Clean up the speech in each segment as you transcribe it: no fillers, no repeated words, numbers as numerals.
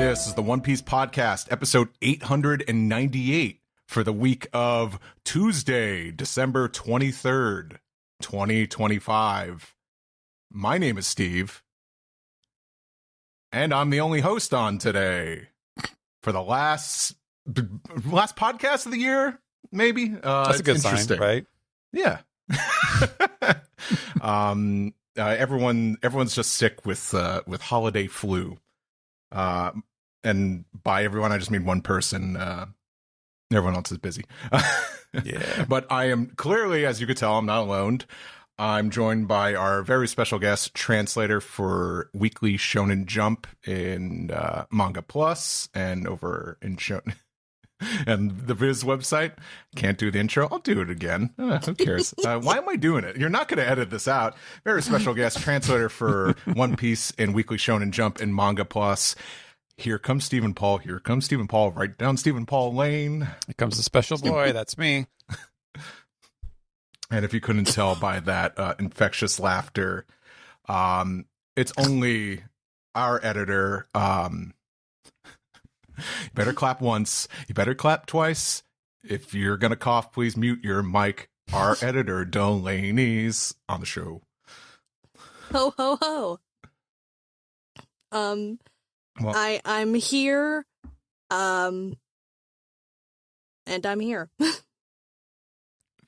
This is the One Piece Podcast, episode 898 for the week of Tuesday, December 23rd, 2025. My name is Steve, and I'm the only host on today for the last podcast of the year, maybe. That's a good sign, right? Yeah. Everyone's just sick with holiday flu. And by everyone, I just mean one person. Everyone else is busy. Yeah. But I am clearly, as you could tell, I'm not alone. I'm joined by our very special guest, translator for weekly Shonen Jump in Manga Plus and over in Shonen and the Viz website. Can't do the intro. I'll do it again. Who cares? Why am I doing it? You're not going to edit this out. Very special guest, translator for One Piece and weekly Shonen Jump in Manga Plus. Here comes Stephen Paul. Here comes Stephen Paul. Right down Stephen Paul Lane. Here comes the special boy. That's me. And if you couldn't tell by that infectious laughter, it's only our editor. You better clap once. You better clap twice. If you're going to cough, please mute your mic. Our editor, Delaney's on the show. Ho, ho, ho. Well, I'm here, and I'm here.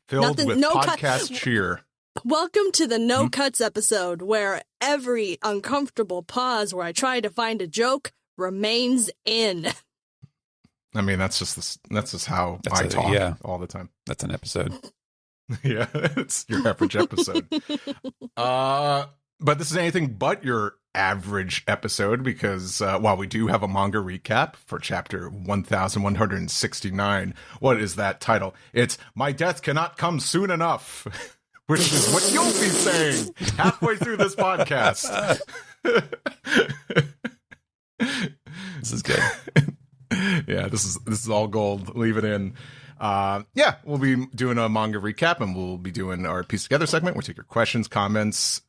Filled with podcast cheer. Welcome to the No Cuts episode, where every uncomfortable pause where I try to find a joke remains in. I mean, that's just how I talk all the time. That's an episode. Yeah, it's your average episode. But this is anything but your average episode because while we do have a manga recap for chapter 1169, what is that title? It's My Death Cannot Come Soon Enough, which is what you'll be saying halfway through this podcast. This is good. Yeah, this is all gold. Leave it in. We'll be doing a manga recap, and we'll be doing our Piece Together segment. We'll take your questions, comments,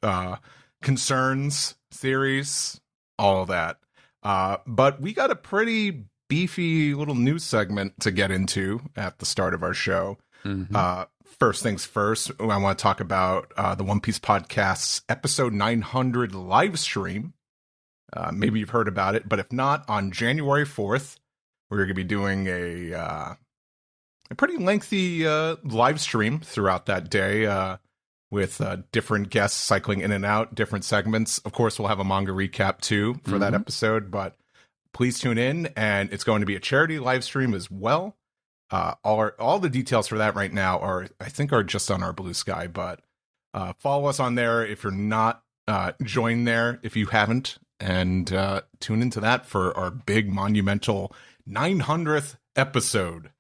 concerns, theories, all of that. But we got a pretty beefy little news segment to get into at the start of our show. Mm-hmm. First things first, I want to talk about the One Piece Podcast's episode 900 live stream. Maybe you've heard about it, but if not, on January 4th, we're going to be doing a pretty lengthy live stream throughout that day with different guests cycling in and out, different segments. Of course, we'll have a manga recap too for that episode, but please tune in, and it's going to be a charity live stream as well. All the details for that right now are just on our Blue Sky, but follow us on there if you're not joined there, if you haven't, and tune into that for our big monumental 900th episode.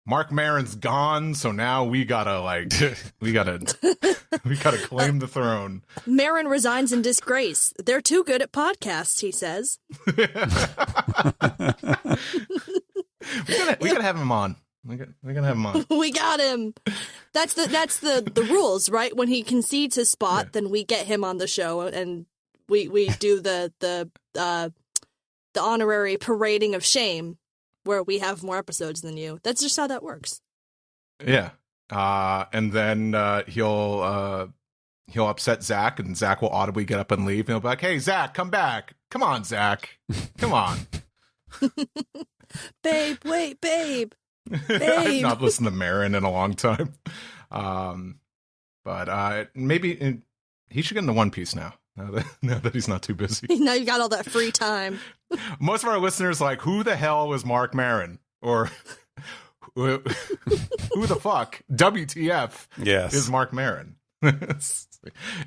Mark Maron's gone, so now we gotta claim the throne. Maron resigns in disgrace. They're too good at podcasts, he says. we gotta have him on. We're gonna have him on. We got him. That's the rules, right? When he concedes his spot, then we get him on the show, and we do the honorary parading of shame, where we have more episodes than you. That's just how that works. Yeah. And then he'll upset Zach, and Zach will audibly get up and leave, and he'll be like, "Hey, Zach, come back. Come on, Zach. Come on." Babe, wait, babe. I've not listened to Marin in a long time. But maybe he should get into One Piece now that he's not too busy. Now you got all that free time. Most of our listeners are like, who the hell was Mark Maron? Or who the fuck, WTF, is Mark Maron?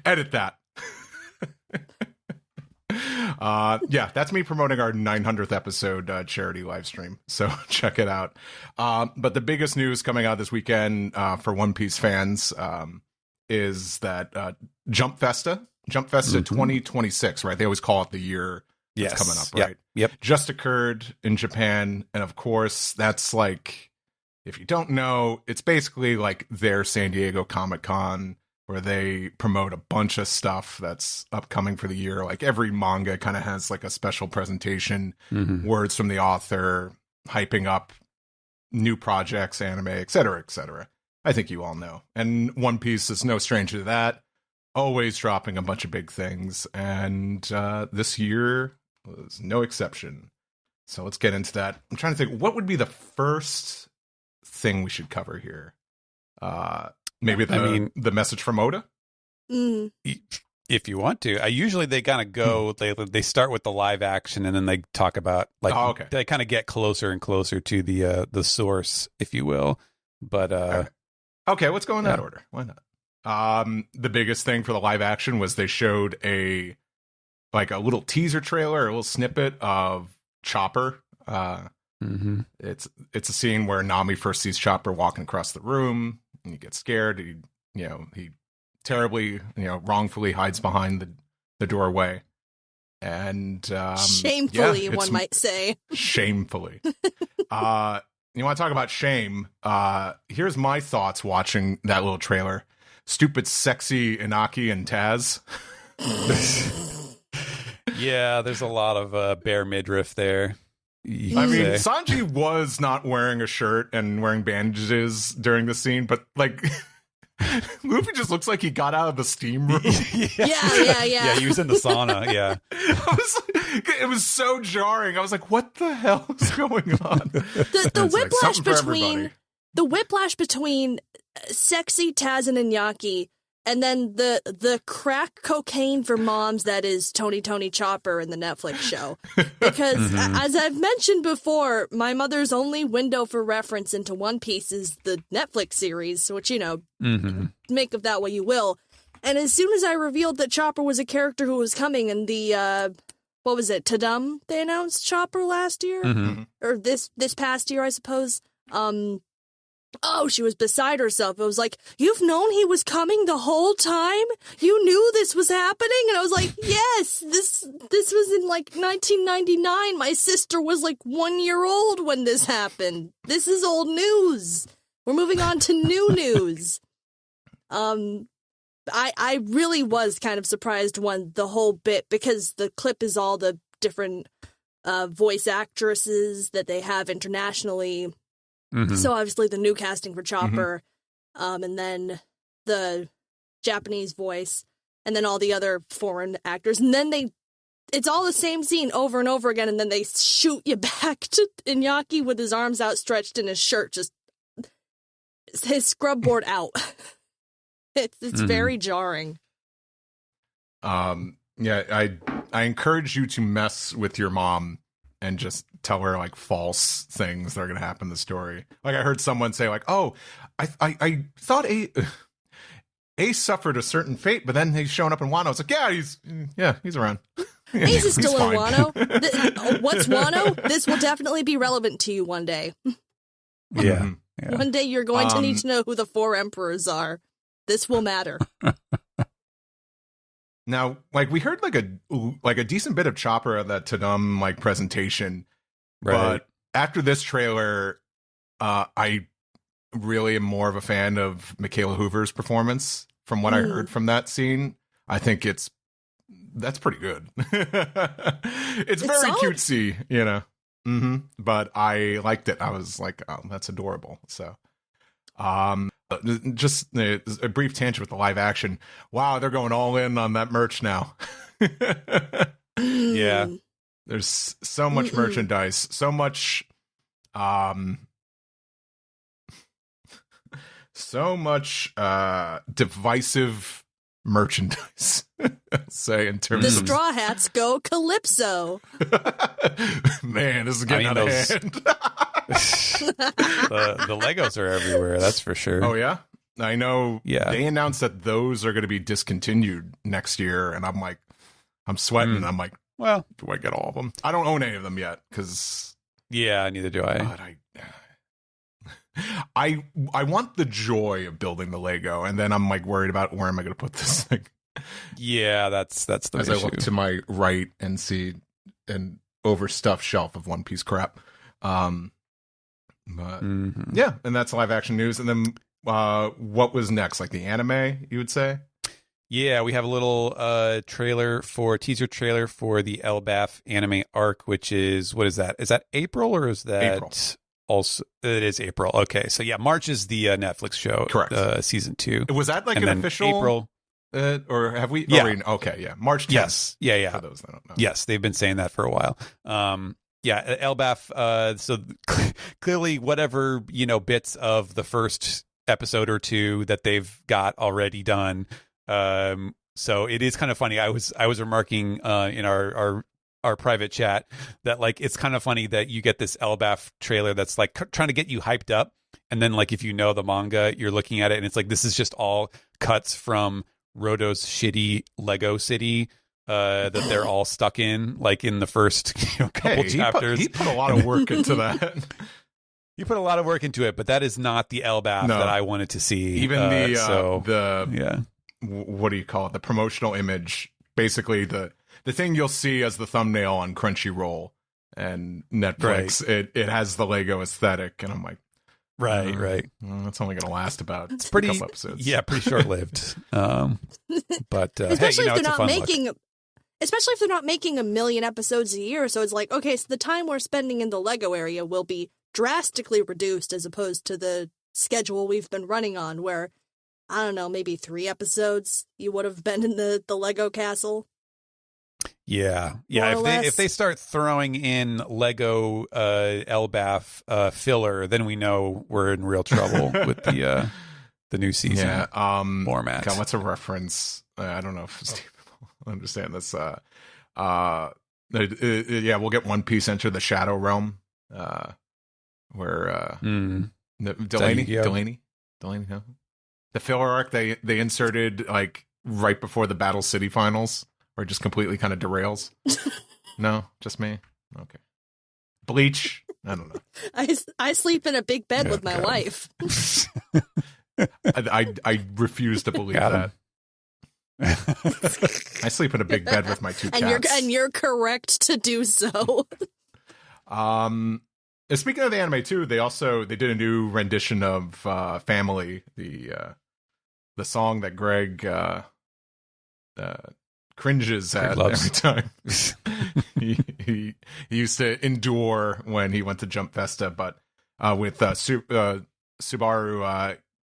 Edit that. That's me promoting our 900th episode charity live stream, so check it out. But the biggest news coming out this weekend for One Piece fans is that Jump Festa 2026, right? They always call it the year that's coming up, right? Yep. Just occurred in Japan, and of course, that's like, if you don't know, it's basically like their San Diego Comic-Con. where they promote a bunch of stuff that's upcoming for the year. Like every manga kind of has like a special presentation, words from the author, hyping up new projects, anime, et cetera, et cetera. I think you all know. And One Piece is no stranger to that. Always dropping a bunch of big things. And this year was no exception. So let's get into that. I'm trying to think, what would be the first thing we should cover here? Maybe the message from Oda? If you want to. Usually they kind of go, they start with the live action and then they talk about, like, they kind of get closer and closer to the source, if you will. But okay, let's go in that order. Why not? The biggest thing for the live action was they showed a little teaser trailer, a little snippet of Chopper. It's a scene where Nami first sees Chopper walking across the room, and he gets scared. He terribly, wrongfully hides behind the doorway, and shamefully, one might say, shamefully. You want to talk about shame? Here's my thoughts watching that little trailer. Stupid, sexy Inaki and Taz. Yeah, there's a lot of bare midriff there. Sanji was not wearing a shirt and wearing bandages during the scene, but like Luffy just looks like he got out of the steam room. Yeah, he was in the sauna. Yeah, it was so jarring. I was like, "What the hell is going on?" The whiplash between sexy Taz and Iñaki, and then the crack cocaine for moms that is Tony Chopper in the Netflix show. Because as I've mentioned before, my mother's only window for reference into One Piece is the Netflix series, which, make of that what you will. And as soon as I revealed that Chopper was a character who was coming in the, what was it, Tadum, they announced Chopper last year? Or this past year, I suppose. Oh, she was beside herself. It was like, you've known he was coming the whole time? You knew this was happening? And I was like, yes, this was in like 1999. My sister was like 1 year old when this happened. This is old news. We're moving on to new news. I really was kind of surprised when the whole bit, because the clip is all the different voice actresses that they have internationally. So obviously the new casting for Chopper, and then the Japanese voice, and then all the other foreign actors. And then it's all the same scene over and over again, and then they shoot you back to Iñaki with his arms outstretched and his shirt just, his scrub board out. It's very jarring. Yeah, I encourage you to mess with your mom and just tell her like false things that are going to happen in the story. Like I heard someone say like, "Oh, I thought Ace suffered a certain fate, but then he's showing up in Wano." I was like, he's around. Ace is still in Wano. What's Wano? This will definitely be relevant to you one day. Yeah. One day you're going to need to know who the 4 emperors are. This will matter. Now, like we heard like a decent bit of Chopper at that Tadum like presentation, right. But after this trailer, I really am more of a fan of Michaela Hoover's performance. From what I heard from that scene, I think that's pretty good. It's very solid. Cutesy, But I liked it. I was like, oh, that's adorable. So, just a brief tangent with the live action. Wow, they're going all in on that merch now. Yeah. There's so much merchandise, so much divisive merchandise. Say in terms of Straw Hats go Calypso. Man, this is getting out of hand. The Legos are everywhere, that's for sure. Oh yeah, I know. Yeah, they announced that those are going to be discontinued next year, and I'm like, I'm sweating. I'm like, well, do I get all of them? I don't own any of them yet because neither do I. But I want the joy of building the Lego, and then I'm like worried about where am I going to put this thing. Yeah, that's the as issue. I look to my right and see an overstuffed shelf of One Piece crap. But yeah, and that's live action news. And then what was next? Like the anime, you would say? Yeah, we have a little teaser trailer for the Elbaf anime arc, which is, what is that? Is that April or is that April? Also, it is April. Okay, so yeah, March is the Netflix show. Correct. Season 2. Was that like an official April? Or have we? Yeah. Okay. Yeah. March 10th. Yes. Yeah. For those that don't know. Yes, they've been saying that for a while. Yeah, Elbaf. So clearly, whatever bits of the first episode or two that they've got already done. So it is kind of funny. I was remarking in our private chat that like it's kind of funny that you get this Elbaf trailer that's like trying to get you hyped up, and then like if you know the manga, you're looking at it and it's like this is just all cuts from Roto's shitty Lego City that they're all stuck in, like in the first couple chapters. He put a lot of work into that. He put a lot of work into it, but that is not the Elbaf that I wanted to see. Even the what do you call it? The promotional image, basically the thing you'll see as the thumbnail on Crunchyroll and Netflix. Right. It has the Lego aesthetic, and I'm like, right. It's only going to last about a couple episodes. Yeah, pretty short lived. But especially if they're it's not making. Especially if they're not making 1 million episodes a year, so it's like, okay, so the time we're spending in the Lego area will be drastically reduced as opposed to the schedule we've been running on, where, I don't know, maybe 3 episodes you would have been in the Lego castle. Yeah. If they start throwing in Lego Elbaf filler, then we know we're in real trouble with the new season format. God, what's a reference? I don't know if Steve will understand this. We'll get One Piece Enter the Shadow Realm, where Delaney, no? The filler arc they inserted like right before the Battle City finals, where it just completely kind of derails. No, just me. Okay. Bleach. I don't know. I sleep in a big bed with my wife. I refuse to believe that. I sleep in a big bed with my 2 cats. And you're correct to do so. Speaking of the anime too, they did a new rendition of Family, the song that Greg cringes at every time. he used to endure when he went to Jump Festa, but with Subaru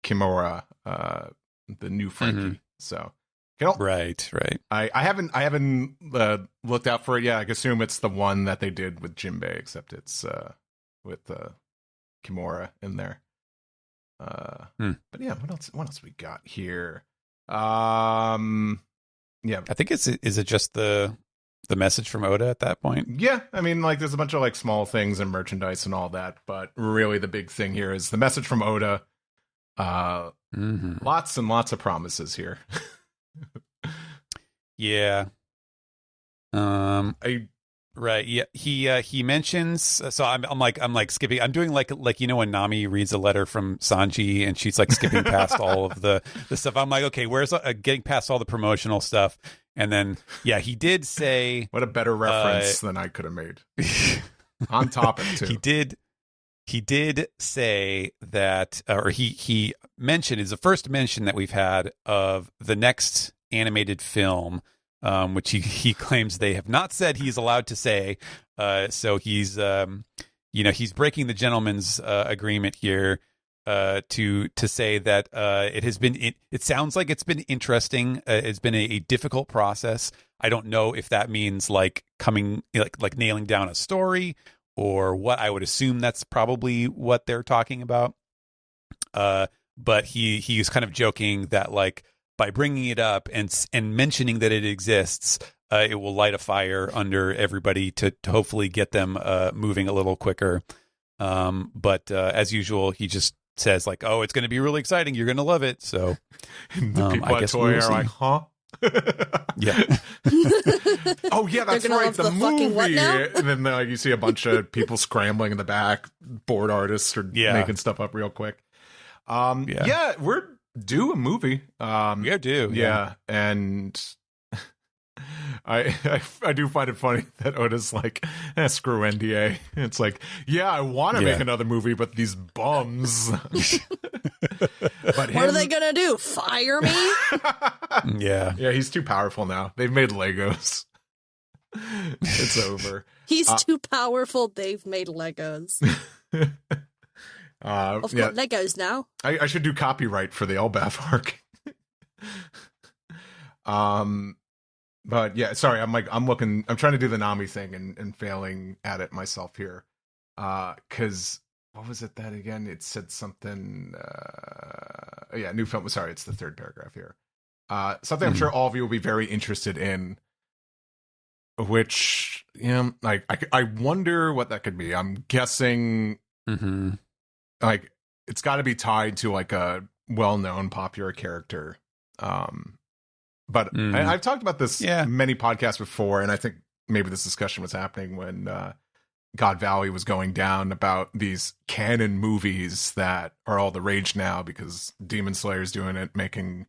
Kimura, the new Frankie. Mm-hmm. So right. I haven't looked out for it yet. I assume it's the one that they did with Jinbei, except it's with Kimura in there. But yeah, what else we got here? Yeah, I think is it just the message from Oda at that point? Yeah, I mean, like there's a bunch of like small things and merchandise and all that, but really the big thing here is the message from Oda. Lots and lots of promises here. Yeah. Right. Yeah. He mentions. So I'm like skipping. I'm doing like when Nami reads a letter from Sanji and she's like skipping past all of the stuff. I'm like, okay, where's getting past all the promotional stuff? And then he did say, what a better reference than I could have made. On topic too. He did say that, or he mentioned, is the first mention that we've had of the next animated film. Which he claims they have not said he's allowed to say. So he's he's breaking the gentleman's agreement here to say that it has been. It sounds like it's been interesting. It's been a difficult process. I don't know if that means like like nailing down a story or what. I would assume that's probably what they're talking about. But he's kind of joking that like, by bringing it up and mentioning that it exists, it will light a fire under everybody to hopefully get them moving a little quicker. But as usual, he just says like, "Oh, it's going to be really exciting. You're going to love it." So the people at Toei are like, "Huh?" Yeah. Oh yeah, that's right. The movie, and then like you see a bunch of people scrambling in the back. Board artists are making stuff up real quick. We're due a movie. Yeah, and I do find it funny that Oda's like, screw NDA. It's like, I want to make another movie, but these bums. But what are they gonna do? Fire me? Yeah. Yeah, he's too powerful now. They've made Legos. It's over. He's too powerful. They've made Legos. I've got Legos now. I should do copyright for the Elbaf arc. But yeah, sorry, I'm trying to do the Nami thing and failing at it myself here. Cause what was it that again? It said something, new film. Sorry, it's the third paragraph here. Something I'm sure all of you will be very interested in, which, I wonder what that could be. I'm guessing, like, it's got to be tied to like a well-known popular character. But I've talked about this many podcasts before, and I think maybe this discussion was happening when God Valley was going down about these canon movies that are all the rage now because Demon Slayer's doing it, making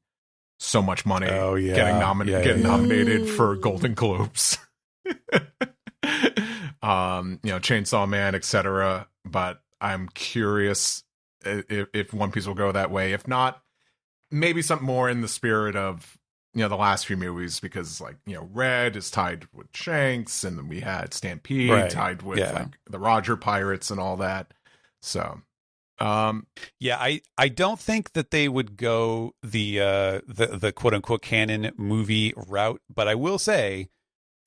so much money, getting nominated for Golden Globes, Chainsaw Man, etc. But I'm curious if One Piece will go that way. If not, maybe something more in the spirit of the last few movies, because Red is tied with Shanks, and then we had Stampede tied with like the Roger Pirates and all that. So I don't think that they would go the quote unquote canon movie route, but I will say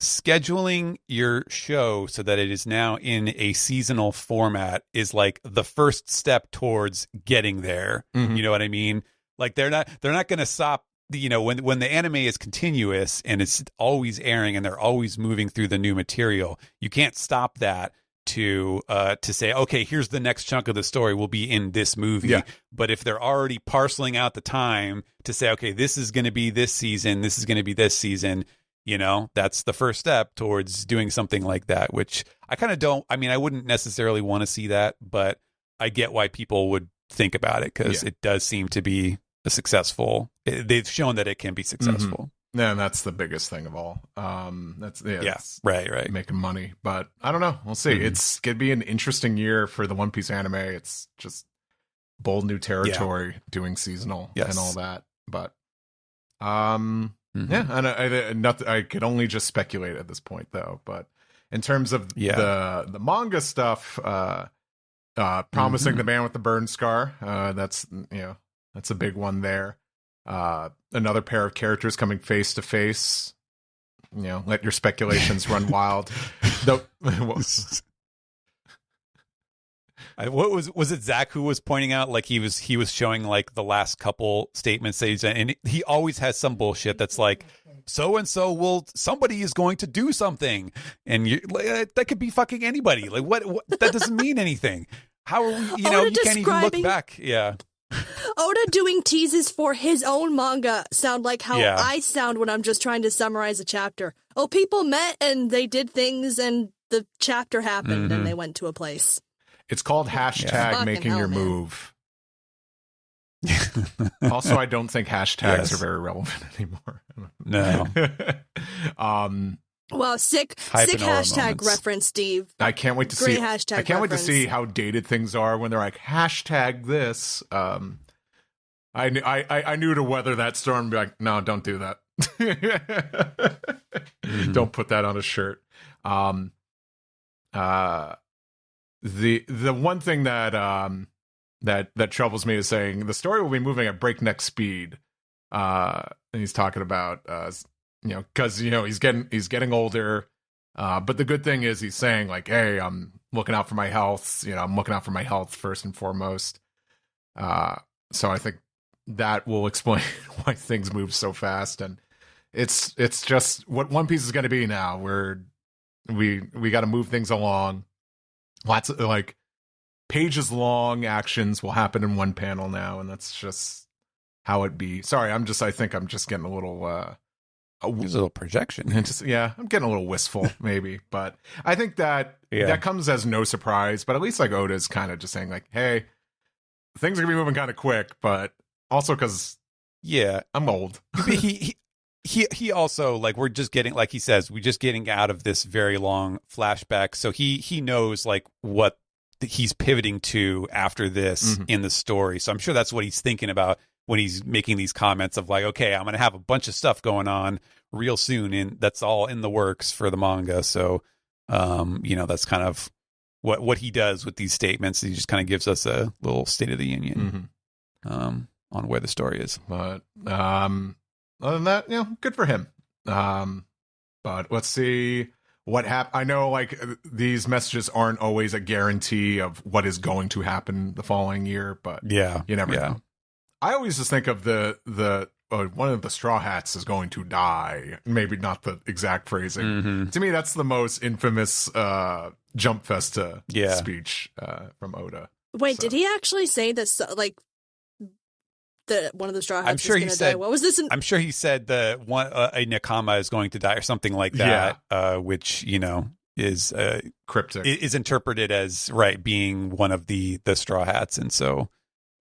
scheduling your show so that it is now in a seasonal format is like the first step towards getting there. You know what I mean? Like they're not going to stop. When the anime is continuous and it's always airing and they're always moving through the new material, you can't stop that to say, okay, here's the next chunk of the story will be in this movie. Yeah. But if they're already parceling out the time to say, okay, this is going to be this season, this is going to be this season, that's the first step towards doing something like that, which I kind of don't. I mean, I wouldn't necessarily want to see that, but I get why people would think about it because it does seem to be they've shown that it can be successful. Yeah, and that's the biggest thing of all. That's right. Making money. But I don't know. We'll see. It's gonna be an interesting year for the One Piece anime. It's just bold new territory doing seasonal and all that. But and I could only just speculate at this point though. But in terms of the manga stuff, promising the man with the burn scar, that's a big one there. Another pair of characters coming face to face. Let your speculations run wild. What was it? Zach who was pointing out like he was showing like the last couple statements that he's done, and he always has some bullshit that's like so and so somebody is going to do something, and that could be fucking anybody. Like what that doesn't mean anything. How are we? You can't even look back. Yeah. Oda doing teases for his own manga sound like how I sound when I'm just trying to summarize a chapter. Oh, people met and they did things and the chapter happened and they went to a place. It's called hashtag making your move. Also, I don't think hashtags are very relevant anymore. No. Well, sick hashtag reference, Steve. I can't wait to see. I can't wait to see how dated things are when they're like hashtag this. I knew to weather that storm and be like, no, don't do that. Don't put that on a shirt. The one thing that troubles me is saying the story will be moving at breakneck speed. And he's talking about because he's getting older. But the good thing is he's saying like, hey, I'm looking out for my health. I'm looking out for my health first and foremost. So I think that will explain why things move so fast. And it's just what One Piece is going to be now. We got to move things along. Lots of like pages long actions will happen in one panel now, and that's just how it be. Sorry, I think I'm just getting a little a little projection. I'm getting a little wistful maybe, but I think that comes as no surprise. But at least like Oda's kind of just saying like, hey, things are gonna be moving kind of quick, but also because I'm old. He also like we're just getting, like he says, we're just getting out of this very long flashback, so he knows like what he's pivoting to after this in the story. So I'm sure that's what he's thinking about when he's making these comments of like, okay, I'm going to have a bunch of stuff going on real soon, and that's all in the works for the manga. So, that's kind of what he does with these statements. He just kind of gives us a little State of the Union on where the story is. But other than that, good for him. But let's see what happens. I know like these messages aren't always a guarantee of what is going to happen the following year, but you never know. I always just think of the one of the Straw Hats is going to die. Maybe not the exact phrasing. To me, that's the most infamous Jump Festa speech from Oda. Wait, did he actually say this? Like, one of the Straw Hats is going to die? What was this? I'm sure he said the one a Nakama is going to die or something like that, which is cryptic. Is interpreted as being one of the Straw Hats, and so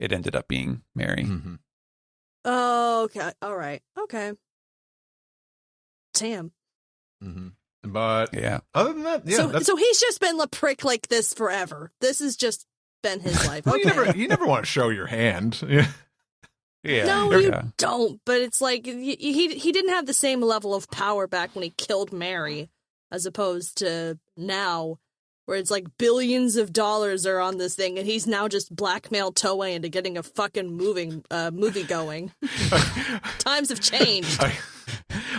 it ended up being Mary. Oh, okay. All right. Okay. Damn. But other than that, so he's just been a prick like this forever. This has just been his life. Okay. you never want to show your hand. No, you don't. But it's like he didn't have the same level of power back when he killed Mary, as opposed to now, where it's like billions of dollars are on this thing, and he's now just blackmailed Toei into getting a fucking movie going. Times have changed.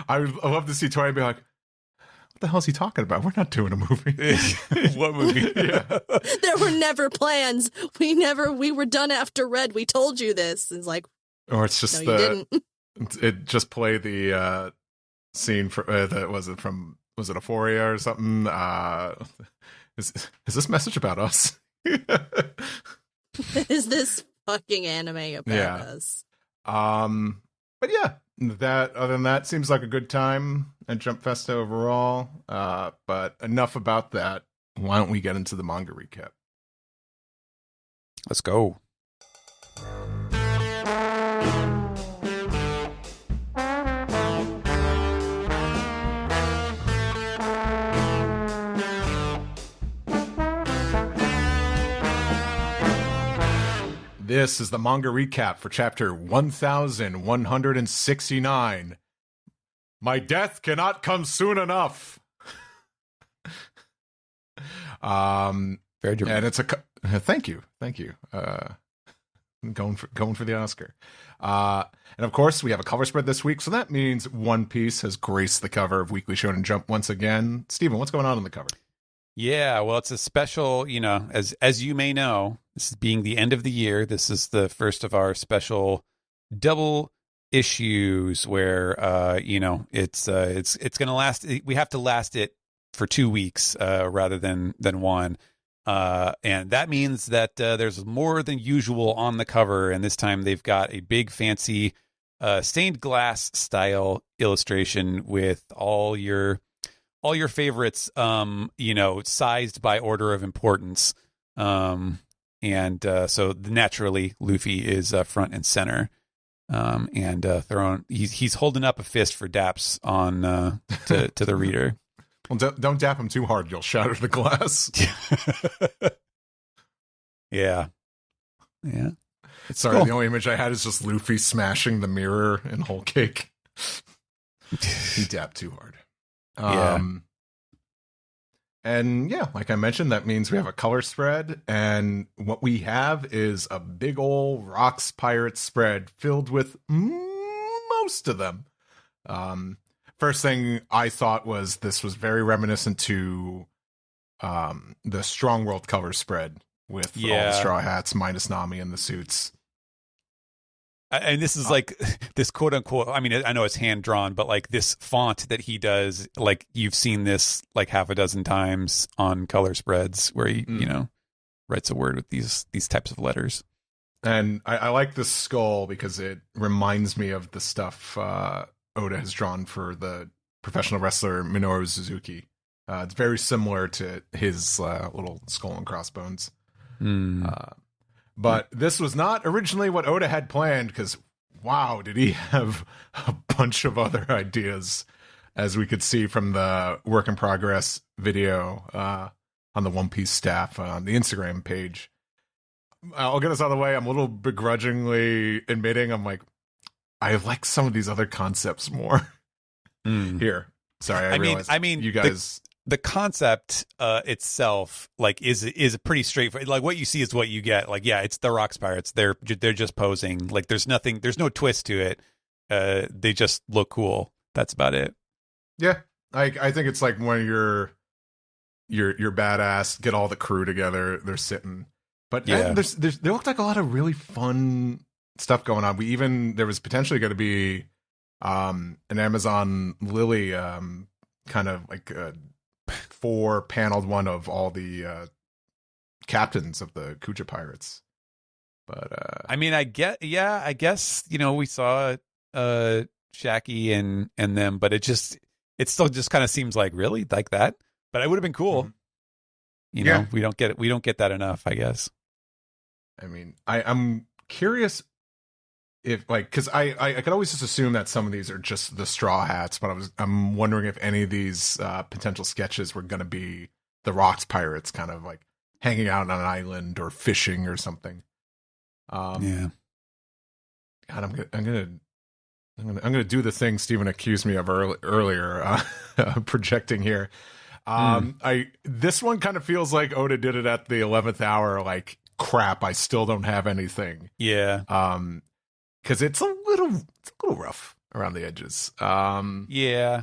I love to see Toei be like, what the hell is he talking about? We're not doing a movie. What movie? There were never plans. We were done after Red. We told you this. It's like, or it's just no, you didn't. It just play the scene for was it Euphoria or something? Is this message about us? Is this fucking anime about us? But other than that, seems like a good time at Jump Festa overall. But enough about that. Why don't we get into the manga recap? Let's go. This is the manga recap for chapter 1169. My death cannot come soon enough. Very dramatic. And it's thank you. Going for the Oscar. And of course, we have a cover spread this week, so that means One Piece has graced the cover of Weekly Shonen Jump once again. Steven, what's going on the cover? Yeah, well, it's a special, as you may know, this is being the end of the year. This is the first of our special double issues where, it's going to last. We have to last it for 2 weeks rather than one. And that means that there's more than usual on the cover. And this time they've got a big fancy stained glass style illustration with all your favorites, sized by order of importance. And so naturally Luffy is front and center. And he's holding up a fist for daps on to the reader. Well, don't dap him too hard. You'll shatter the glass. Yeah. Sorry, cool. The only image I had is just Luffy smashing the mirror in Whole Cake. He dapped too hard. And like I mentioned, that means we have a color spread, and what we have is a big old Rocks Pirates spread filled with most of them. First thing I thought was this was very reminiscent to the Strong World color spread with all the Straw Hats minus Nami and the suits. And this is like this quote unquote, I mean, I know it's hand drawn, but like this font that he does, like you've seen this like half a dozen times on color spreads where he, writes a word with these types of letters. And I like this skull because it reminds me of the stuff Oda has drawn for the professional wrestler Minoru Suzuki. It's very similar to his little skull and crossbones. But this was not originally what Oda had planned, because, wow, did he have a bunch of other ideas, as we could see from the work in progress video. on the One Piece staff on the Instagram page. I'll get us out of the way. I'm a little begrudgingly admitting I'm like, I like some of these other concepts more. Here, sorry, I mean, you guys. The concept itself, like, is pretty straightforward. Like, what you see is what you get. Like, yeah, it's the Rocks Pirates. They're just posing. Like, there's no twist to it. They just look cool. That's about it. Yeah, I think it's like when you're badass, get all the crew together. They're sitting, but yeah, there looked like a lot of really fun stuff going on. There was potentially going to be an Amazon Lily kind of like a 4-paneled one of all the captains of the Kuja pirates. But I mean, I guess we saw Shaki and them, but it still just kind of seems like really like that. But it would have been cool. Mm-hmm. You know, we don't get that enough, I guess. I mean, I'm curious if, like, because I could always just assume that some of these are just the Straw Hats, but I'm wondering if any of these potential sketches were going to be the Rocks Pirates, kind of like hanging out on an island or fishing or something. God, I'm gonna do the thing Steven accused me of earlier, projecting here. This one kind of feels like Oda did it at the 11th hour. Like, crap, I still don't have anything. Yeah. Because it's a little rough around the edges. Yeah,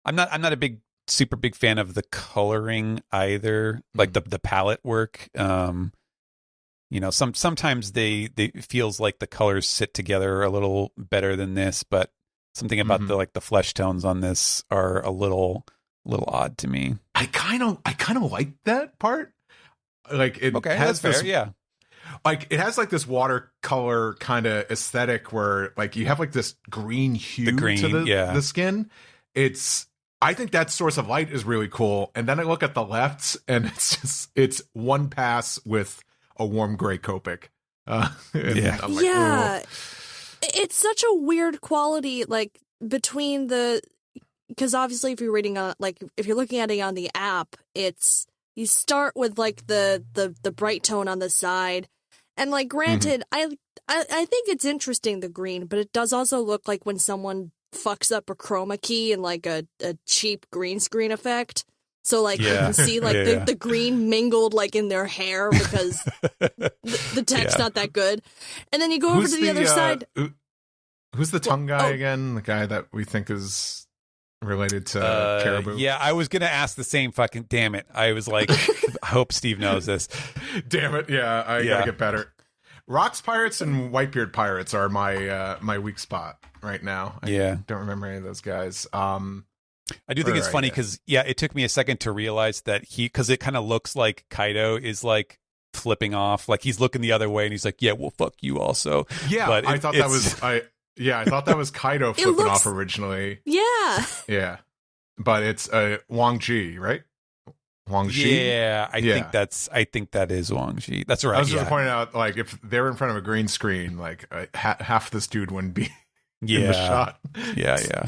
I'm not a super big fan of the coloring either. Like the palette work. Sometimes they feels like the colors sit together a little better than this, but something about the flesh tones on this are a little odd to me. I kind of like that part. Like, it has that's fair, yeah. Like, it has like this watercolor kind of aesthetic where like you have like this green hue to the skin. I think that source of light is really cool. And then I look at the lefts and it's one pass with a warm gray Copic. I'm like, yeah. It's such a weird quality, like, between because obviously if you're reading on, like, if you're looking at it on the app, you start with like the bright tone on the side. And like, granted, I think it's interesting, the green, but it does also look like when someone fucks up a chroma key in like a cheap green screen effect. So like you can see like the green mingled like in their hair because the tech's not that good. And then you go over to the other side. Who's the tongue guy again? The guy that we think is related to Caribou? Yeah, I was going to ask the same fucking, damn it. I was like, I hope Steve knows this. Damn it. Yeah, I gotta get better. Rocks Pirates and Whitebeard Pirates are my weak spot right now. I don't remember any of those guys. I do think it's funny because, it took me a second to realize that because it kind of looks like Kaido is like flipping off, like he's looking the other way and he's like, yeah, well, fuck you also. Yeah, but I thought that was Kaido flipping off originally. Yeah. Yeah. But it's Wang Ji, right? Wang Ji? Yeah, I think that is Wang Ji. That's right. I was just pointing out, like, if they were in front of a green screen, like half this dude wouldn't be in the shot. Yeah.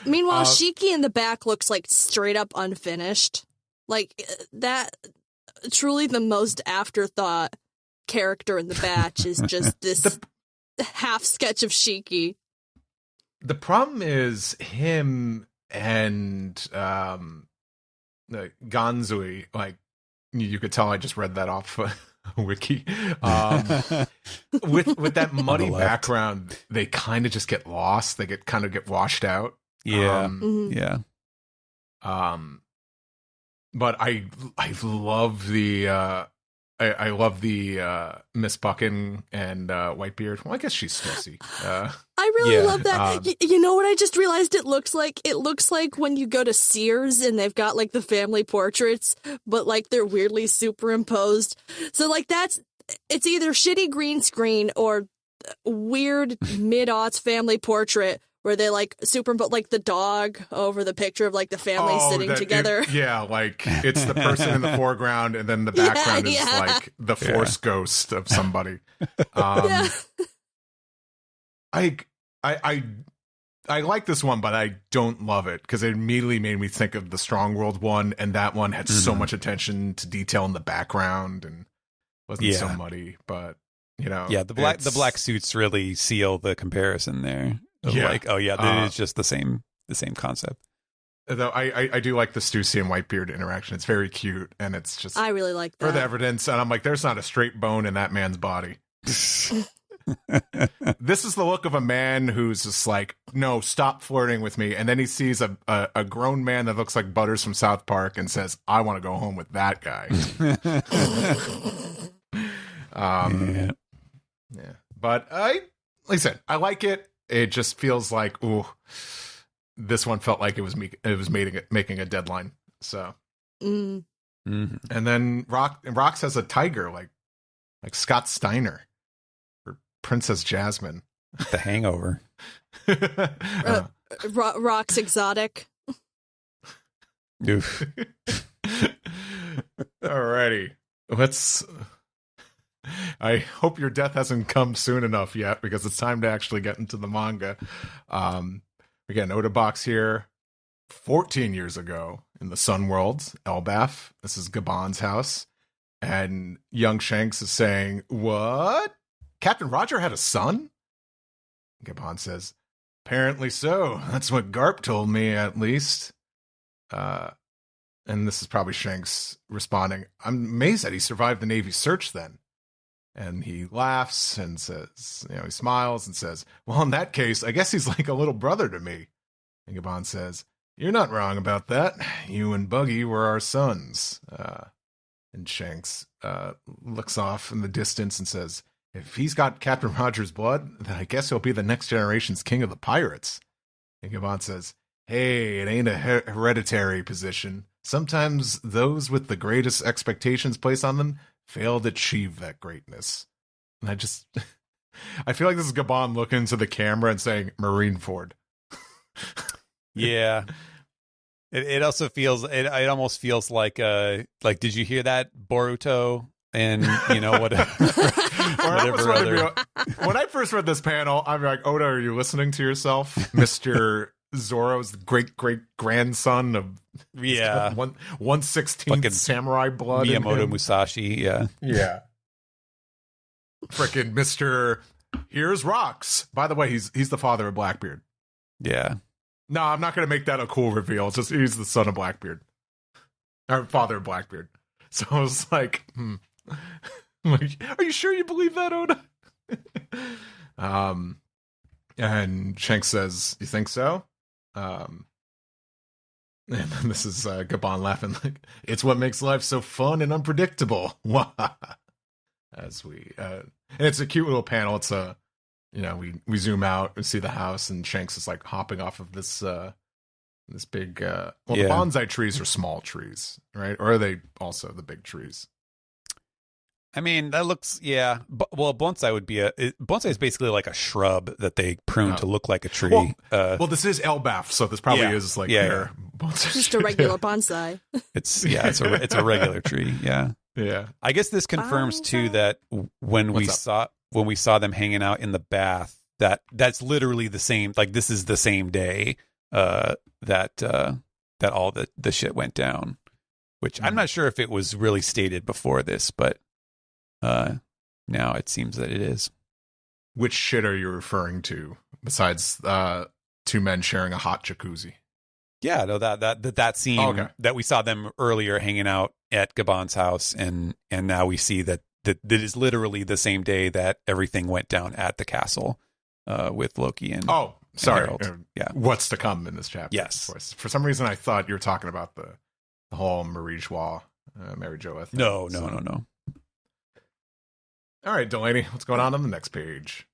Meanwhile, Shiki in the back looks like straight up unfinished. Like, that, truly the most afterthought character in the batch is just this half sketch of Shiki. The problem is him and Ganzui, like, you could tell I just read that off wiki. With that muddy background, they kind of just get lost. They get washed out. Yeah. But I love the I love the Miss Buckin and Whitebeard. Well, I guess she's Stussy. I really love that. You know what I just realized it looks like? It looks like when you go to Sears and they've got like the family portraits, but like they're weirdly superimposed. So like it's either shitty green screen or weird mid-aughts family portrait where they like superimpose like the dog over the picture of like the family sitting together. Like it's the person in the foreground and then the background is like the Force ghost of somebody. I I like this one, but I don't love it because it immediately made me think of the Strong World one, and that one had so much attention to detail in the background and wasn't so muddy. But the black suits really seal the comparison there. Like, it is just the same concept. Though I do like the Stussy and Whitebeard interaction. It's very cute, and it's just I really like that. For the evidence, and I'm like, there's not a straight bone in that man's body. This is the look of a man who's just like, no, stop flirting with me. And then he sees a grown man that looks like Butters from South Park and says, I want to go home with that guy. Yeah. But like I said, I like it. It just feels like, ooh, this one felt like it was making a deadline. So, and then Rox has a tiger like Scott Steiner. Princess Jasmine. The Hangover. Rock's exotic. Oof. Alrighty. I hope your death hasn't come soon enough yet because it's time to actually get into the manga. We get an Oda box here. 14 years ago in the Sun World, Elbaf. This is Gabon's house. And young Shanks is saying, what? Captain Roger had a son? Gabon says, apparently so. That's what Garp told me, at least. And this is probably Shanks responding, I'm amazed that he survived the Navy search then. And he laughs and says, he smiles and says, well, in that case, I guess he's like a little brother to me. And Gabon says, you're not wrong about that. You and Buggy were our sons. And Shanks looks off in the distance and says, if he's got Captain Roger's blood, then I guess he'll be the next generation's king of the pirates. And Gabon says, hey, it ain't a hereditary position. Sometimes those with the greatest expectations placed on them fail to achieve that greatness. And I feel like this is Gabon looking into the camera and saying, Marineford. Yeah. It also feels, it almost feels like did you hear that, Boruto? And whatever other. When I first read this panel, I'm like, Oda, are you listening to yourself, Mr. Zoro's great grandson of 1/16 samurai blood? Miyamoto Musashi, yeah. Frickin' Mr. Here's Rocks. By the way, he's the father of Blackbeard. Yeah. No, I'm not going to make that a cool reveal. It's just he's the son of Blackbeard, or father of Blackbeard. So I was like, like, are you sure you believe that, Oda? And Shanks says, you think so? And then this is Gabon laughing like, it's what makes life so fun and unpredictable. As we and it's a cute little panel. It's a we zoom out and see the house, and Shanks is like hopping off of this big the bonsai trees are small trees, right? Or are they also the big trees? I mean, that looks, well, bonsai would be bonsai is basically like a shrub that they prune to look like a tree. Well, this is Elbaf, so this probably is like their bonsai. Just a regular bonsai. It's a regular tree. Yeah. Yeah. I guess this confirms too that when we saw them hanging out in the bath, that's literally the same. Like, this is the same day that all the shit went down. Which I'm not sure if it was really stated before this, but now it seems that it is. Which shit are you referring to besides two men sharing a hot jacuzzi? Yeah, no, that scene that we saw them earlier hanging out at Gabon's house, and now we see that is literally the same day that everything went down at the castle with Loki and sorry, yeah, what's to come in this chapter? Yes, of course. For some reason, I thought you were talking about the whole Marie Joie, Mary Jo. No. All right, Delaney, what's going on the next page?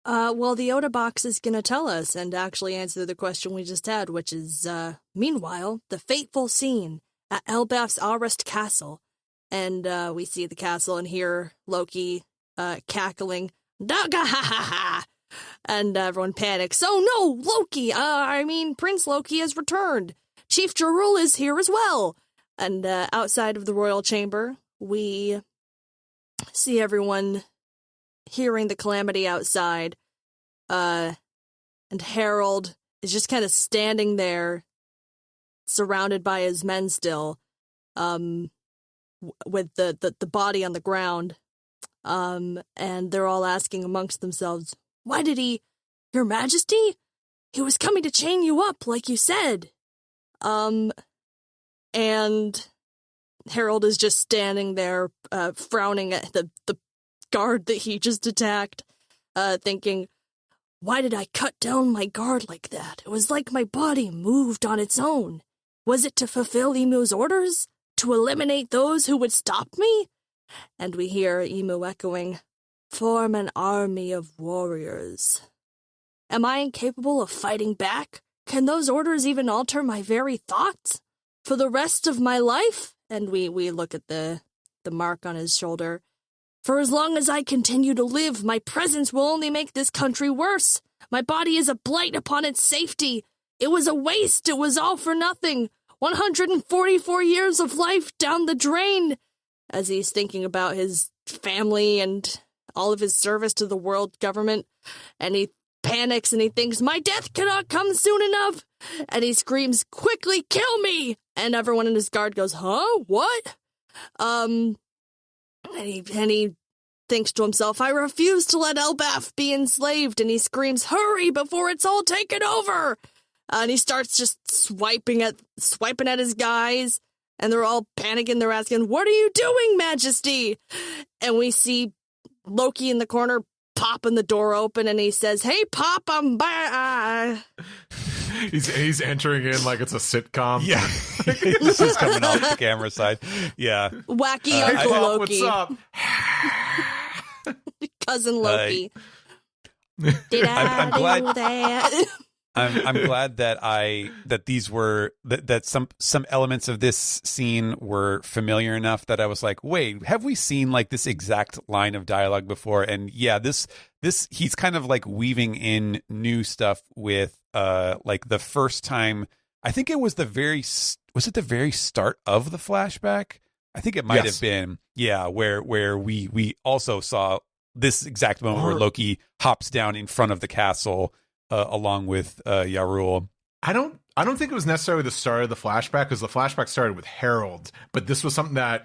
Well, the Oda box is going to tell us and actually answer the question we just had, which is, meanwhile, the fateful scene at Elbaf's Arrest Castle. And we see the castle and hear Loki cackling, "Daga ha ha ha!" And everyone panics. "Oh no, Loki! Prince Loki has returned. Chief Jarul is here as well." And outside of the royal chamber, we see everyone hearing the calamity outside. and Harold is just kind of standing there, surrounded by his men still, with the body on the ground. And they're all asking amongst themselves, "Why did he, Your Majesty? He was coming to chain you up, like you said." And Harold is just standing there, frowning at the guard that he just attacked, thinking, "Why did I cut down my guard like that? It was like my body moved on its own. Was it to fulfill Emu's orders? To eliminate those who would stop me?" And we hear Emu echoing, "Form an army of warriors." Am I incapable of fighting back? Can those orders even alter my very thoughts? For the rest of my life? And we look at the mark on his shoulder. For as long as I continue to live, my presence will only make this country worse. My body is a blight upon its safety. It was a waste. It was all for nothing. 144 years of life down the drain. As he's thinking about his family and all of his service to the world government, and he panics and he thinks, "My death cannot come soon enough." And he screams, "Quickly, kill me!" And everyone in his guard goes, "Huh? What?" And he thinks to himself, "I refuse to let Elbaf be enslaved." And he screams, "Hurry before it's all taken over!" And he starts just swiping at his guys, and they're all panicking. They're asking, "What are you doing, Majesty?" And we see Loki in the corner popping the door open, and he says, "Hey, Pop, I'm back." He's entering in like it's a sitcom. Yeah. This is coming off the camera side. Yeah. Wacky Uncle Loki. What's up? Cousin Loki. Did I I'm glad do that? I'm glad that these were that some elements of this scene were familiar enough that I was like, wait, have we seen like this exact line of dialogue before? And yeah, this he's kind of like weaving in new stuff with like the first time. I think it was the very start of the flashback. I think it might have been, yeah, where we also saw this exact moment where Loki hops down in front of the castle along with Yarul. I don't think it was necessarily the start of the flashback, because the flashback started with Harold, but this was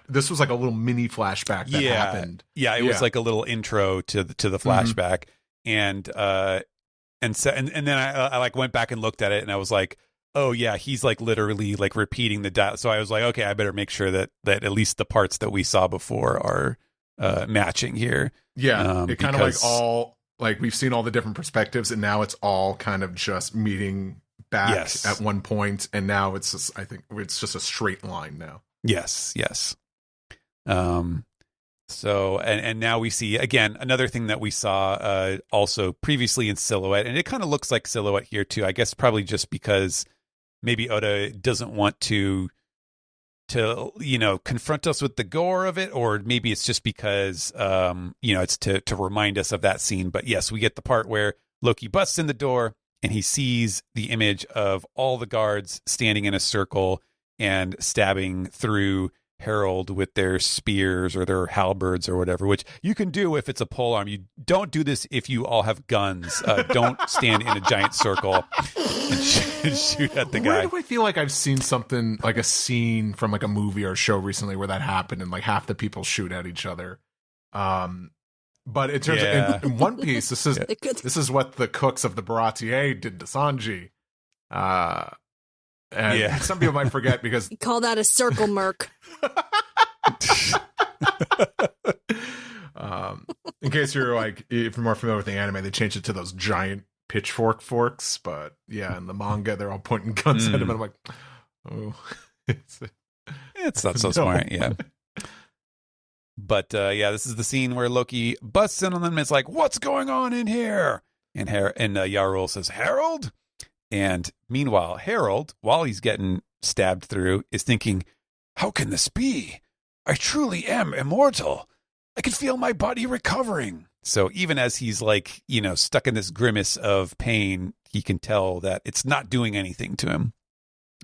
this was like a little mini flashback that happened. Yeah, it was like a little intro to the flashback, and then I like went back and looked at it, and I was like, oh yeah, he's like literally like repeating the dialogue. So I was like, okay, I better make sure that at least the parts that we saw before are matching here. Yeah, it kind of like all. Like, we've seen all the different perspectives, and now it's all kind of just meeting back at one point, and now it's just, I think it's just a straight line now. Yes. So, and now we see, again, another thing that we saw also previously in Silhouette, and it kind of looks like Silhouette here, too. I guess probably just because maybe Oda doesn't want to confront us with the gore of it, or maybe it's just because it's to remind us of that scene. But yes, we get the part where Loki busts in the door and he sees the image of all the guards standing in a circle and stabbing through Harold with their spears or their halberds or whatever, which you can do if it's a polearm. You don't do this if you all have guns. Don't stand in a giant circle and shoot at the guy. Where do I feel like I've seen something like a scene from like a movie or show recently where that happened and like half the people shoot at each other? But in terms of in One Piece, this is what the cooks of the Baratier did to Sanji. And some people might forget because you call that a circle merc. In case you're like, if you're more familiar with the anime, they changed it to those giant pitchfork forks. But yeah, in the manga, they're all pointing guns at him, and I'm like, oh, it's not so smart, yeah. But this is the scene where Loki busts in on them and it's like, "What's going on in here?" And Yarul says, "Harold." And meanwhile, Harold, while he's getting stabbed through, is thinking, "How can this be? I truly am immortal. I can feel my body recovering." So even as he's like, stuck in this grimace of pain, he can tell that it's not doing anything to him.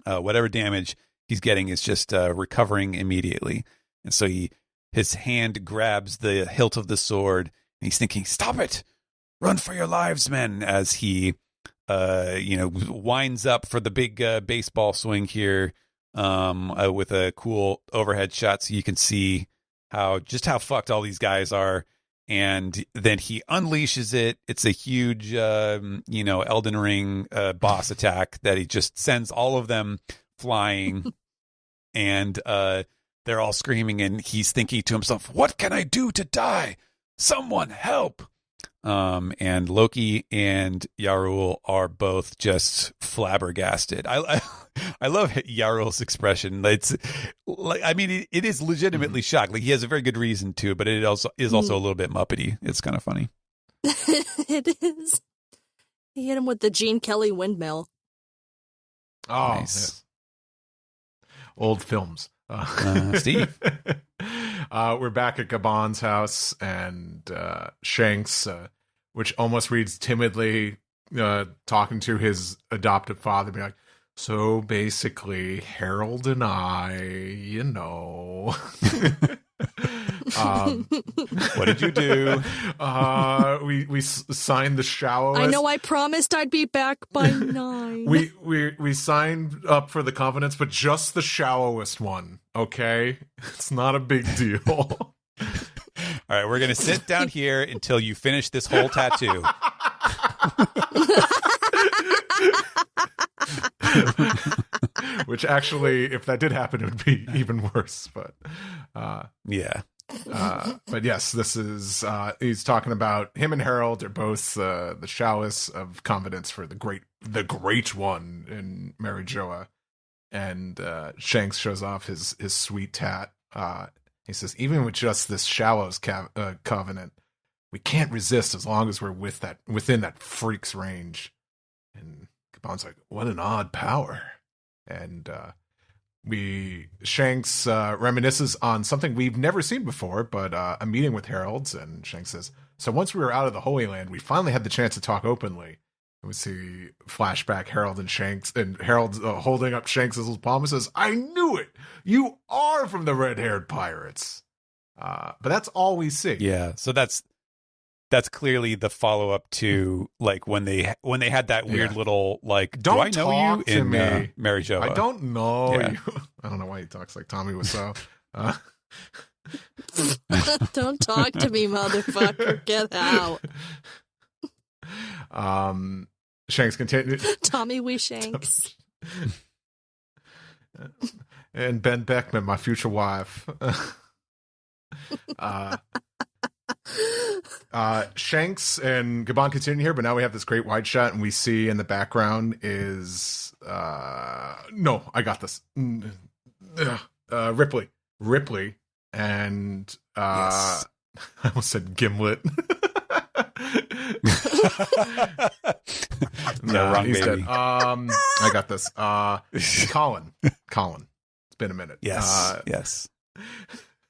Whatever damage he's getting is just recovering immediately. And so his hand grabs the hilt of the sword, and he's thinking, "Stop it! Run for your lives, men!" as he winds up for the big baseball swing here with a cool overhead shot so you can see how fucked all these guys are. And then he unleashes it. It's a huge, Elden Ring boss attack that he just sends all of them flying. And they're all screaming, and he's thinking to himself, what can I do to die? Someone help. And Loki and Yarul are both just flabbergasted. I love Yarul's expression. It's like, I mean, it is legitimately shocked. Like, he has a very good reason to, but it also is also a little bit Muppety. It's kind of funny. It is. He hit him with the Gene Kelly windmill. Oh, nice. Yes. Old films. Steve. We're back at Gabon's house, and Shanks, which almost reads timidly, talking to his adoptive father, being like, so basically, Harold and I, what did you do? We signed the shower. I know I promised I'd be back by 9. We signed up for the covenants, but just the shallowest one, okay? It's not a big deal. All right, we're going to sit down here until you finish this whole tattoo. Which actually, if that did happen, it would be even worse. But yeah. But yes, this is he's talking about him and Harold are both the shallowest of confidence for the great one in Mary Joa. And Shanks shows off his sweet tat. He says, even with just this shallows covenant, we can't resist as long as we're within that freak's range. And Gabon's like, what an odd power. And Shanks reminisces on something we've never seen before, but a meeting with Harold's. And Shanks says, so once we were out of the Holy Land, we finally had the chance to talk openly. And we see flashback Harold and Shanks, and Harold holding up Shanks' little palm and says, I knew it! You are from the red-haired pirates. But that's all we see. Yeah, so that's clearly the follow-up to like when they had that weird little like, don't do I know you in Mary Jo? I don't know you. I don't know why he talks like Tommy Wiseau. Don't talk to me, motherfucker. Get out. Shanks continued. Tommy Wee Shanks. And Ben Beckman, my future wife. Shanks and Gabon continue here, but now we have this great wide shot, and we see in the background is no, I got this. Ripley, and yes. I almost said Gimlet. No, wrong he's baby. Dead. I got this. Colin. It's been a minute. Yes. Yes.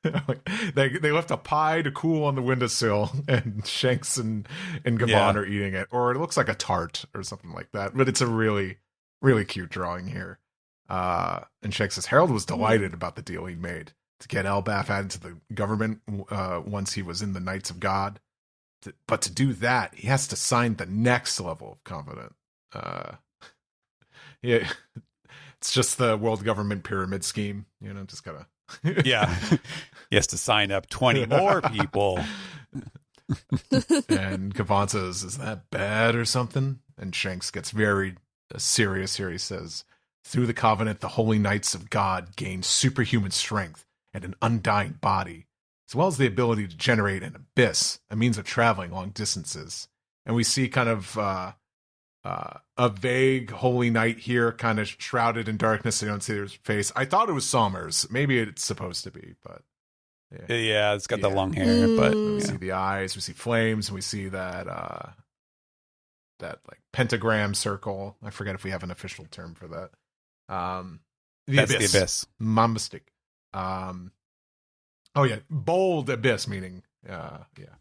They left a pie to cool on the windowsill, and Shanks and Gabon are eating it, or it looks like a tart or something like that. But it's a really, really cute drawing here. And Shanks says Harold was delighted about the deal he made to get Elbaf added to the government once he was in the Knights of God. But to do that, he has to sign the next level of covenant. Yeah, it's just the world government pyramid scheme. Just gotta. Yeah, he has to sign up 20 more people. And Gabon says, "Is that bad or something?" And Shanks gets very serious here. He says, "Through the covenant, the holy knights of God gain superhuman strength and an undying body, as well as the ability to generate an abyss, a means of traveling long distances." And we see kind of a vague holy knight here, kind of shrouded in darkness, so you don't see his face. I thought it was Somers. Maybe it's supposed to be, but yeah, it's got the long hair. But we see the eyes, we see flames, and we see that like pentagram circle. I forget if we have an official term for that. That's the abyss. My mistake. Oh yeah, bold abyss, meaning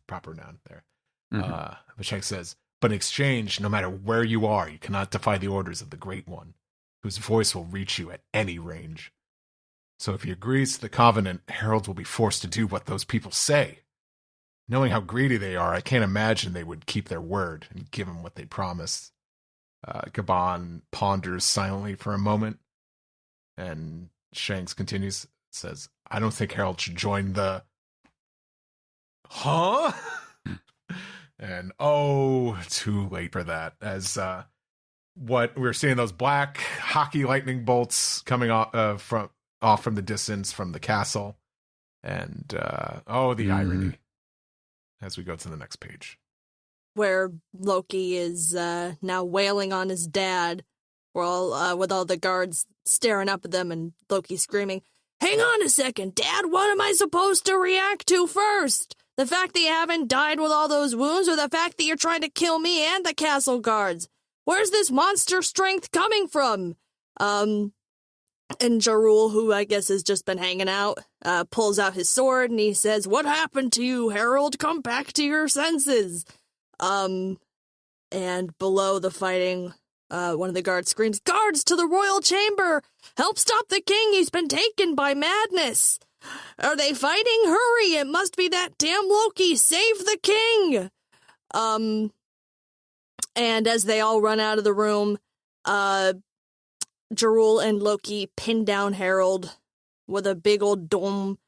proper noun there. But Shanks says, but in exchange, no matter where you are, you cannot defy the orders of the Great One, whose voice will reach you at any range. So if he agrees to the covenant, Harold will be forced to do what those people say. Knowing how greedy they are, I can't imagine they would keep their word and give him what they promised. Gabon ponders silently for a moment, and Shanks continues, says, I don't think Harold should join the... Huh? And too late for that, as what we're seeing, those black hockey lightning bolts coming off from the distance from the castle. And the irony as we go to the next page, where Loki is now wailing on his dad, with all the guards staring up at them, and Loki screaming, "Hang on a second, Dad, what am I supposed to react to first? The fact that you haven't died with all those wounds, or the fact that you're trying to kill me and the castle guards? Where's this monster strength coming from?" And Jarul, who I guess has just been hanging out, pulls out his sword and he says, "What happened to you, Harold? Come back to your senses." And below the fighting, one of the guards screams, "Guards to the royal chamber! Help stop the king! He's been taken by madness! Are they fighting? Hurry! It must be that damn Loki! Save the king!" And as they all run out of the room, Jarul and Loki pin down Harold with a big old dome.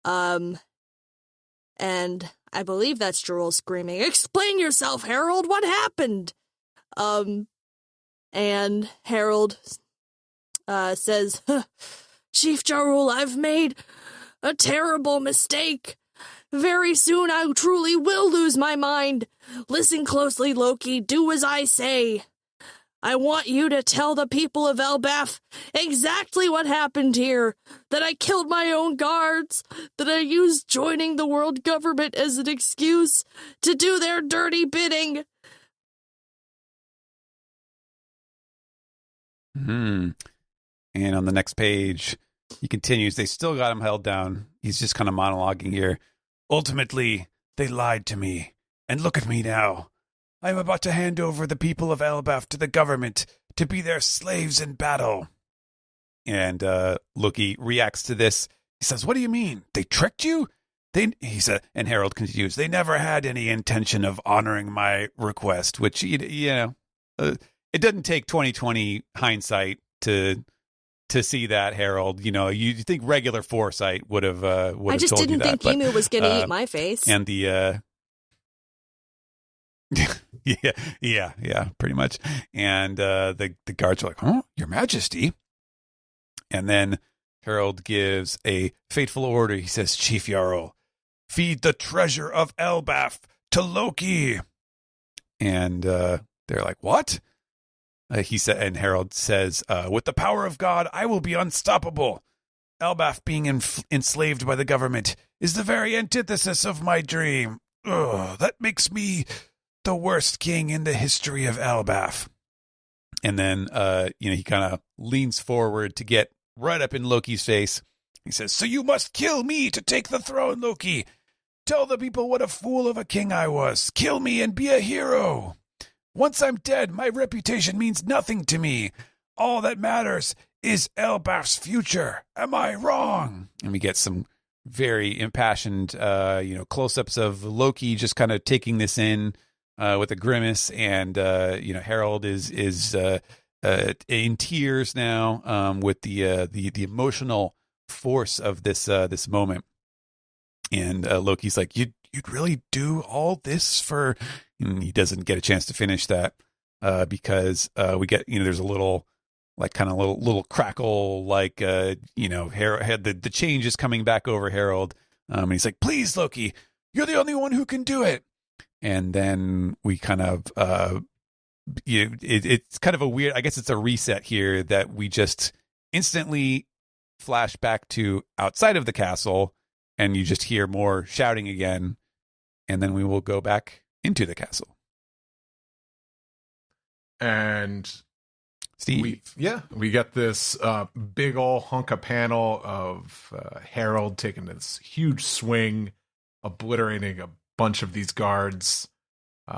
And I believe that's Jarul screaming, "Explain yourself, Harold! What happened?" And Harold says, "Chief Jarul, I've made a terrible mistake. Very soon I truly will lose my mind. Listen closely, Loki. Do as I say. I want you to tell the people of Elbaf exactly what happened here, that I killed my own guards, that I used joining the world government as an excuse to do their dirty bidding." And on the next page, he continues, they still got him held down. He's just kind of monologuing here. "Ultimately, they lied to me. And look at me now. I am about to hand over the people of Elbaf to the government to be their slaves in battle." And Loki reacts to this. He says, "What do you mean? They tricked you?" He said, and Harold continues, "They never had any intention of honoring my request," which, it doesn't take 2020 hindsight to see that, Harold. You think regular foresight would have told you that. I just didn't think Emu was going to eat my face. And the yeah, pretty much. And the guards are like, "Huh, Your Majesty?" And then Harold gives a fateful order. He says, "Chief Jarl, feed the treasure of Elbaf to Loki." And they're like, "What?" He said, and Harold says, "With the power of God, I will be unstoppable. Elbaf being enslaved by the government is the very antithesis of my dream. That makes me the worst king in the history of Elbaf." And then, he kind of leans forward to get right up in Loki's face. He says, "So you must kill me to take the throne, Loki. Tell the people what a fool of a king I was. Kill me and be a hero. Once I'm dead, my reputation means nothing to me. All that matters is Elbaf's future. Am I wrong?" And we get some very impassioned, close-ups of Loki just kind of taking this in with a grimace, and Harold is in tears now with the emotional force of this moment. And Loki's like, "You'd really do all this for?" And he doesn't get a chance to finish that because we get, there's a little, like, kind of little crackle, like, Harold had the change is coming back over Harold. And he's like, "Please, Loki, you're the only one who can do it." And then we kind of, it's kind of a weird, I guess it's a reset here, that we just instantly flash back to outside of the castle, and you just hear more shouting again. And then we will go back into the castle. And Steve, we get this big ol' hunk of panel of Harold taking this huge swing, obliterating a bunch of these guards. They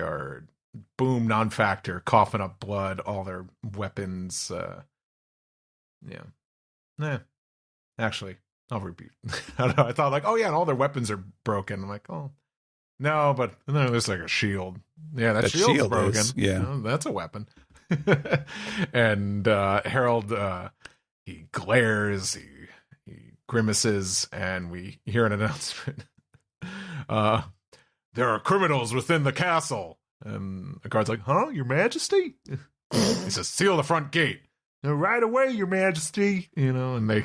are boom, non-factor, coughing up blood, all their weapons. Actually, I'll repeat. I thought, like, oh yeah, and all their weapons are broken. I'm like, oh, No, but then there's like a shield. Yeah, that shield's broken. That's a weapon. And Harold, he glares, he grimaces, and we hear an announcement. There are criminals within the castle. And the guard's like, huh, Your Majesty? He says, seal the front gate. Right away, Your Majesty. And they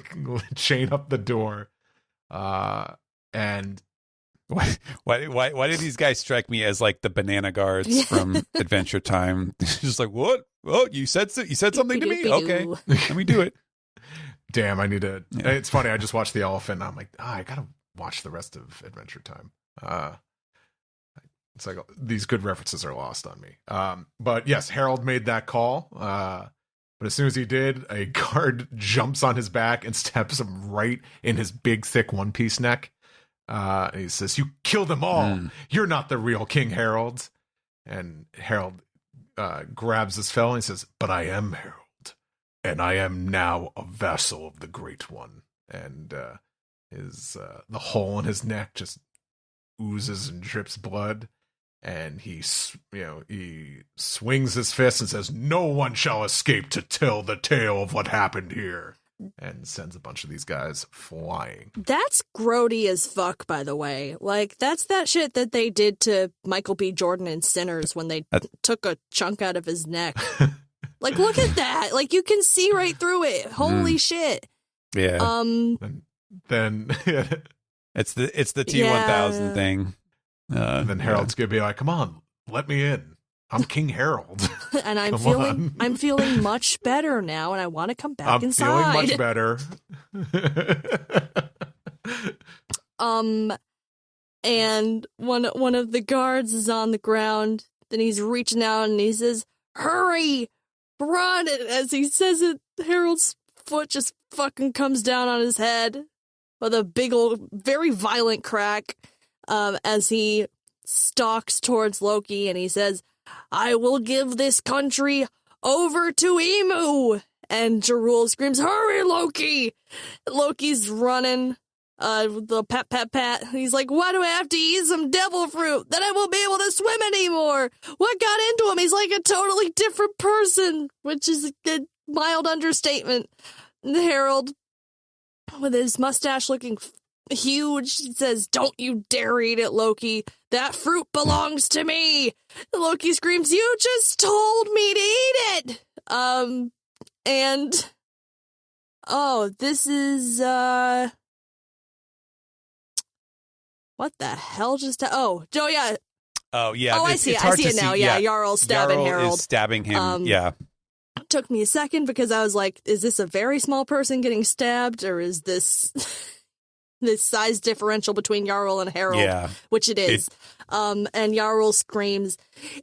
chain up the door. And why did these guys strike me as like the banana guards from Adventure Time? Just like, what? Oh, you said something to me? Okay, let me do it. Damn, I need to. Yeah. It's funny. I just watched The Elephant. And I'm like, I gotta watch the rest of Adventure Time. It's like these good references are lost on me. But yes, Harold made that call. But as soon as he did, a guard jumps on his back and stabs him right in his big, thick One Piece neck. And he says, you killed them all. You're not the real King Harold. And Harold grabs his fellow and he says, but I am Harold, and I am now a vassal of the Great One. And the hole in his neck just oozes and drips blood. And he swings his fist and says, no one shall escape to tell the tale of what happened here. And sends a bunch of these guys flying. That's grody as fuck, by the way. Like, that's that shit that they did to Michael B. Jordan in Sinners when they took a chunk out of his neck. Like, look at that. Like, you can see right through it. Holy shit. Yeah. Then it's the T-1000 thing. Then Harold's gonna be like, come on, let me in. I'm King Harold. And I'm feeling much better now, and I want to come back inside. I'm feeling much better. And one of the guards is on the ground, then he's reaching out and he says, hurry, run. And as he says it, Harold's foot just fucking comes down on his head with a big old, very violent crack, as he stalks towards Loki, and he says, I will give this country over to Emu. And Jarul screams, hurry, Loki. Loki's running, the pat. He's like, why do I have to eat some devil fruit? Then I won't be able to swim anymore. What got into him? He's like a totally different person, which is a mild understatement. And Harold, with his mustache looking huge, says, don't you dare eat it, Loki. That fruit belongs to me. Loki screams, you just told me to eat it. And this is what the hell just yeah. I see it now. Yeah, Jarl stabbing Harold. Is stabbing him. Took me a second because I was like, is this a very small person getting stabbed, or is this this size differential between Jarl and Harold? Yeah. Which it is. And Jarl screams,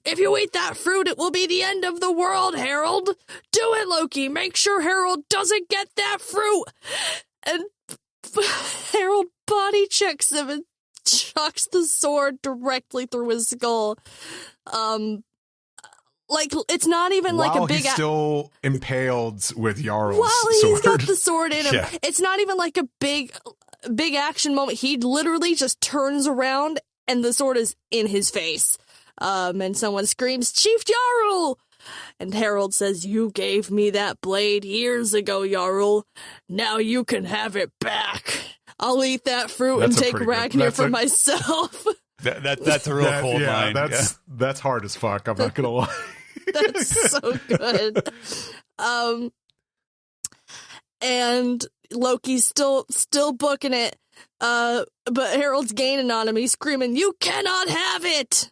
if you eat that fruit, it will be the end of the world, Harold. Do it, Loki. Make sure Harold doesn't get that fruit. And Harold body checks him and chucks the sword directly through his skull. Like, it's not even like a big... he's still impaled with Jarl's sword. He's got the sword in him. Yeah. It's not even like a big action moment. He literally just turns around and the sword is in his face. And someone screams, Chief Jarl! And Harold says, you gave me that blade years ago, Jarl. Now you can have it back. I'll eat that fruit and take Ragnar for myself. That's a real cold line. That's hard as fuck. I'm not gonna lie. That's so good. And Loki's still booking it. But Harold's gaining on him. He's screaming, you cannot have it!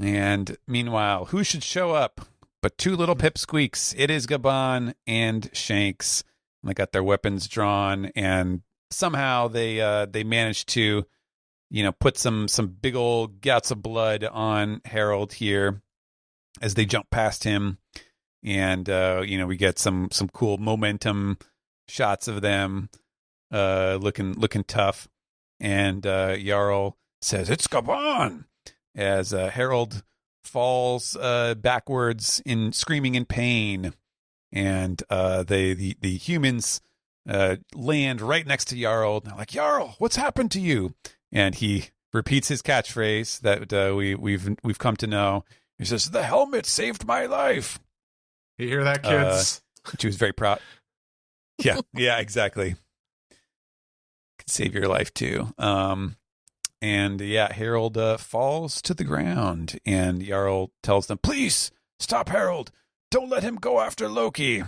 And meanwhile, who should show up but two little pipsqueaks? It is Gabon and Shanks. They got their weapons drawn, and somehow they managed to, put some big old gouts of blood on Harold here as they jump past him. And, we get some cool momentum shots of them looking tough. And Jarl says, it's Gabon! As Harold falls backwards screaming in pain. And the humans land right next to Jarl. They're like, Jarl, what's happened to you? And he repeats his catchphrase that we've come to know. He says, "The helmet saved my life." You hear that, kids? She was very proud. Yeah, exactly. Could save your life too. And Harold falls to the ground, and Jarl tells them, "Please stop, Harold. Don't let him go after Loki."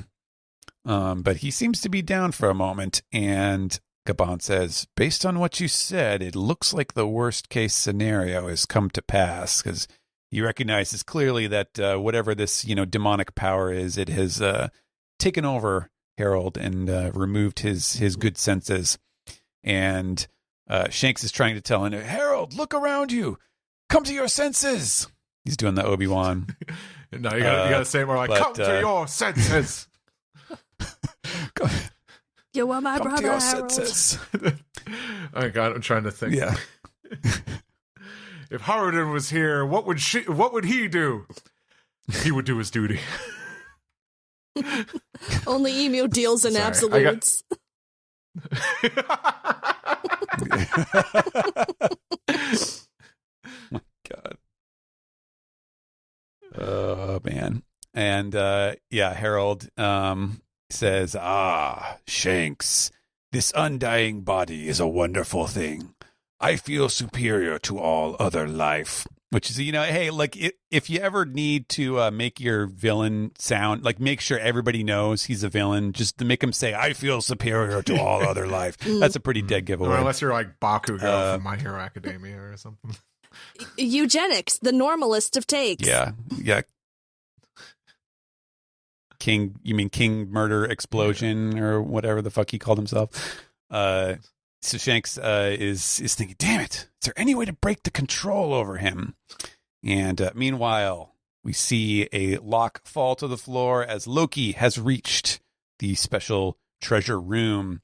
But he seems to be down for a moment, and Gabon says, "Based on what you said, it looks like the worst case scenario has come to pass," because he recognizes clearly that whatever this demonic power is, it has taken over Harold and removed his good senses. And Shanks is trying to tell him, "Harold, look around you. Come to your senses." He's doing the Obi-Wan. No, you gotta say more like, "Come to your senses." You are my brother, Harold. Oh God, I'm trying to think. Yeah. If Harridan was here, what would he do? He would do his duty. Only Emu deals in absolutes. My God. Oh man. And Harold says, Shanks, this undying body is a wonderful thing. I feel superior to all other life. Which is, hey, like if you ever need to make your villain sound, like make sure everybody knows he's a villain, just to make him say, "I feel superior to all other life." That's a pretty dead giveaway. Or unless you're like Bakugo from My Hero Academia or something. Eugenics, the normalist of takes. Yeah. King, you mean King Murder Explosion or whatever the fuck he called himself. So Shanks is thinking, damn it, is there any way to break the control over him? And meanwhile, we see a lock fall to the floor as Loki has reached the special treasure room.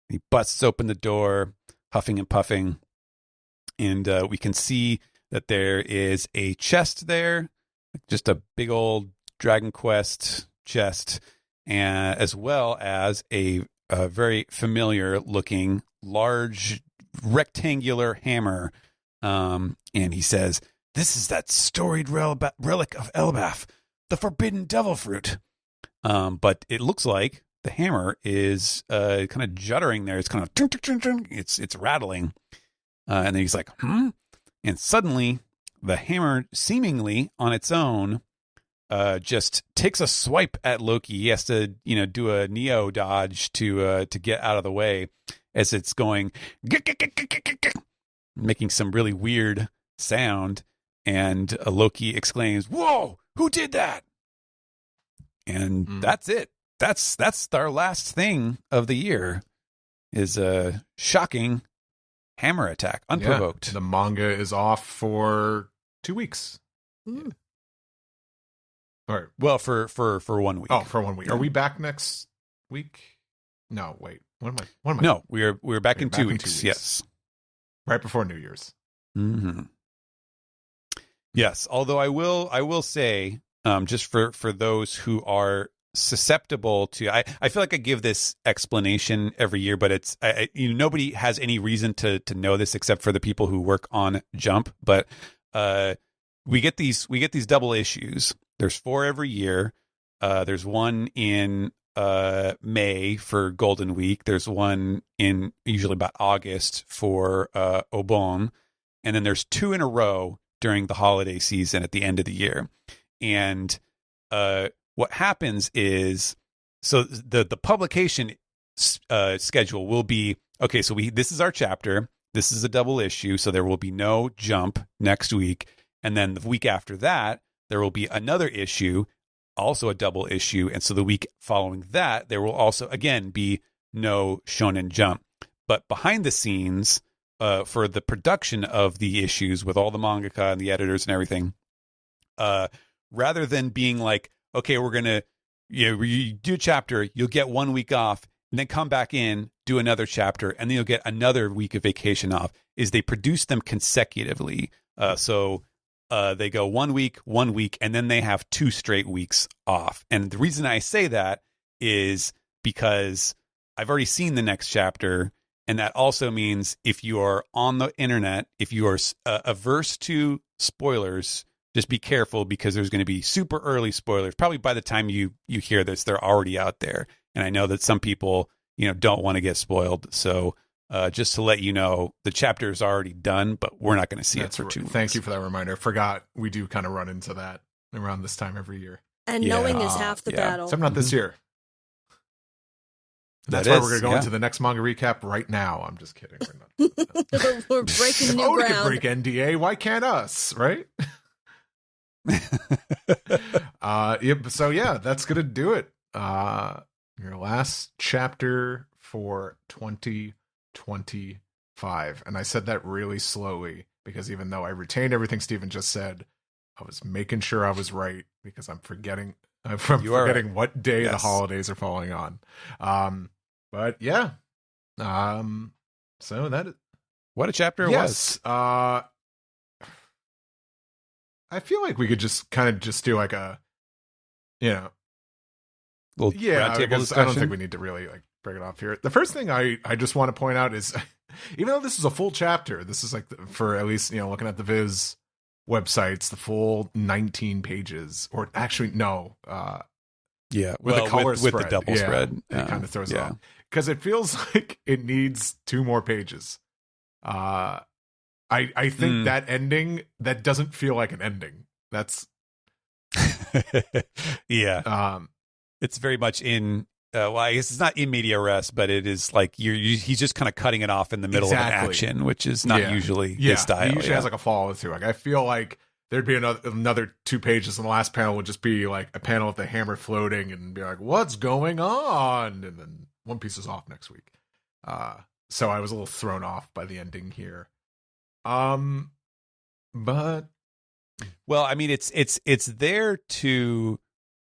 He busts open the door, huffing and puffing. And we can see that there is a chest there, just a big old Dragon Quest chest, and as well as a very familiar looking large rectangular hammer. And he says, "This is that storied relic of Elbaf, the forbidden devil fruit." But it looks like the hammer is kind of juddering there. It's kind of it's rattling. And then he's like, And suddenly the hammer, seemingly on its own, just takes a swipe at Loki. He has to, do a Neo dodge to get out of the way as it's going, making some really weird sound. And Loki exclaims, "Whoa, who did that?" And that's it. That's our last thing of the year, is a shocking hammer attack, unprovoked. Yeah, the manga is off for 2 weeks. Mm. All right. Well, for 1 week. Oh, for 1 week. Are we back next week? No, wait. What am I? No, we're back in 2 weeks. Yes, right before New Year's. Mm-hmm. Yes, although I will say, just for those who are susceptible to, I feel like I give this explanation every year, but it's nobody has any reason to know this except for the people who work on Jump. But we get these double issues. There's 4 every year. There's one in May for Golden Week. There's one in usually about August for Obon, and then there's 2 in a row during the holiday season at the end of the year. And what happens is, so the publication schedule will be, okay, so this is our chapter. This is a double issue, so there will be no Jump next week. And then the week after that, there will be another issue, also a double issue. And so the week following that, there will also, again, be no Shonen Jump. But behind the scenes, for the production of the issues with all the mangaka and the editors and everything, rather than being like, okay, we're going to, you do a chapter, you'll get 1 week off, and then come back in, do another chapter, and then you'll get another week of vacation off, is they produce them consecutively. So they go 1 week, and then they have 2 straight weeks off. And the reason I say that is because I've already seen the next chapter. And that also means if you are on the internet, if you are averse to spoilers, just be careful, because there's going to be super early spoilers. Probably by the time you hear this, they're already out there. And I know that some people, don't want to get spoiled. So just to let you know, the chapter is already done, but we're not going to see it for 2 weeks. Thank you for that reminder. I forgot we do kind of run into that around this time every year. And knowing is half the battle. Except not this year. That's why we're going to go into the next manga recap right now. I'm just kidding. We're not. We're breaking new ground. Can break NDA. Why can't us? Right? So yeah, that's going to do it. Your last chapter for 2025. And I said that really slowly because even though I retained everything Steven just said, I was making sure I was right because I'm forgetting what day the holidays are falling on. But yeah. So that is what a chapter it was. I feel like we could just do like a, little roundtable discussion. I don't think we need to really break it off here. The first thing I just want to point out is, even though this is a full chapter, this is for at least, looking at the Viz websites, the full 19 pages, or actually, no. With the color spread. With the double spread. It kind of throws it off. Because it feels like it needs 2 more pages. I think that ending, that doesn't feel like an ending. That's... yeah. It's very much in... I guess it's not in media res, but it is like he's just kind of cutting it off in the middle of an action, which is not usually his style. He usually has a follow through. I feel like there'd be another 2 pages, and the last panel would just be a panel with the hammer floating, and be like, "What's going on?" And then One Piece is off next week. So I was a little thrown off by the ending here. But well, I mean, it's there to.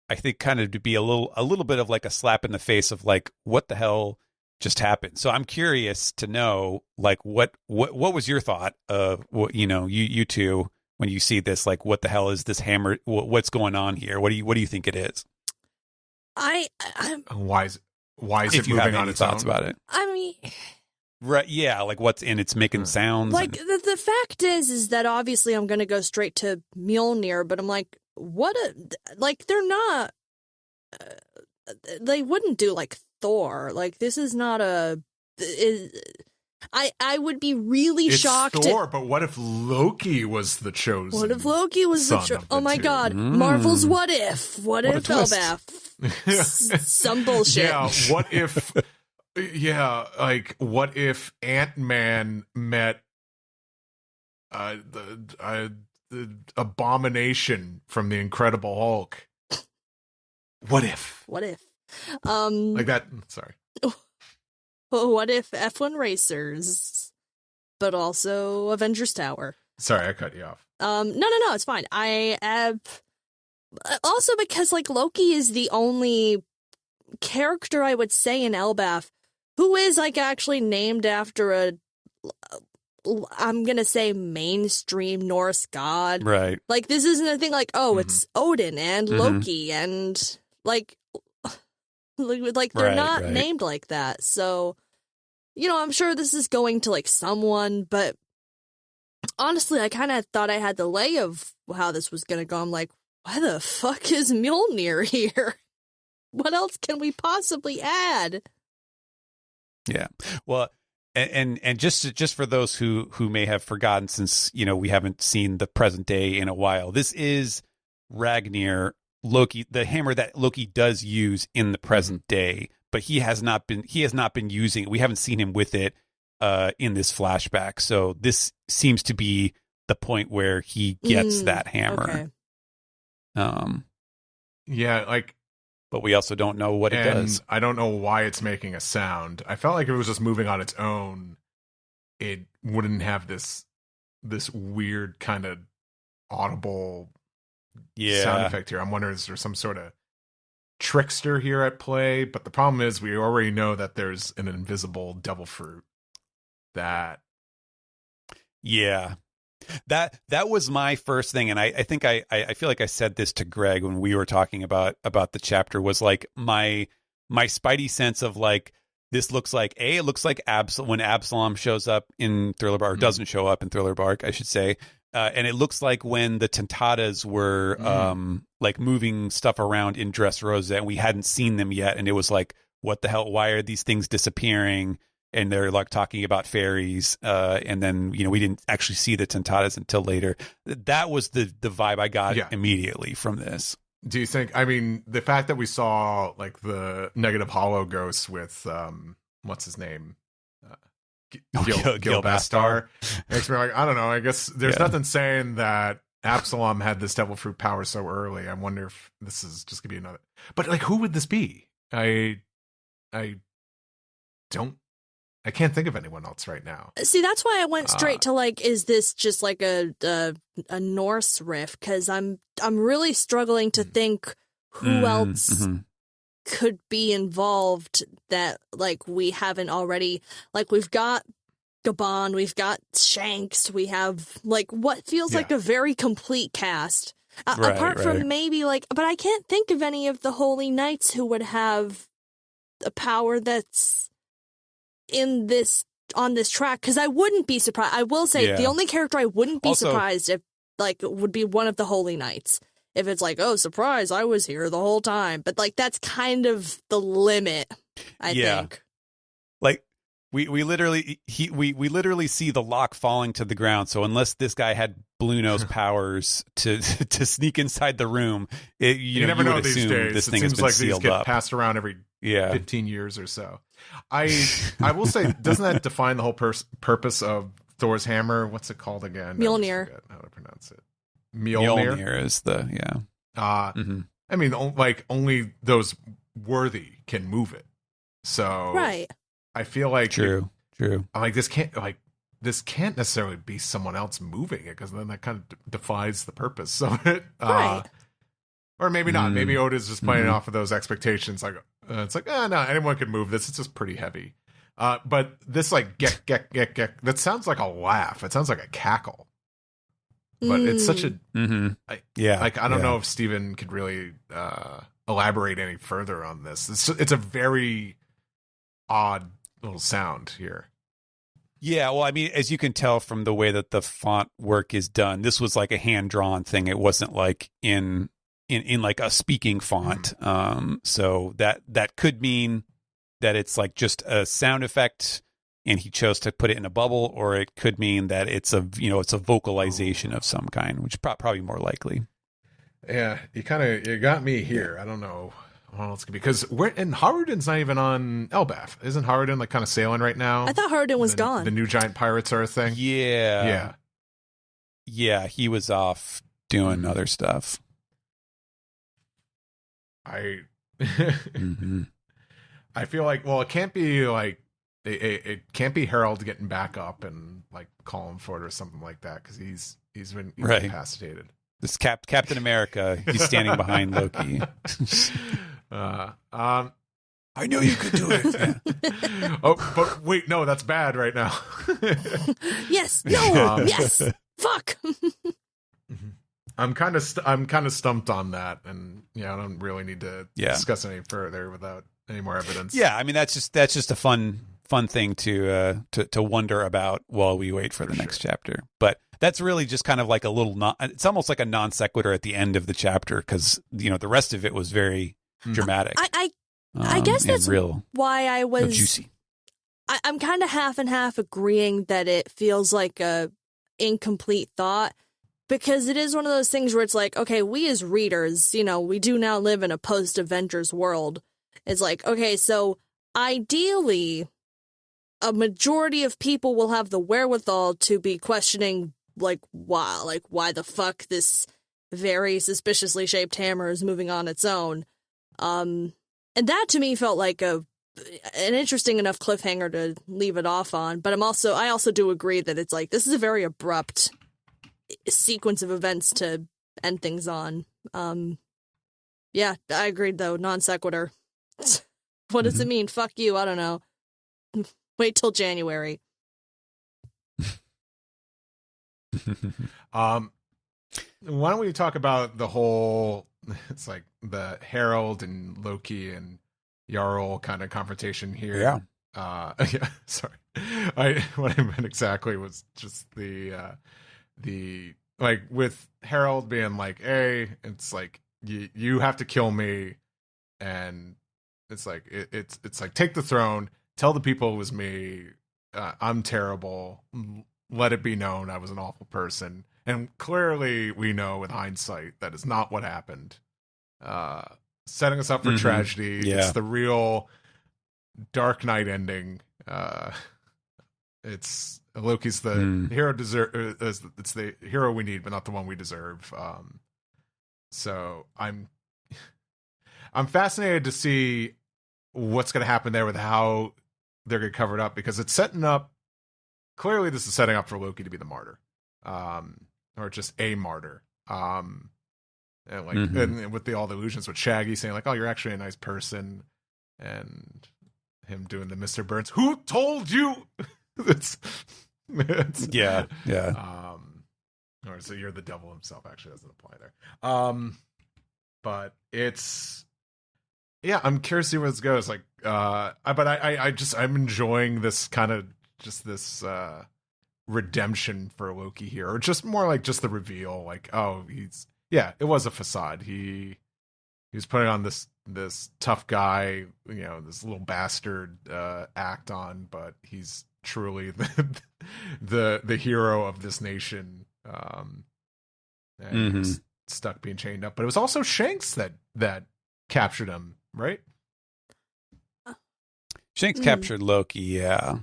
I think kind of to be a little bit of a slap in the face of what the hell just happened. So I'm curious to know what was your thought of what you two when you see this, what the hell is this hammer? What's going on here? What do you think it is? Why is it moving on its thoughts own? about it? I mean, right? Yeah, what's in it's making sounds. The fact is that obviously I'm going to go straight to Mjolnir, but I'm they're not, they wouldn't do Thor. This is not I would be really shocked. It's Thor, but what if Loki was the chosen? What if Loki was the chosen? Oh my God. Marvel's What If? What if Elbaf? Some bullshit. Yeah, what if, what if Ant-Man met the Abomination from the Incredible Hulk? What if? Like that. Sorry. What if F1 Racers, but also Avengers Tower? Sorry, I cut you off. No, it's fine. I have also because Loki is the only character I would say in Elbaf who is actually named after a. I'm going to say mainstream Norse god. Right. This isn't a thing it's Odin and Loki and they're not named like that. So, I'm sure this is going to someone, but honestly, I kind of thought I had the lay of how this was going to go. I'm why the fuck is Mjolnir here? What else can we possibly add? Yeah. Well, And just for those who may have forgotten, since we haven't seen the present day in a while, this is Ragnir, Loki, the hammer that Loki does use in the present day, but he has not been using it. We haven't seen him with it in this flashback. So this seems to be the point where he gets that hammer. Okay. Yeah, but we also don't know what it does. I don't know why it's making a sound. I felt like if it was just moving on its own, it wouldn't have this weird kind of audible sound effect here. I'm wondering, is there some sort of trickster here at play? But the problem is we already know that there's an invisible devil fruit that... Yeah. That was my first thing, and I think I feel like I said this to Greg when we were talking about the chapter, was my spidey sense of this looks like it looks like when Absalom shows up in Thriller Bark, or doesn't show up in Thriller Bark, I should say. And it looks like when the Tentatas were like moving stuff around in Dressrosa, and we hadn't seen them yet, and it was like, what the hell? Why are these things disappearing? And they're like talking about fairies, and then we didn't actually see the Tentatas until later. That was the vibe I got immediately from this. Do you think? I mean, the fact that we saw like the negative hollow ghost with what's his name, Gil Bastar, makes me like, I don't know. I guess there's nothing saying that Absalom had this devil fruit power so early. I wonder if this is just gonna be another. But like, who would this be? I can't think of anyone else right now. See, that's why I went straight to like, is this just like a Norse riff? Because I'm really struggling to think who else could be involved that like we haven't already. Like we've got Gabon, we've got Shanks, we have like what feels like a very complete cast. Apart from maybe like, but I can't think of any of the Holy Knights who would have a power that's on this track, because I wouldn't be surprised. I will say the only character I wouldn't be surprised if like would be one of the Holy Knights. If it's like, oh, surprise, I was here the whole time. But like that's kind of the limit, I think. Like we literally see the lock falling to the ground. So unless this guy had Blue Nose powers to sneak inside the room, you never know these days. This thing has been sealed these get up. Passed around every 15 years or so. I will say, doesn't that define the whole purpose of Thor's hammer? What's it called again? Mjolnir. How to pronounce it? Mjolnir is the I mean, like only those worthy can move it. So I feel like true. I'm like, this can't necessarily be someone else moving it, because then that kind of defies the purpose of it. Or maybe not. Maybe Oda's just playing off of those expectations. Like it's like, no, anyone can move this. It's just pretty heavy. But this like get that sounds like a laugh. It sounds like a cackle. But it's such a like I don't know if Steven could really elaborate any further on this. It's a very odd little sound here. Yeah, well, I mean, as you can tell from the way that the font work is done, this was like a hand-drawn thing. It wasn't like in like a speaking font. So that could mean that it's like just a sound effect and he chose to put it in a bubble, or it could mean that it's a vocalization of some kind, which is probably more likely. Yeah, you got me here. I don't know what else could be, because Harudin's not even on Elbaf. Isn't Harudin like kind of sailing right now? I thought Harudin was gone. The new giant pirates are a thing. Yeah. He was off doing other stuff. I feel like, well, it can't be like it can't be Harold getting back up and like calling for it or something like that, because he's been incapacitated. This Captain America, he's standing behind Loki. I knew you could do it. Yeah. Oh, but wait, no, that's bad right now. Yes, no, yes, fuck. I'm kind of stumped on that, and I don't really need to discuss any further without any more evidence. Yeah, I mean that's just a fun thing to wonder about while we wait for the next chapter. But that's really just kind of like a little it's almost like a non sequitur at the end of the chapter, because the rest of it was very dramatic. I guess that's why I was juicy. I'm kind of half and half agreeing that it feels like a incomplete thought, because it is one of those things where it's like, okay, we as readers, we do now live in a post-Avengers world. It's like, okay, so ideally, a majority of people will have the wherewithal to be questioning, like, why the fuck this very suspiciously shaped hammer is moving on its own. And that to me felt like an interesting enough cliffhanger to leave it off on. But I also do agree that it's like, this is a very abrupt sequence of events to end things on. Yeah, I agreed though. Non sequitur. What does it mean? Fuck you. I don't know. Wait till January. Why don't we talk about the whole, it's like the Herald and Loki and Jarl kind of confrontation here. Yeah, sorry. What I meant exactly was just the like with Harold being like, hey, it's like you have to kill me, and it's like it's like take the throne, tell the people it was me, I'm terrible, let it be known I was an awful person. And clearly we know with hindsight that is not what happened. Setting us up for tragedy. Yeah. It's the real Dark Knight ending. It's Loki's the hero it's the hero we need, but not the one we deserve. So I'm fascinated to see what's going to happen there with how they're going to cover it up, because it's setting up. Clearly, this is setting up for Loki to be the martyr, or just a martyr. And like and with all the illusions with Shaggy saying like, "Oh, you're actually a nice person," and him doing the Mr. Burns, "Who told you?" it's yeah. Or so you're the devil himself. Actually, doesn't apply there. But it's, yeah, I'm curious to see where this goes. Like, but I'm enjoying this kind of just this redemption for Loki here, or just more like just the reveal. Like, oh, it was a facade. He was putting on this tough guy, this little bastard act on, but he's truly the hero of this nation. And he was stuck being chained up, but it was also Shanks that captured him, right? Shanks captured Loki, yeah.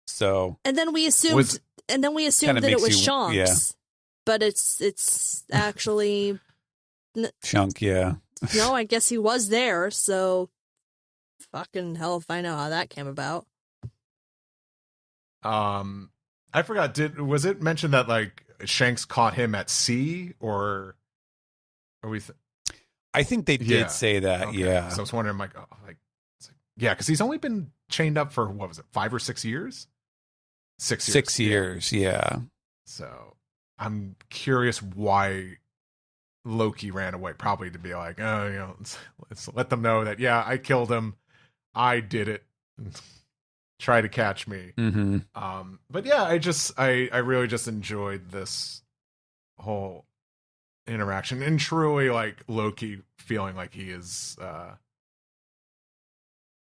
So and then we assumed that it was Shanks, yeah. But it's actually Shunk, yeah. No, I guess he was there, so fucking hell if I know how that came about. I forgot. Was it mentioned that like Shanks caught him at sea, or are we? I think they did say that. Okay. Yeah. So I was wondering, yeah, because he's only been chained up for what was it, 5 or 6 years? 6 years. 6 years. Yeah. So I'm curious why Loki ran away. Probably to be like, oh, let's let them know that I killed him. I did it. Try to catch me. But yeah, I really just enjoyed this whole interaction, and truly like Loki feeling like he is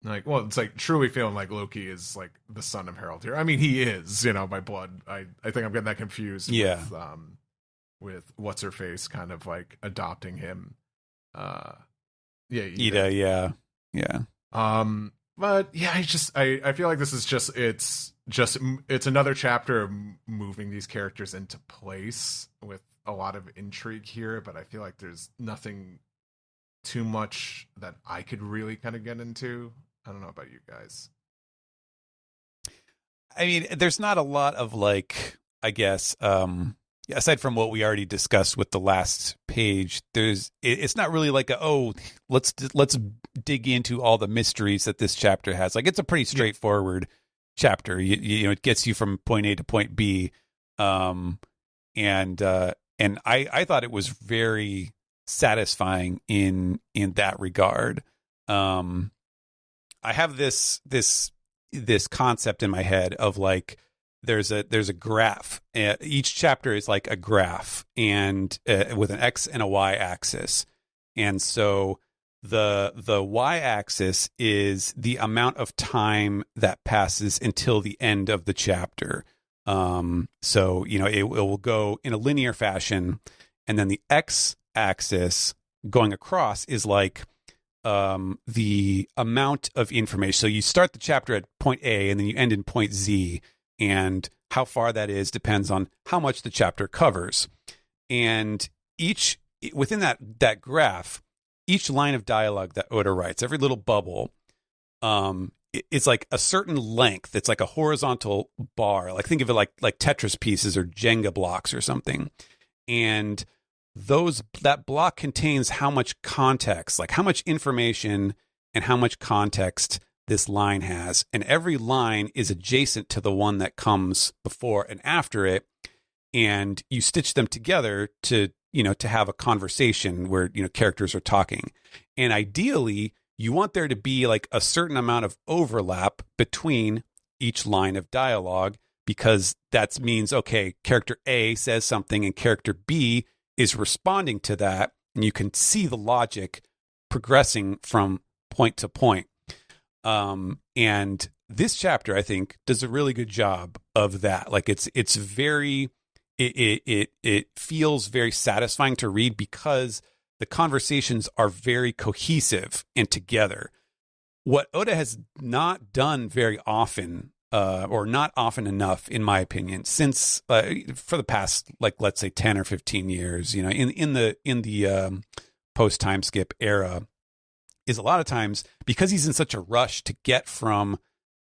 it's like truly feeling like Loki is like the son of Harold here. I mean, he is, by blood. I think I'm getting that confused with what's her face kind of like adopting him. Ida, yeah. But yeah, I feel like this is it's another chapter of moving these characters into place with a lot of intrigue here, but I feel like there's nothing too much that I could really kind of get into. I don't know about you guys. I mean, there's not a lot of like, I guess, aside from what we already discussed with the last page, it's not really like let's dig into all the mysteries that this chapter has. Like, it's a pretty straightforward chapter. It gets you from point A to point B. And I thought it was very satisfying in that regard. I have this concept in my head of like, there's a graph. Each chapter is like a graph, and with an X and a Y axis. And so the Y axis is the amount of time that passes until the end of the chapter. So it will go in a linear fashion, and then the X axis going across is like the amount of information. So you start the chapter at point A, and then you end in point Z. And how far that is depends on how much the chapter covers. And within that graph, each line of dialogue that Oda writes, every little bubble, it's like a certain length. It's like a horizontal bar. Like, think of it like Tetris pieces or Jenga blocks or something. And that block contains how much context, like how much information and how much context this line has, and every line is adjacent to the one that comes before and after it, and you stitch them together to have a conversation where characters are talking. And ideally you want there to be like a certain amount of overlap between each line of dialogue, because that means, okay, character A says something and character B is responding to that, and you can see the logic progressing from point to point. And this chapter, I think, does a really good job of that. Like it's very, it feels very satisfying to read because the conversations are very cohesive and together. What Oda has not done very often, or not often enough, in my opinion, since for the past, like, let's say 10 or 15 years, you know, in the post time skip era, is a lot of times, because he's in such a rush to get from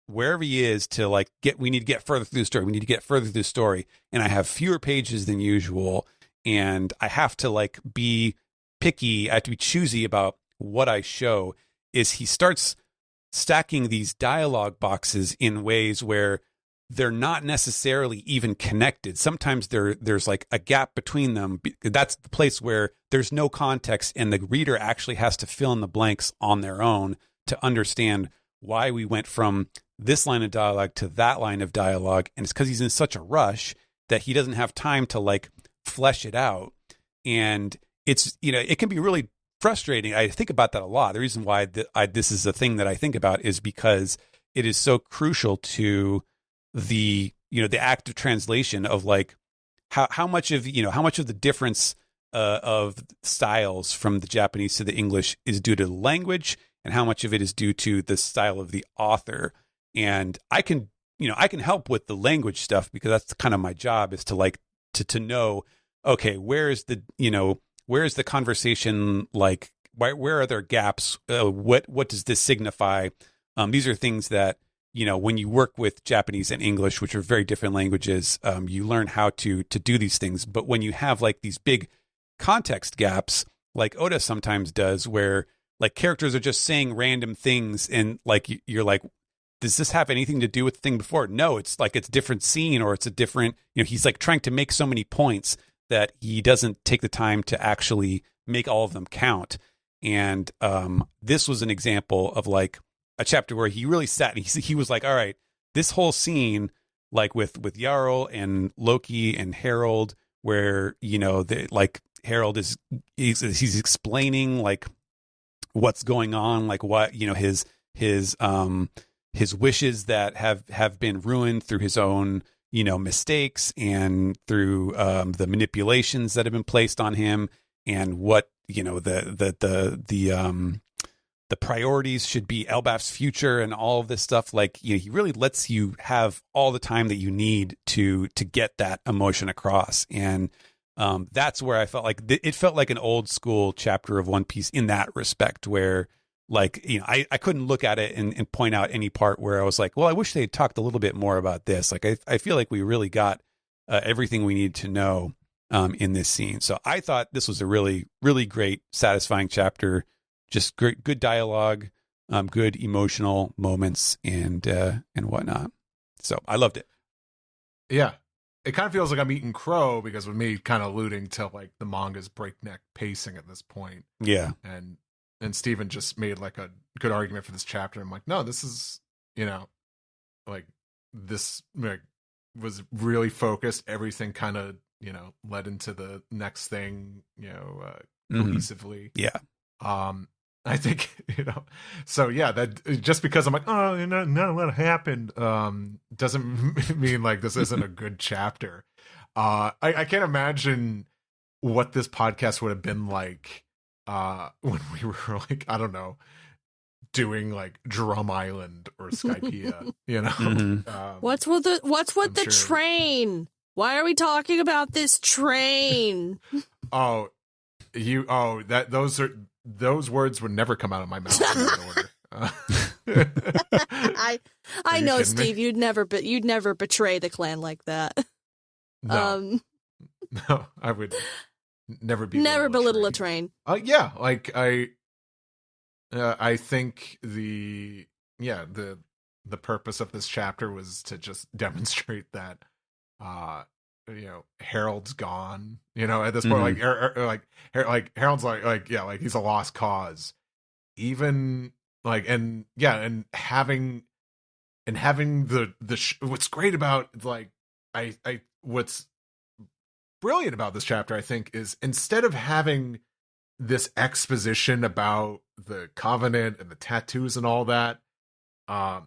wherever he is to like we need to get further through the story. We need to get further through the story. And I have fewer pages than usual. And I have to like be picky. I have to be choosy about what I show. Is he starts stacking these dialogue boxes in ways where they're not necessarily even connected. Sometimes there's like a gap between them. That's the place where there's no context and the reader actually has to fill in the blanks on their own to understand why we went from this line of dialogue to that line of dialogue. And it's because he's in such a rush that he doesn't have time to like flesh it out. And it's, you know, it can be really frustrating. I think about that a lot. The reason why this is a thing that I think about is because it is so crucial to the, you know, the act of translation of like how much of the difference of styles from the Japanese to the English is due to the language and how much of it is due to the style of the author. And I can help with the language stuff because that's kind of my job, is to like to know, okay, where is the conversation, like where are there gaps? What does this signify? These are things that, you know, when you work with Japanese and English, which are very different languages, you learn how to do these things. But when you have like these big context gaps, like Oda sometimes does, where like characters are just saying random things and like you're like, does this have anything to do with the thing before? No, it's like it's a different scene, or it's a different, you know, he's like trying to make so many points that he doesn't take the time to actually make all of them count. And this was an example of like a chapter where he really sat and he was like, all right, this whole scene, like with Jarl and Loki and Harold, where, you know, like Harold he's explaining like what's going on, like what, you know, his wishes that have been ruined through his own, you know, mistakes and through the manipulations that have been placed on him, and what, you know, the priorities should be Elbaf's future and all of this stuff. Like, you know, he really lets you have all the time that you need to get that emotion across. And that's where I felt like it felt like an old school chapter of One Piece in that respect, where, like, you know, I couldn't look at it and point out any part where I was like, well, I wish they had talked a little bit more about this. Like, I feel like we really got everything we need to know in this scene. So I thought this was a really, really great, satisfying chapter. Just great, good dialogue, good emotional moments, and whatnot. So I loved it. Yeah. It kind of feels like I'm eating crow, because with me kind of alluding to like the manga's breakneck pacing at this point. Yeah. And Steven just made like a good argument for this chapter. I'm like, no, this is, you know, like this like, was really focused. Everything kind of, you know, led into the next thing, you know, cohesively. Yeah. I think, you know, so yeah, that just because I'm like, oh, you know, not a lot happened, doesn't mean like this isn't a good chapter. I can't imagine what this podcast would have been like when we were like, I don't know, doing like Drum Island or Skypiea, you know. Mm-hmm. What's with the train? Why are we talking about this train? Those words would never come out of my mouth in that order. I know, Steve. You'd never betray the clan like that. No, no, I would never belittle a train. Yeah, like I think the purpose of this chapter was to just demonstrate that you know, Harold's gone, you know, at this point. Like Harold's like yeah, like he's a lost cause, even like, and yeah, and having what's great about like, what's brilliant about this chapter, I think, is instead of having this exposition about the Covenant and the tattoos and all that, I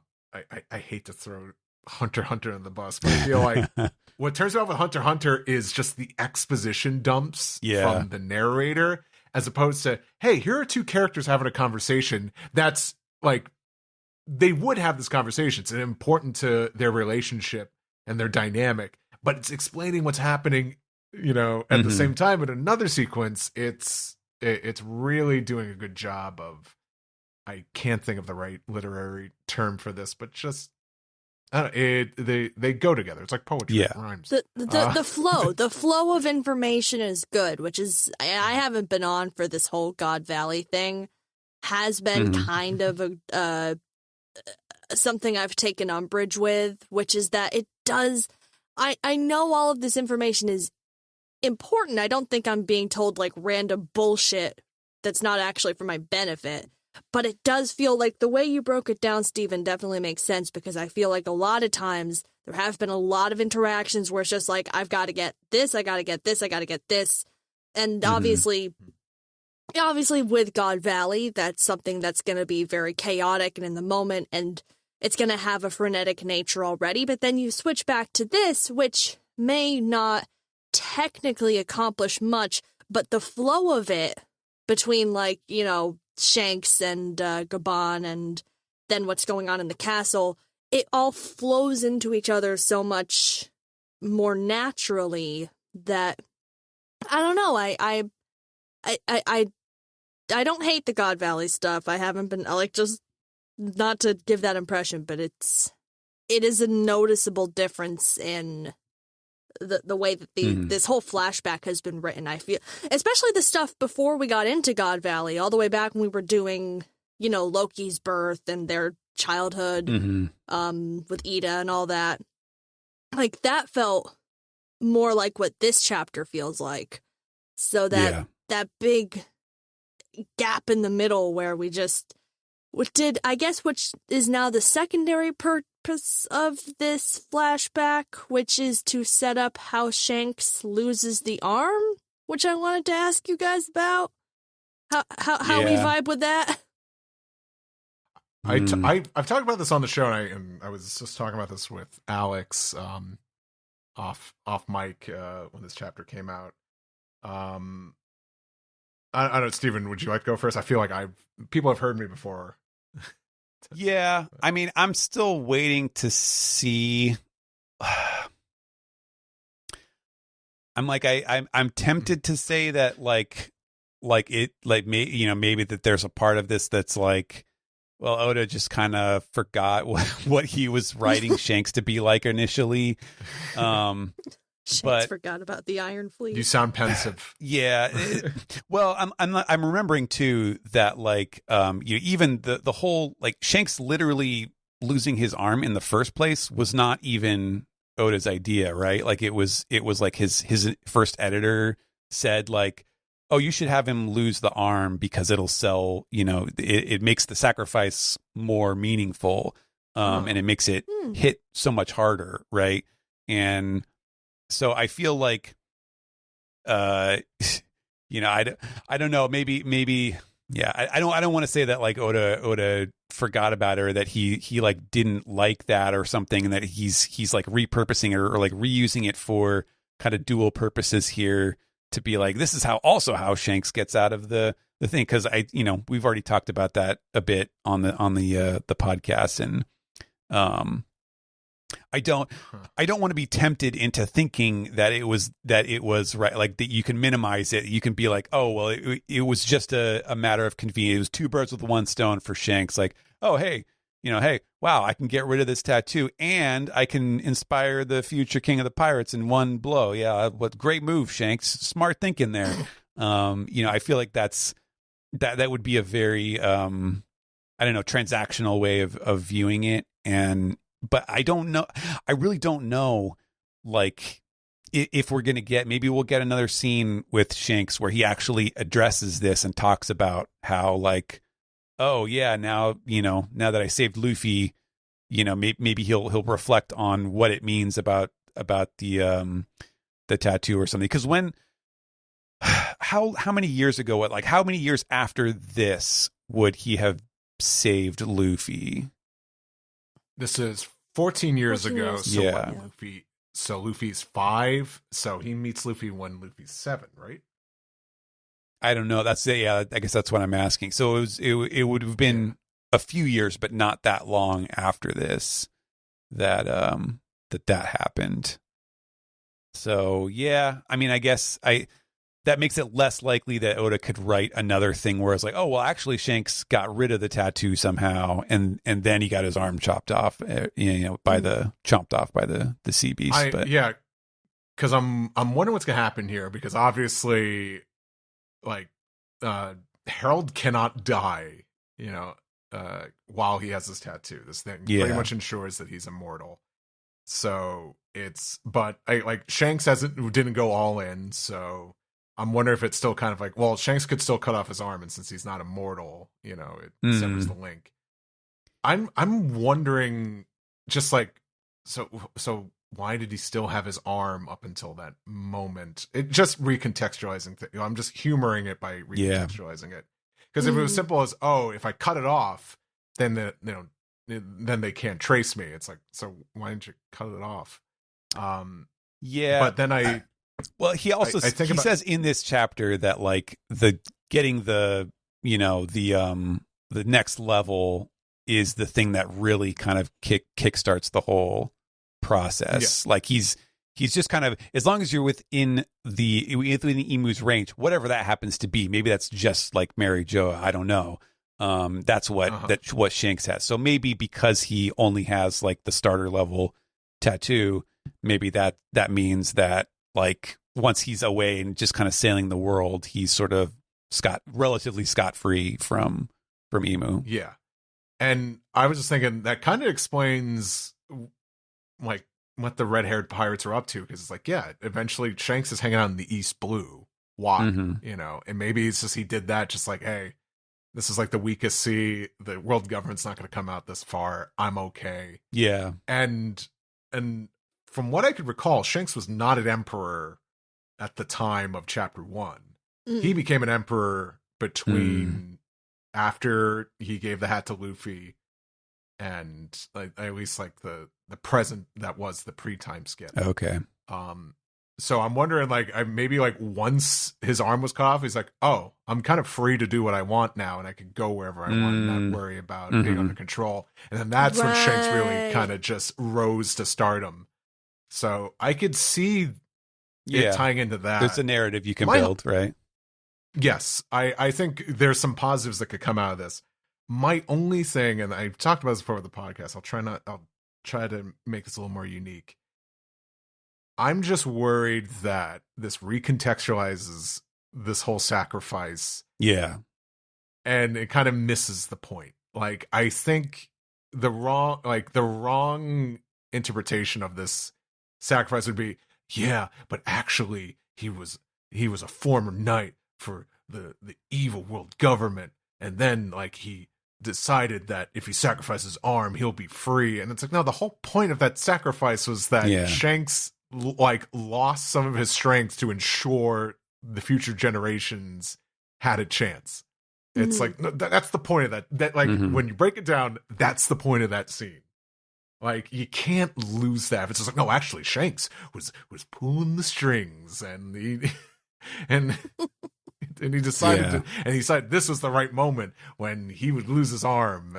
hate to throw Hunter x Hunter on the bus, but I feel like what turns out with Hunter x Hunter is just the exposition dumps from the narrator, as opposed to, hey, here are two characters having a conversation that's like, they would have this conversation. It's important to their relationship and their dynamic, but it's explaining what's happening, at the same time. In another sequence, it's really doing a good job of, I can't think of the right literary term for this, but just, they go together. It's like poetry. It rhymes. The flow of information is good, which is, I haven't been on for this whole God Valley thing, has been kind of something I've taken umbrage with, which is that it does, I know all of this information is important. I don't think I'm being told like random bullshit that's not actually for my benefit, but it does feel like the way you broke it down, Stephen, definitely makes sense, because I feel like a lot of times there have been a lot of interactions where it's just like, I've got to get this, I got to get this, I got to get this. And obviously with God Valley, that's something that's going to be very chaotic and in the moment, and it's going to have a frenetic nature already. But then you switch back to this, which may not technically accomplish much, but the flow of it between, like, Shanks and Gabon, and then what's going on in the castle, it all flows into each other so much more naturally that, I don't know, I don't hate the God Valley stuff. I haven't been, like, just not to give that impression, but it is a noticeable difference in the way that this whole flashback has been written. I feel, especially the stuff before we got into God Valley, all the way back when we were doing, Loki's birth and their childhood, with Ida and all that. Like, that felt more like what this chapter feels like. So that big gap in the middle where we just, which is now the secondary purpose of this flashback, which is to set up how Shanks loses the arm, which I wanted to ask you guys about. How we vibe with that. I've talked about this on the show, and I was just talking about this with Alex off mic when this chapter came out. I don't know, Stephen, would you like to go first? I feel like people have heard me before. Yeah, I mean, I'm still waiting to see. I'm tempted to say that maybe that there's a part of this that's like, well, Oda just kind of forgot what he was writing Shanks to be like initially. Shanks forgot about the Iron Fleet. You sound pensive. Yeah. Well, I'm remembering too that even the whole, like, Shanks literally losing his arm in the first place was not even Oda's idea, right? Like, it was like his first editor said, like, oh, you should have him lose the arm because it'll sell, it makes the sacrifice more meaningful, and it makes it hit so much harder, right? And so I feel like, I don't know, maybe, yeah, I don't want to say that like Oda forgot about it, or that he like didn't like that or something, and that he's like repurposing it or like reusing it for kind of dual purposes here to be like, this is how Shanks gets out of the thing. Cause we've already talked about that a bit on the podcast, and, I don't want to be tempted into thinking that it was right. Like, that you can minimize it. You can be like, oh, well, it was just a matter of convenience. It was two birds with one stone for Shanks. Like, oh, hey, hey, wow, I can get rid of this tattoo and I can inspire the future king of the pirates in one blow. Yeah. What great move, Shanks. Smart thinking there. I feel like that would be a very, transactional way of viewing it. But I don't know. I really don't know, like, if we're going to maybe we'll get another scene with Shanks where he actually addresses this and talks about how, like, oh yeah, now that I saved Luffy, maybe he'll reflect on what it means about the tattoo or something. Because how many years ago, how many years after this would he have saved Luffy? This is 14 years ago. So yeah. Luffy's 5. So he meets Luffy when Luffy's 7, right? I don't know. I guess that's what I'm asking. So it would have been a few years, but not that long after this that happened. So yeah, I mean, I guess that makes it less likely that Oda could write another thing where it's like, oh well, actually Shanks got rid of the tattoo somehow, and then he got his arm chopped off, by the sea beast. Yeah, because I'm wondering what's gonna happen here, because obviously, like, Harold cannot die, while he has this tattoo. This thing pretty much ensures that he's immortal. So Shanks didn't go all in, so I'm wondering if it's still kind of like, well, Shanks could still cut off his arm, and since he's not immortal, it severs the link. I'm wondering, just like, so why did he still have his arm up until that moment? It just recontextualizing. I'm just humoring it by recontextualizing it. Because if it was simple as, oh, if I cut it off, then then they can't trace me. It's like, so why didn't you cut it off? But then well, he also he says in this chapter that like getting the next level is the thing that really kind of kickstarts the whole process. Yeah. Like he's just kind of, as long as you're within the emu's range, whatever that happens to be, maybe that's just like Mary Jo, I don't know. That's what Shanks has. So maybe because he only has like the starter level tattoo, maybe that means that like once he's away and just kind of sailing the world, he's sort of relatively scot-free from Emu. Yeah. And I was just thinking that kind of explains like what the red-haired pirates are up to, because it's like, yeah, eventually Shanks is hanging out in the East Blue. Why? And maybe it's just he did that just like, hey, this is like the weakest sea. The world government's not going to come out this far. I'm okay. Yeah. And from what I could recall, Shanks was not an emperor at the time of Chapter 1. He became an emperor between after he gave the hat to Luffy and like at least like the present that was the pre-time skip. Okay. So I'm wondering, like, maybe like once his arm was cut off, he's like, oh, I'm kind of free to do what I want now, and I can go wherever I want and not worry about being under control. And then that's when Shanks really kind of just rose to stardom. So I could see it tying into that. There's a narrative you can build, right? Yes. I think there's some positives that could come out of this. My only thing, and I've talked about this before with the podcast, I'll try to make this a little more unique. I'm just worried that this recontextualizes this whole sacrifice. Yeah. And it kind of misses the point. Like, I think the wrong interpretation of this sacrifice would be, yeah, but actually he was a former knight for the evil world government. And then like he decided that if he sacrifices his arm, he'll be free. And it's like, no, the whole point of that sacrifice was that Shanks like lost some of his strength to ensure the future generations had a chance. It's like, no, that's the point of that like when you break it down, that's the point of that scene. Like, you can't lose that. It's just like, no, actually Shanks was pulling the strings and he and he decided this was the right moment when he would lose his arm.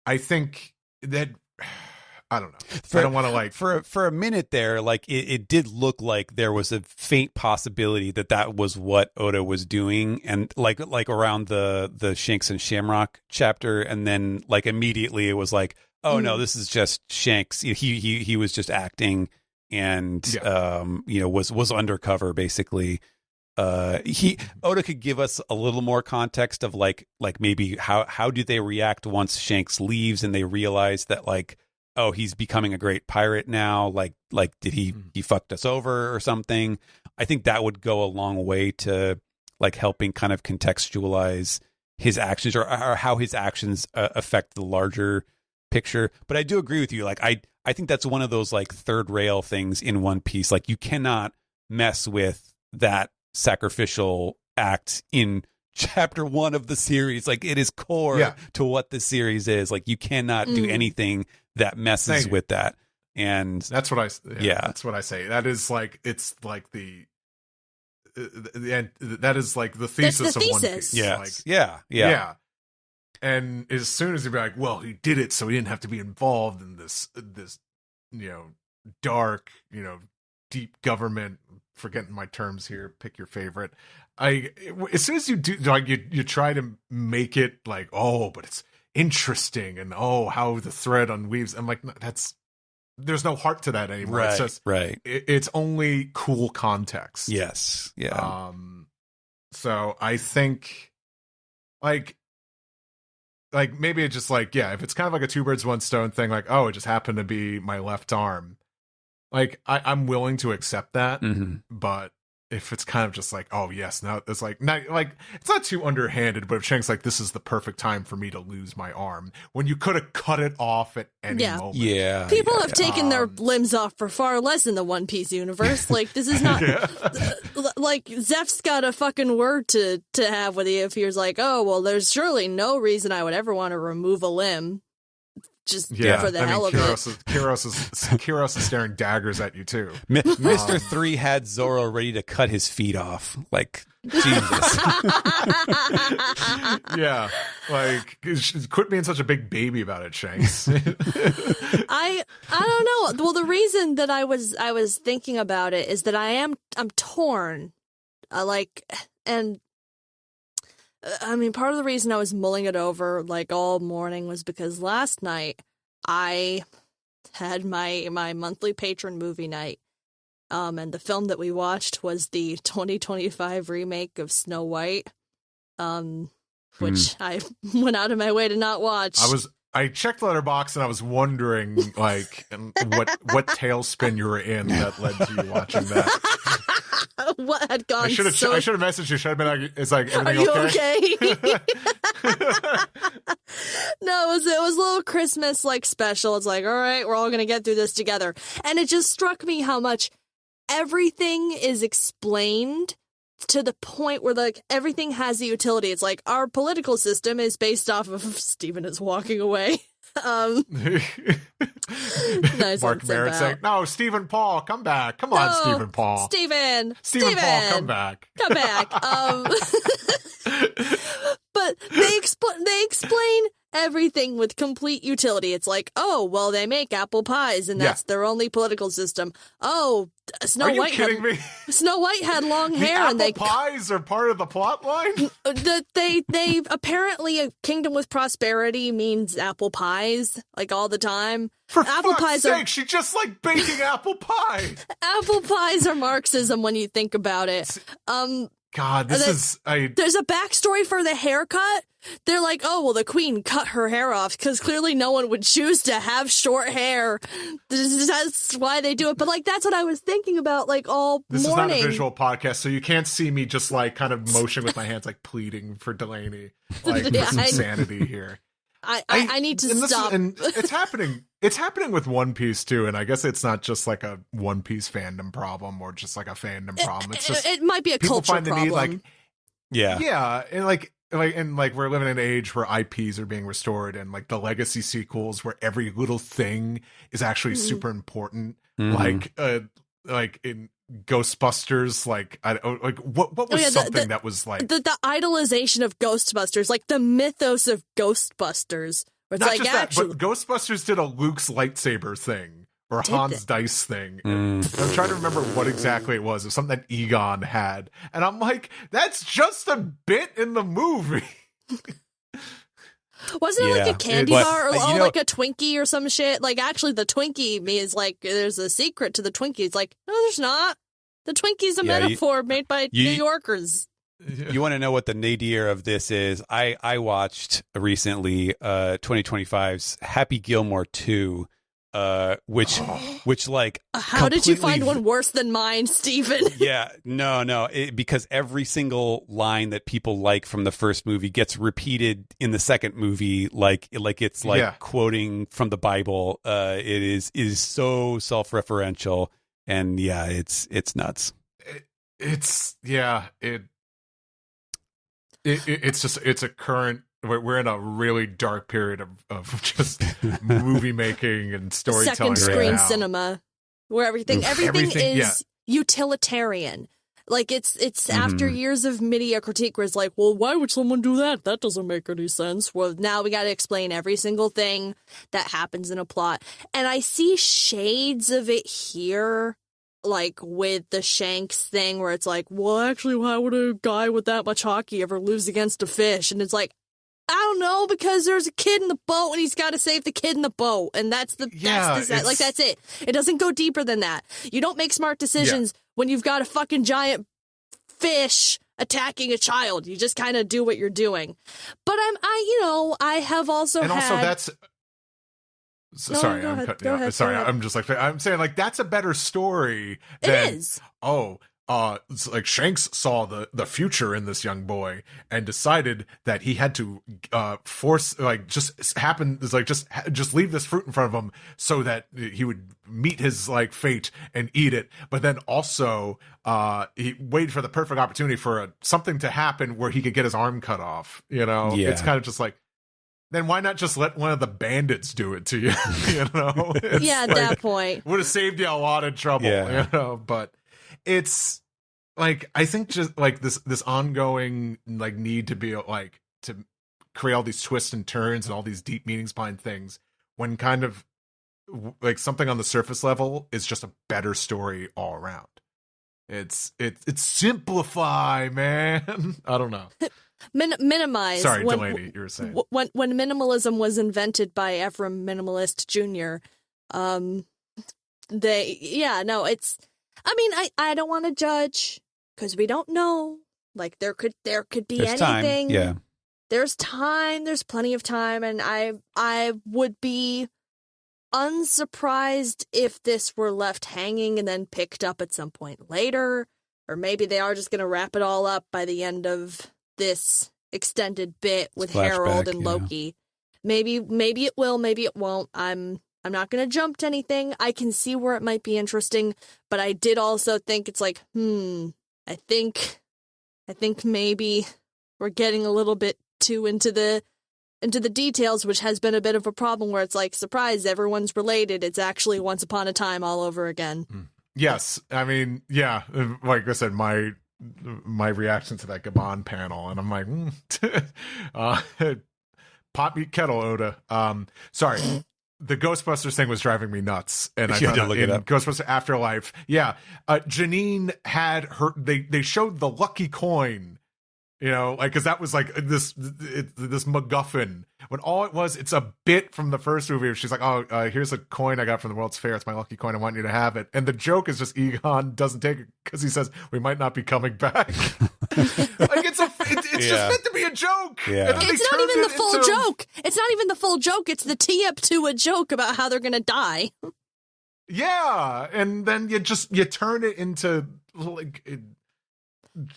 I think that, I don't know. I don't want to like for a minute there, like it did look like there was a faint possibility that was what Oda was doing, and like around the Shanks and Shamrock chapter, and then like immediately it was like, oh no, this is just Shanks. He was just acting, and was undercover basically. Oda could give us a little more context of like maybe how do they react once Shanks leaves and they realize that like, oh, he's becoming a great pirate now. Like did he fucked us over or something? I think that would go a long way to like helping kind of contextualize his actions or how his actions affect the larger picture. But I do agree with you. Like, I think that's one of those like third rail things in One Piece. Like, you cannot mess with that sacrificial act in chapter 1 of the series. Like, it is core to what the series is. Like, you cannot do anything that messes with that. And that's what that's what I say. That is like, it's like that is like the thesis of One Piece. Yes. Like, yeah. And as soon as you'd be like, well, he did it, so he didn't have to be involved in this, dark, deep government. Forgetting my terms here. Pick your favorite. As soon as you do, like, you try to make it like, oh, but it's interesting, and oh, how the thread unweaves. I'm like, there's no heart to that anymore. Right, it's just it's only cool context. Yes. Yeah. So I think like maybe it's just like, if it's kind of like a two birds one stone thing, like, oh, it just happened to be my left arm. Like, I'm willing to accept that, but if it's kind of just like, oh yes, now it's like, not like, it's not too underhanded, but if Shank's like, this is the perfect time for me to lose my arm, when you could have cut it off at any moment. Yeah. People have taken their limbs off for far less in the One Piece universe. Like, this is not like Zeph's got a fucking word to have with you if he was like, oh, well, there's surely no reason I would ever want to remove a limb. Just for the hell of it. Kiros is staring daggers at you too. Mr. 3 had Zoro ready to cut his feet off. Like, Jesus. Yeah, like, quit being such a big baby about it, Shanks. I don't know. Well, the reason that I was thinking about it is that I'm torn. I mean, part of the reason I was mulling it over like all morning was because last night I had my monthly patron movie night. And the film that we watched was the 2025 remake of Snow White, which I went out of my way to not watch. I checked Letterboxd and I was wondering like what tailspin you were in that led to you watching that. What had gone? I should have messaged you. Should have been like, "Is like everything okay?" No, it was a little Christmas like special. It's like, all right, we're all gonna get through this together, and it just struck me how much everything is explained to the point where like everything has a utility. It's like our political system is based off of Stephen is walking away. Nice. Mark Merritt saying, "No, Stephen Paul, come back! Come on, Stephen Paul! Stephen Paul, come back! Come back!" But they explain everything with complete utility. It's like, oh, well, they make apple pies, and that's their only political system. Oh, Snow White had long hair, and apple pies are part of the plot line. They apparently a kingdom with prosperity means apple pies, like all the time. For apple fuck's sake, she just like baking apple pie. Apple pies are Marxism when you think about it. God, there's a backstory for the haircut. They're like, oh, well, the queen cut her hair off because clearly no one would choose to have short hair. That's why they do it. But like, that's what I was thinking about like all this morning. This is not a visual podcast, so you can't see me just like kind of motion with my hands, like pleading for Delaney, like for some sanity here. I need to stop. And it's happening. It's happening with One Piece too, and I guess it's not just like a One Piece fandom problem or just like a fandom problem. It's just it might be a people cultural find the problem. need, like, yeah, and we're living in an age where IPs are being restored, and like the legacy sequels where every little thing is actually super important. Like in Ghostbusters, what was something that was like the idolization of Ghostbusters, like the mythos of Ghostbusters. Where it's not like just actually, that, but Ghostbusters did a Luke's lightsaber thing or Hans Dice thing. I'm trying to remember what exactly it was. It was something that Egon had, and I'm like, that's just a bit in the movie. Wasn't it like a candy bar or like a Twinkie or some shit? Like, actually, the Twinkie means like there's a secret to the Twinkie. It's like, no, there's not. The Twinkie's a metaphor made by New Yorkers. You want to know what the nadir of this is? I watched recently 2025's Happy Gilmore 2, which like how did you find one worse than mine, Steven? Yeah, no, because every single line that people like from the first movie gets repeated in the second movie, like it's like quoting from the Bible. It is so self-referential, and it's nuts. It's a current. We're in a really dark period of just movie making and storytelling. Second screen cinema, where everything is utilitarian. Like it's after years of media critique where it's like, well, why would someone do that? That doesn't make any sense. Well, now we got to explain every single thing that happens in a plot. And I see shades of it here, like with the Shanks thing where it's like, well, actually, why would a guy with that much hockey ever lose against a fish? And it's like, I don't know, because there's a kid in the boat and he's got to save the kid in the boat. And that's it. It doesn't go deeper than that. You don't make smart decisions when you've got a fucking giant fish attacking a child. You just kind of do what you're doing. But I have also and had... also that's... Sorry, I'm cutting you off. Sorry, I'm just like, I'm saying like that's a better story than... It is. It's like Shanks saw the future in this young boy and decided that he had to just leave this fruit in front of him so that he would meet his like fate and eat it. But then also he waited for the perfect opportunity for something to happen where he could get his arm cut off. You know, it's kind of just like, then why not just let one of the bandits do it to you? You know, at that point would have saved you a lot of trouble. You know, but. It's like, I think just like this ongoing like need to be like to create all these twists and turns and all these deep meanings behind things when kind of like something on the surface level is just a better story all around. It's simplify, man. I don't know. Minimize. Sorry, Delaney, you were saying. When minimalism was invented by Ephraim Minimalist Jr., it's... I mean, I don't want to judge because we don't know. Like there could be there's anything. Time. Yeah. There's time. There's plenty of time, and I would be unsurprised if this were left hanging and then picked up at some point later, or maybe they are just going to wrap it all up by the end of this extended bit with Harold and Loki. Maybe it will. Maybe it won't. I'm not going to jump to anything. I can see where it might be interesting, but I did also think it's like, I think maybe we're getting a little bit too into the details, which has been a bit of a problem where it's like, surprise, everyone's related. It's actually Once Upon a Time all over again. Yes. I mean, yeah, like I said, my reaction to that Gabon panel, and I'm like, pot meet kettle, Oda. Sorry. The Ghostbusters thing was driving me nuts, and I found out in Ghostbusters Afterlife, Janine had her. They showed the lucky coin, you know, like because that was like this MacGuffin. When all it was, it's a bit from the first movie. Where she's like, "Oh, here's a coin I got from the World's Fair. It's my lucky coin. I want you to have it." And the joke is just Egon doesn't take it because he says we might not be coming back. Like it's just meant to be a joke. Yeah. It's not even the full joke. It's not even the full joke. It's the tee up to a joke about how they're gonna die. Yeah, and then you turn it into like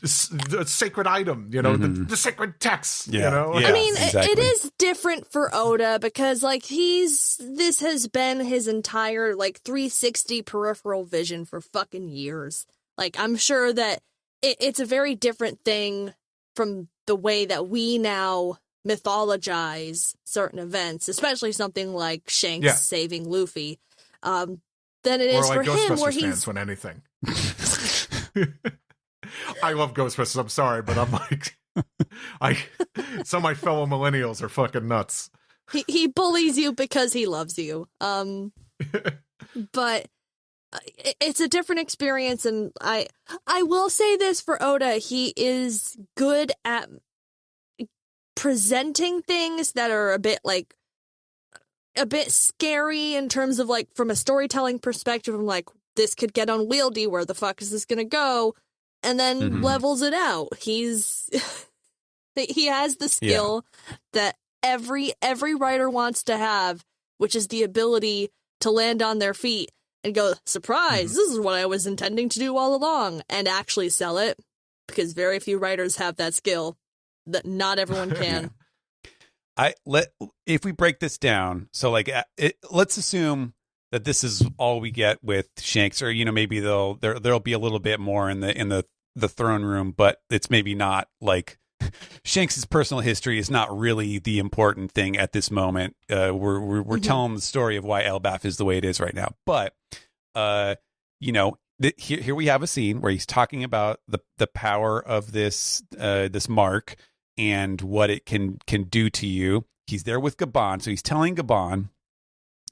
a sacred item, you know, the sacred text. You know, I mean, exactly. It is different for Oda because like this has been his entire like 360 peripheral vision for fucking years. Like I'm sure that it's a very different thing from the way that we now mythologize certain events, especially something like Shanks saving Luffy, than it is like for him where he's when anything. I love Ghostbusters. I'm sorry, but I'm like, some of my fellow millennials are fucking nuts. He bullies you because he loves you. But it's a different experience, and I will say this for Oda: he is good at presenting things that are a bit scary in terms of like from a storytelling perspective. I'm like, this could get unwieldy. Where the fuck is this gonna go? And then levels it out. He has the skill that every writer wants to have, which is the ability to land on their feet and go, surprise, this is what I was intending to do all along, and actually sell it, because very few writers have that skill. That not everyone can. If we break this down, so like let's assume that this is all we get with Shanks, or maybe there'll be a little bit more in the throne room, but it's maybe not like Shanks's personal history is not really the important thing at this moment. We're telling the story of why Elbaf is the way it is right now, but here we have a scene where he's talking about the power of this mark and what it can do to you. He's there with Gabon, so he's telling Gabon,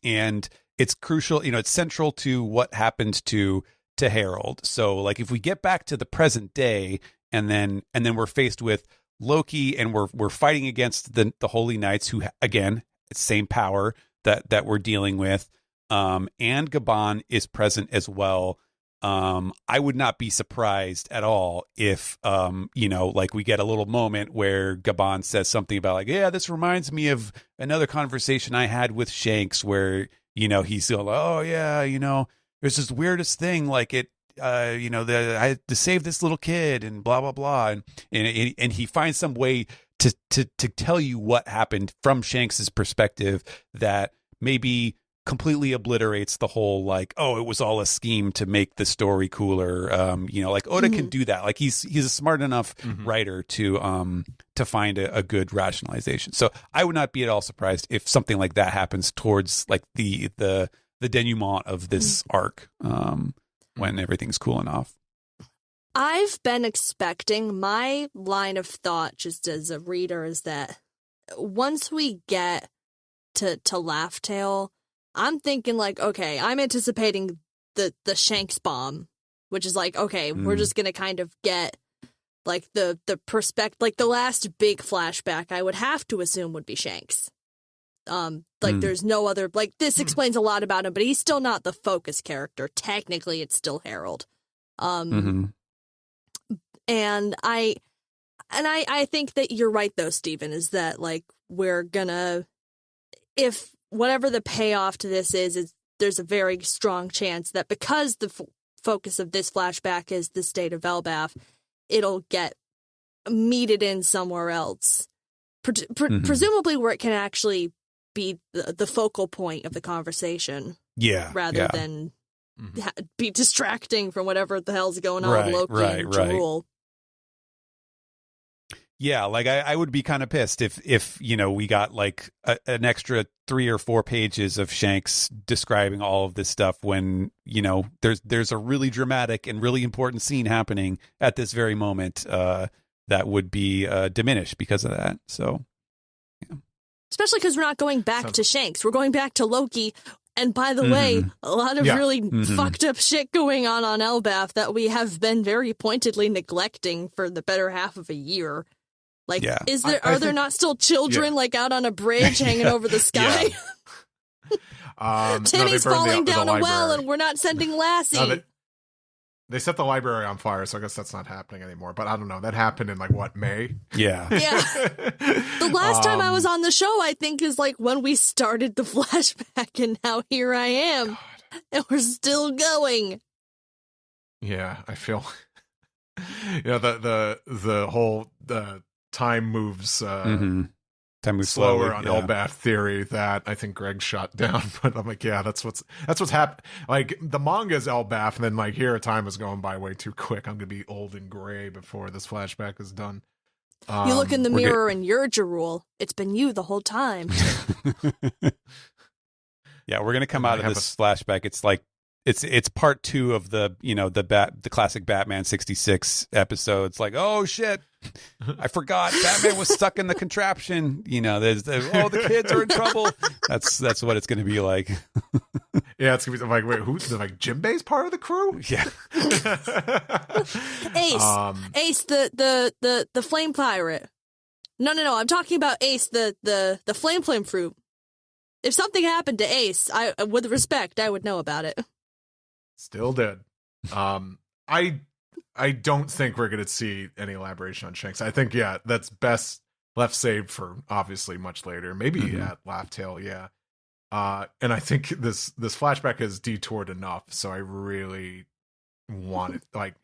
and it's crucial. It's central to what happened to Harold. So, like, if we get back to the present day, and then we're faced with Loki, and we're fighting against the Holy Knights, who again, same power that we're dealing with, and Gabon is present as well. I would not be surprised at all if, like we get a little moment where Gabon says something about like, yeah, this reminds me of another conversation I had with Shanks where, he's going, oh yeah, there's this weirdest thing, like it, I had to save this little kid and blah, blah, blah. And he finds some way to tell you what happened from Shanks's perspective that maybe completely obliterates the whole like, oh, it was all a scheme to make the story cooler. Like Oda can do that. Like he's a smart enough writer to find a good rationalization. So I would not be at all surprised if something like that happens towards like the denouement of this arc when everything's cooling off. I've been expecting, my line of thought just as a reader is that once we get to Laugh Tale, I'm thinking like, okay, I'm anticipating the Shanks bomb, which is like, okay, we're just going to kind of get like the perspective, like the last big flashback I would have to assume would be Shanks. There's no other, like this explains a lot about him, but he's still not the focus character. Technically, it's still Harold. And I think that you're right though, Stephen, is that like we're gonna, if whatever the payoff to this is there's a very strong chance that because the focus of this flashback is the state of Elbaf, it'll get meted in somewhere else, presumably where it can actually be the focal point of the conversation. Yeah, rather than be distracting from whatever the hell's going on with Loki and Jewel. Yeah, like I would be kind of pissed if we got like an extra 3 or 4 pages of Shanks describing all of this stuff when there's a really dramatic and really important scene happening at this very moment that would be diminished because of that. So, yeah. Especially because we're not going back to Shanks, we're going back to Loki. And by the way, a lot of really fucked up shit going on Elbaf that we have been very pointedly neglecting for the better half of a year. Like, are there not still children like out on a bridge hanging over the sky? Timmy's falling down a well and we're not sending Lassie. They set the library on fire, so I guess that's not happening anymore. But I don't know. That happened in like what, May? Yeah. Yeah. The last time I was on the show, I think, is like when we started the flashback, and now here I am. God. And we're still going. Yeah, I feel the whole time moves time moves slower slowly, on Elbaf theory that I think Greg shot down. But I'm like, yeah, that's what's happened. Like the manga is Elbaf, and then like here time is going by way too quick. I'm gonna be old and gray before this flashback is done. You look in the mirror and you're Jewel. It's been you the whole time. Yeah, we're gonna come out of this flashback. It's like it's part 2 of the the classic Batman 66 episodes. Like, oh shit, I forgot Batman was stuck in the contraption. There's the kids are in trouble. That's what it's going to be like. Yeah, it's gonna be like, wait, who's like Jinbei's part of the crew? Yeah. Ace, the flame pirate. No, I'm talking about Ace, the flame fruit. If something happened to Ace, with respect, I would know about it. Still did. I don't think we're going to see any elaboration on Shanks. I think, that's best left saved for obviously much later. Maybe at Laugh Tale, yeah. And I think this flashback has detoured enough, so I really want it, like,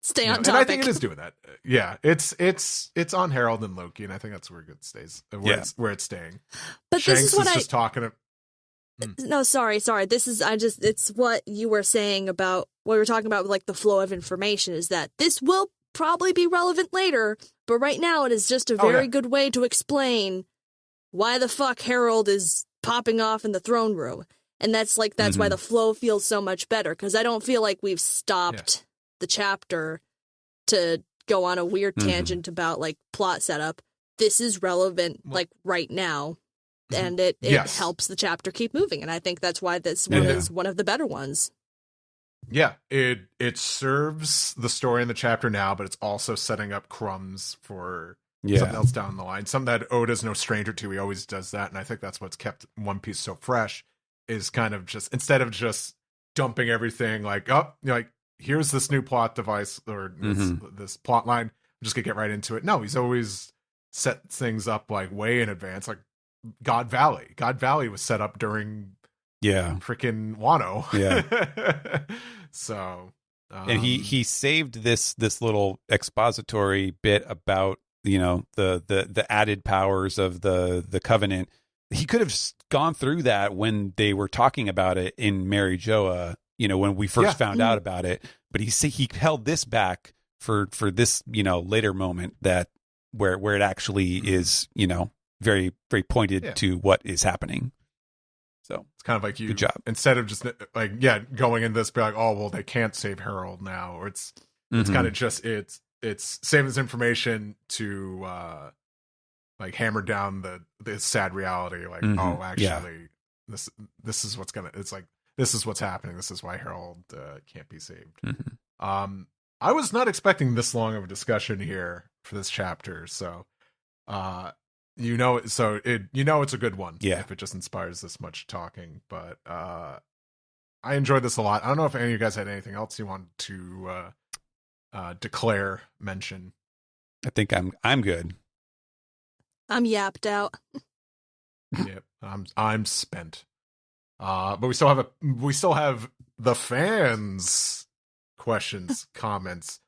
stay on topic. And I think it is doing that. Yeah, it's on Harold and Loki, and I think that's where it stays. Where it's staying. But Shanks this is what just talking. No, sorry. This is it's what you were saying about what we were talking about, like the flow of information. Is that this will probably be relevant later, but right now it is just a very good way to explain why the fuck Harold is popping off in the throne room, and that's why the flow feels so much better, because I don't feel like we've stopped the chapter to go on a weird tangent about like plot setup. This is relevant like right now, and it helps the chapter keep moving, and I think that's why this one is one of the better ones. Yeah, it serves the story in the chapter now, but it's also setting up crumbs for something else down the line. Something that Oda's no stranger to. He always does that, and I think that's what's kept One Piece so fresh, is kind of just, instead of just dumping everything like, here's this new plot device or this plot line, I'm just gonna get right into it. No, he's always set things up like way in advance, like God Valley. God Valley was set up during freaking Wano. Yeah. So and he saved this little expository bit about, you know, the added powers of the Covenant. He could have gone through that when they were talking about it in Mary Joa, you know, when we first found out about it, but he held this back for this, you know, later moment that where it actually is, you know, very, very pointed to what is happening. So it's kind of like good job. Instead of just like, going in this, be like, oh, well, they can't save Harold now. Or it's kind of just, it's saving this information to like hammer down the sad reality. Like, oh, actually this is what's it's like, this is what's happening. This is why Harold can't be saved. I was not expecting this long of a discussion here for this chapter. So, it's a good one if it just inspires this much talking. But I enjoyed this a lot. I don't know if any of you guys had anything else you wanted to declare, mention. I think I'm good. I'm yapped out. Yep, I'm spent. But we still have the fans' questions, comments,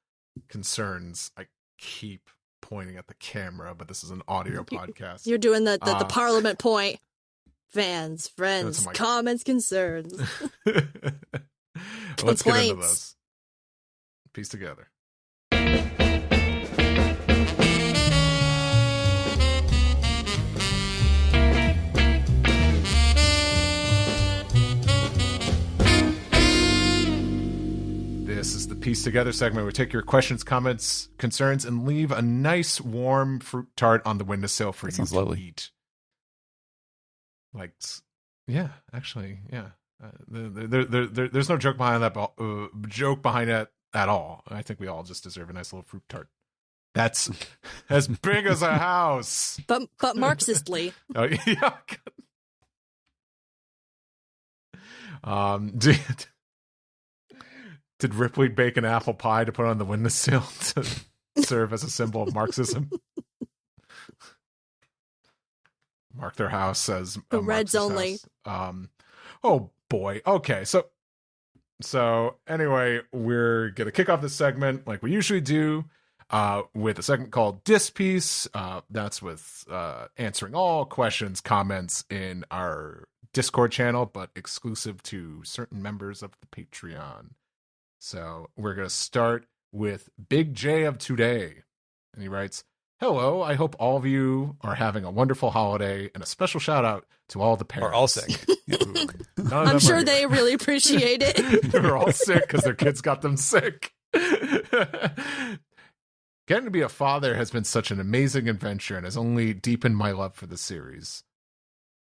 concerns. I keep pointing at the camera, but this is an audio podcast. You're doing the Parliament point. Fans, friends, comments, concerns. Let's get into those. Piece together. This is the Piece Together segment. We take your questions, comments, concerns, and leave a nice, warm fruit tart on the windowsill for you to eat. Like, yeah, actually, yeah. There's no joke behind that. Joke behind it at all. I think we all just deserve a nice little fruit tart. That's as big as a house, but Marxistly. Oh yeah. Did Ripley bake an apple pie to put on the windowsill to serve as a symbol of Marxism? Mark their house as the Reds only. Oh boy. Okay, so anyway, we're gonna kick off this segment like we usually do, with a segment called Diss Piece. That's with answering all questions, comments in our Discord channel, but exclusive to certain members of the Patreon. So we're going to start with Big J of Today. And he writes, "Hello, I hope all of you are having a wonderful holiday, and a special shout out to all the parents." Are all sick. I'm sure they really appreciate it. They're all sick because their kids got them sick. Getting to be a father has been such an amazing adventure and has only deepened my love for the series.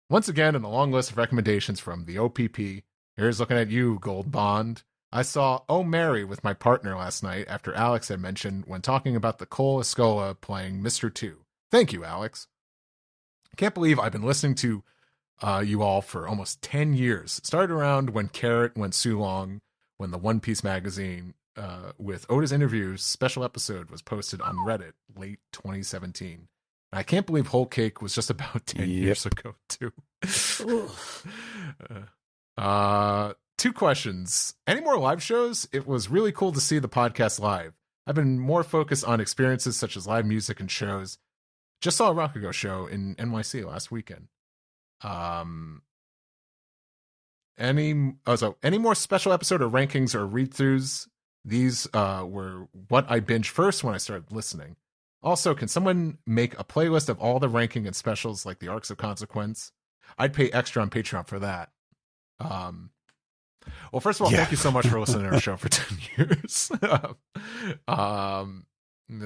Once again, in the long list of recommendations from the OPP, here's looking at you, Gold Bond. I saw Oh Mary with my partner last night after Alex had mentioned when talking about the Cole Escola playing Mr. 2. Thank you, Alex. I can't believe I've been listening to you all for almost 10 years. It started around when Carrot went so long, when the One Piece magazine with Oda's interviews special episode was posted on Reddit late 2017. And I can't believe Whole Cake was just about 10 years ago, too. Two questions. Any more live shows? It was really cool to see the podcast live. I've been more focused on experiences such as live music and shows. Just saw a Rakugo show in NYC last weekend. Any more special episode or rankings or read-throughs? These were what I binged first when I started listening. Also, can someone make a playlist of all the ranking and specials like the Arcs of Consequence? I'd pay extra on Patreon for that. Well, first of all, thank you so much for listening to our show for 10 years.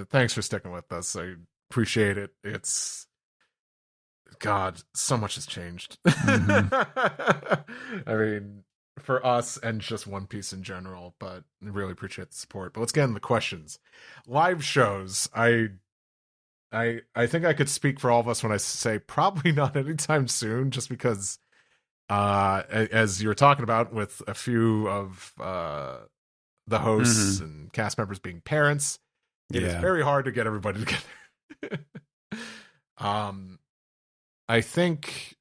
Thanks for sticking with us. I appreciate it. It's God, so much has changed. I mean, for us and just One Piece in general, but I really appreciate the support. But let's get into the questions. Live shows. I think I could speak for all of us when I say probably not anytime soon, just because as you were talking about with a few of the hosts and cast members being parents, it is very hard to get everybody together. I think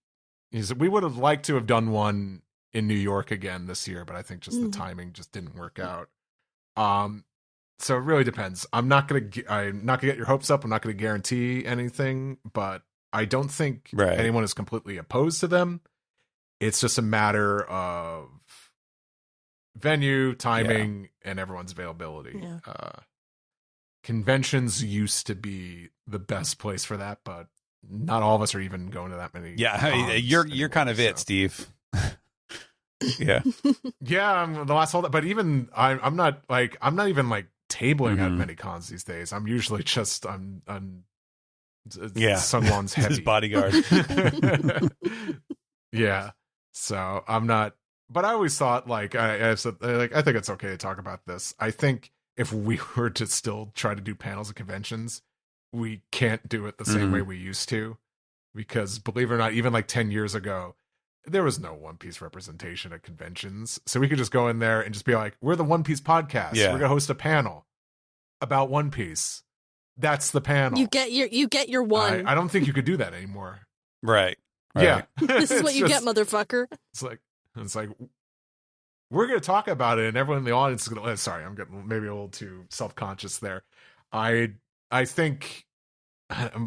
we would have liked to have done one in New York again this year, but I think just the timing just didn't work out. So it really depends. I'm not gonna get your hopes up. I'm not gonna guarantee anything, but I don't think anyone is completely opposed to them. It's just a matter of venue, timing, and everyone's availability. Yeah. Conventions used to be the best place for that, but not all of us are even going to that many. Yeah, you're kind of it, Steve. Yeah, I'm the last hold. But even I'm not even like tabling at many cons these days. I'm usually just I'm Sungwon's heavy his bodyguard. Yeah, so I'm not. But I always thought I think it's okay to talk about this. I think if we were to still try to do panels at conventions, we can't do it the same way we used to, because believe it or not, even like 10 years ago, there was no One Piece representation at conventions. So we could just go in there and just be like, we're the One Piece podcast. Yeah. We're going to host a panel about One Piece. That's the panel. You get your one. I don't think you could do that anymore. Right. Yeah. This is what you get, motherfucker. It's like, we're going to talk about it and everyone in the audience is going to, sorry, I'm getting maybe a little too self-conscious there. I think,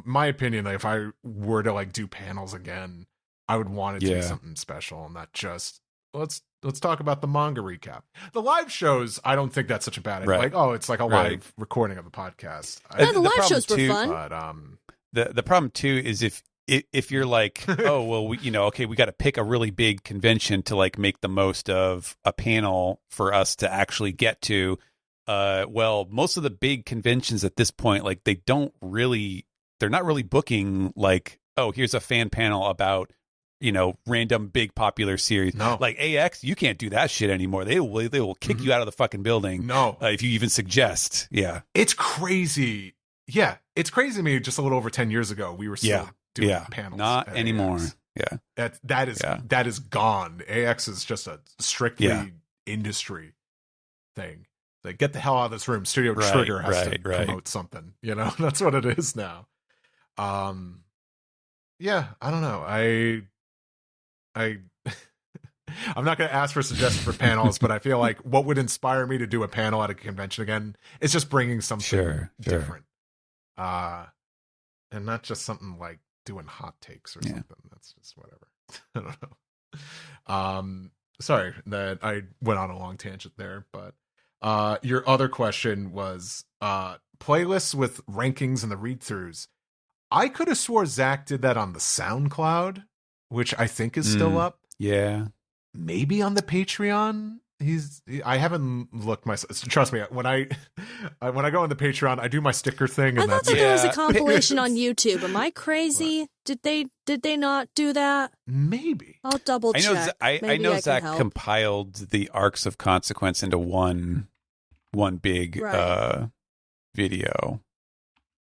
my opinion, if I were to do panels again, I would want it to be something special and not just let's talk about the manga recap. The live shows, I don't think that's such a bad idea. It's like a live recording of the podcast. The live shows were fun. But the problem too is if you're like, oh well, we got to pick a really big convention to make the most of a panel for us to actually get to. Well, most of the big conventions at this point, they're not really booking oh, here's a fan panel about, random big popular series. No. Like AX, you can't do that shit anymore. They will kick you out of the fucking building. No. If you even suggest. Yeah. It's crazy. Yeah. It's crazy to me. Just a little over 10 years ago, we were still doing panels. Not anymore. AX. Yeah. That is gone. AX is just a strictly industry thing. Get the hell out of this room. Studio Trigger has to promote something. That's what it is now. I don't know. I'm not going to ask for suggestions for panels, but I feel like what would inspire me to do a panel at a convention again is just bringing something different. And not just something like doing hot takes or something. That's just whatever. I don't know. Sorry that I went on a long tangent there, but your other question was playlists with rankings and the read-throughs. I could have swore Zach did that on the SoundCloud, which I think is still up. Yeah. Maybe on the Patreon. I haven't looked myself. Trust me, when I go on the Patreon, I do my sticker thing, and I thought that there was a compilation on YouTube. Am I crazy? What? Did they not do that? Maybe. I'll double check. I know Zach compiled the Arcs of Consequence into one big video.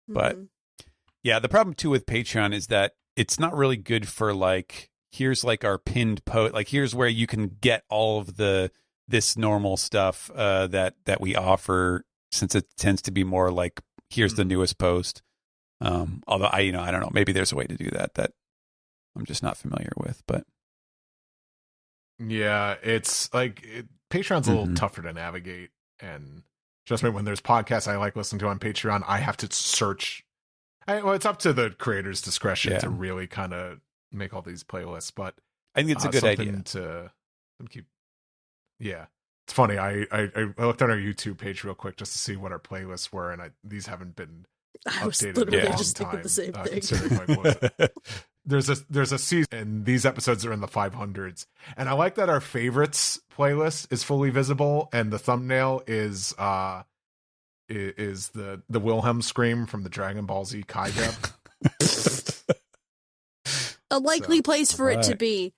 But the problem too with Patreon is that it's not really good for here's our pinned post, here's where you can get all of this normal stuff that we offer, since it tends to be more here's the newest post. Although I don't know, maybe there's a way to do that I'm just not familiar with. But yeah, it's like Patreon's a little tougher to navigate, and just when there's podcasts I like listening to on Patreon, I have to search. Well, it's up to the creator's discretion to really kind of make all these playlists, but I think it's a good idea to keep. Yeah, it's funny. I looked on our YouTube page real quick just to see what our playlists were, and these haven't been updated. I was literally in a long just thinking time, the same thing. Like, there's a season, and these episodes are in the 500s, and I like that our favorites playlist is fully visible, and the thumbnail is the Wilhelm scream from the Dragon Ball Z Kai dub. A likely place for it to be.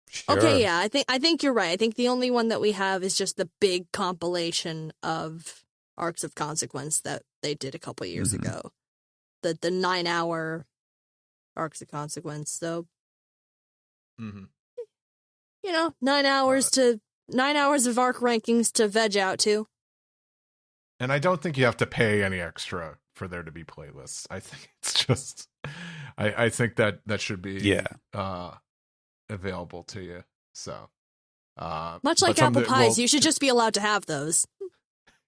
Sure. Okay, yeah, I think you're right. I think the only one that we have is just the big compilation of Arcs of Consequence that they did a couple years ago. The 9-hour Arcs of Consequence. So, 9 hours of arc rankings to veg out to. And I don't think you have to pay any extra for there to be playlists. I think it's just, I think that should be available to you. So, much like apple pies, you should just be allowed to have those.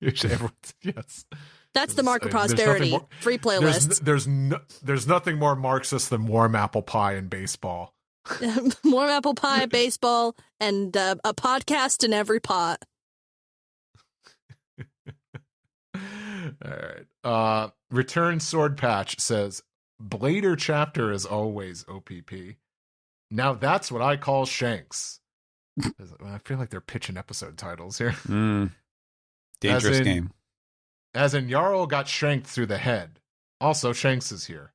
Yes, that's the mark of prosperity. Free playlist. There's nothing more Marxist than warm apple pie in baseball. Warm apple pie, baseball, and a podcast in every pot. All right. Return Sword Patch says, Blader chapter as always, OPP. Now that's what I call Shanks. I feel like they're pitching episode titles here. Dangerous game. As in, Jarl got shanked through the head. Also, Shanks is here.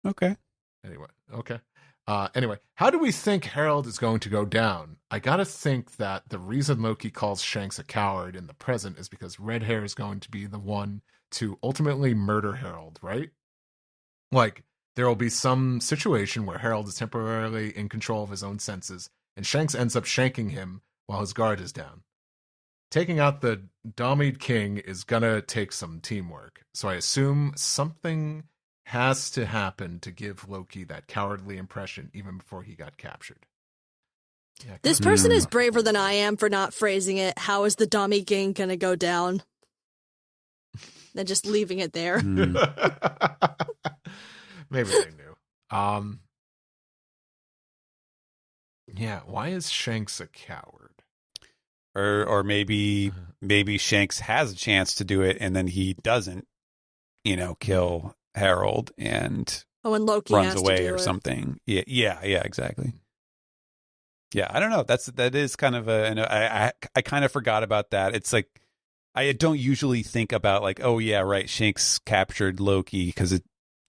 Okay. Anyway, how do we think Harold is going to go down? I gotta think that the reason Loki calls Shanks a coward in the present is because Red Hair is going to be the one to ultimately murder Harold, right? Like, there will be some situation where Harold is temporarily in control of his own senses, and Shanks ends up shanking him while his guard is down. Taking out the Domid King is gonna take some teamwork, so I assume something has to happen to give Loki that cowardly impression even before he got captured. Yeah, this person is braver than I am for not phrasing it. How is the Domid King gonna go down? Than just leaving it there. Maybe they knew. Yeah, why is Shanks a coward? Or maybe Shanks has a chance to do it and then he doesn't, kill Harold and Loki runs away or something. Yeah, exactly. Yeah, I don't know. That is kind of I kind of forgot about that. It's like I don't usually think about like, oh yeah, right, Shanks captured Loki because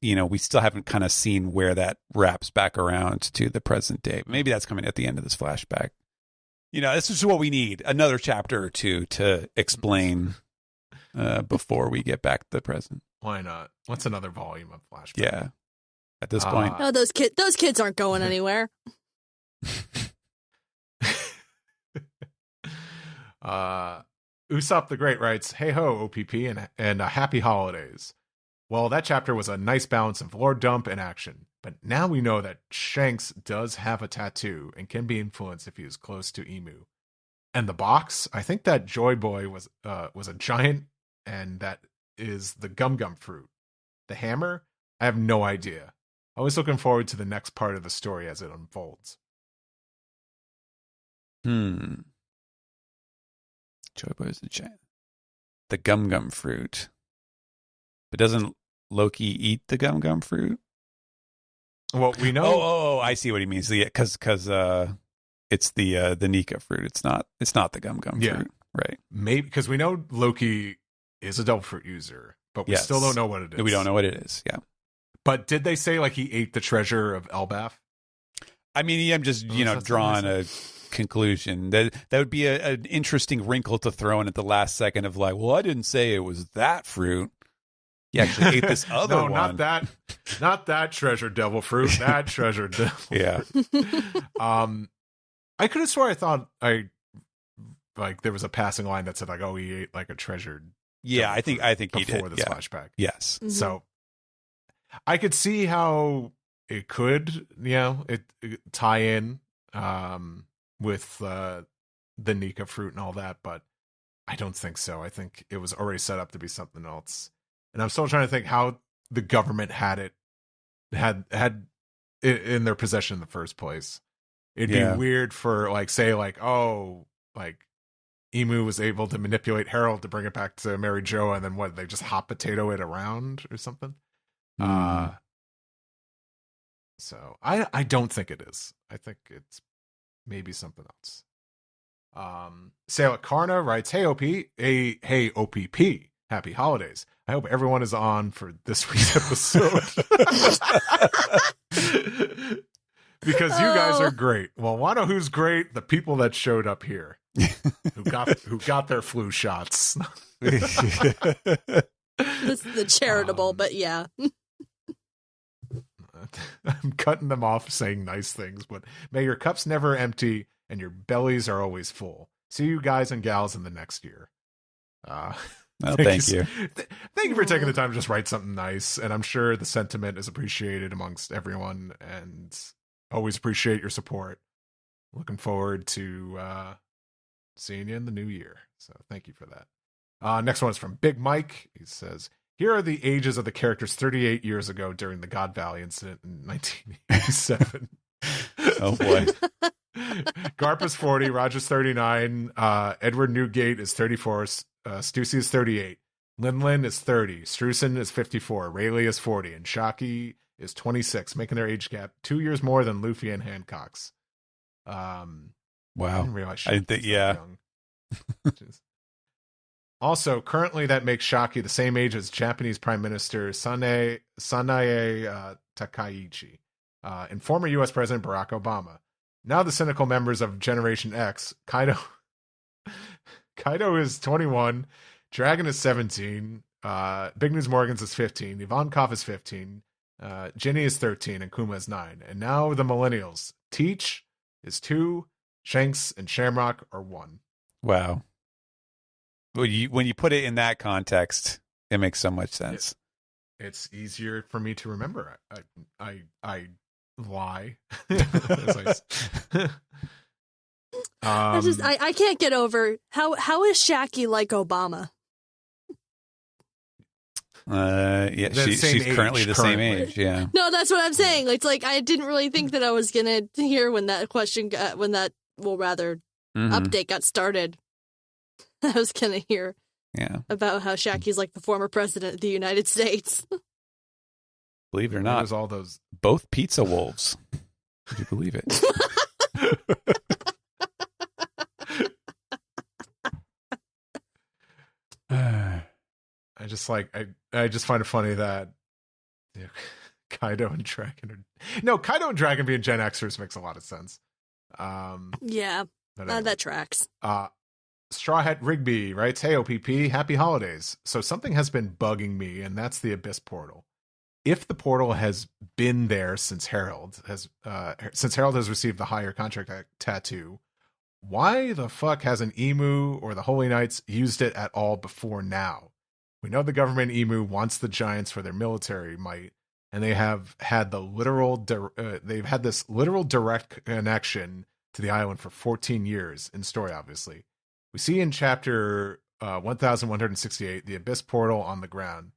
we still haven't kind of seen where that wraps back around to the present day. Maybe that's coming at the end of this flashback. This is what we need, another chapter or two to explain before we get back to the present. Why not? What's another volume of flashback? Yeah. At this point. No, those kids aren't going anywhere. Usopp the Great writes, "Hey ho, OPP, and happy holidays." Well, that chapter was a nice balance of lore dump and action. But now we know that Shanks does have a tattoo and can be influenced if he is close to Emu. And the box, I think that Joy Boy was a giant, and that is the Gum Gum fruit. The hammer, I have no idea. Always looking forward to the next part of the story as it unfolds. Joy Boy is a giant. The Gum Gum fruit. But doesn't Loki eat the Gum Gum fruit? Well, we know. Oh, I see what he means. Because it's the Nika fruit. It's not the Gum Gum fruit, right? Maybe because we know Loki is a devil fruit user, but we still don't know what it is. We don't know what it is. Yeah. But did they say like he ate the treasure of Elbaf? I mean, I'm just drawing a conclusion that would be an interesting wrinkle to throw in at the last second of like, well, I didn't say it was that fruit. You actually ate this other one. No, not that treasure devil fruit. That treasure devil. Yeah. I could have swore I thought there was a passing line that said like, oh, he ate like a treasured. Yeah, I think he did before this flashback. Yes. So I could see how it could, it tie in with the Nika fruit and all that, but I don't think so. I think it was already set up to be something else. And I'm still trying to think how the government had it in their possession in the first place. It'd be weird for Emu was able to manipulate Harold to bring it back to Mary Jo, and then they just hot potato it around or something. So I don't think it is. I think it's maybe something else. Sailor Karna writes, hey OPP, happy holidays. I hope everyone is on for this week's episode. Because you guys are great. Well, wanna know who's great? The people that showed up here. who got their flu shots. This is the charitable, but yeah. I'm cutting them off saying nice things, but may your cups never empty and your bellies are always full. See you guys and gals in the next year. Well, thank you. Thank you for taking the time to just write something nice, and I'm sure the sentiment is appreciated amongst everyone, and always appreciate your support. Looking forward to seeing you in the new year. So thank you for that. Next one is from Big Mike. He says, here are the ages of the characters 38 years ago during the God Valley incident in 1987. Oh boy. Garp is 40, Roger's 39, Edward Newgate is 34, Stussy is 38, Linlin is 30, Strusen is 54, Rayleigh is 40, and Shockey is 26, making their age gap 2 years more than Luffy and Hancock's. Wow. I didn't realize I didn't think, yeah. Also, currently that makes Shockey the same age as Japanese Prime Minister Sanae Takaichi and former U.S. President Barack Obama. Now the cynical members of Generation X, Kaido is 21, Dragon is 17, Big News Morgans is 15, Ivankov is 15, Ginny is 13, and Kuma is 9. And now the millennials, Teach is 2, Shanks and Shamrock are 1. Wow. When you put it in that context, it makes so much sense. It's easier for me to remember. I lie. I can't get over how is Shaki like Obama? Yeah, she's currently the same age. Yeah. No, that's what I'm saying. It's like I didn't really think that I was gonna hear when that question update got started. I was gonna hear about how Shaki's like the former president of the United States. Believe it or not, all those both pizza wolves. Would you believe it? I just find it funny that Kaido and Dragon Kaido and Dragon being Gen Xers makes a lot of sense. Yeah, that tracks. Straw Hat Rigby writes, hey OPP, happy holidays. So something has been bugging me, and that's the Abyss Portal. If the portal has been there since Harold has received the higher contract tattoo, why the fuck hasn't Emu or the Holy Knights used it at all before now? We know the government Emu wants the Giants for their military might, and they have had this literal direct connection to the island for 14 years in story, obviously. We see in chapter 1168 the Abyss Portal on the ground.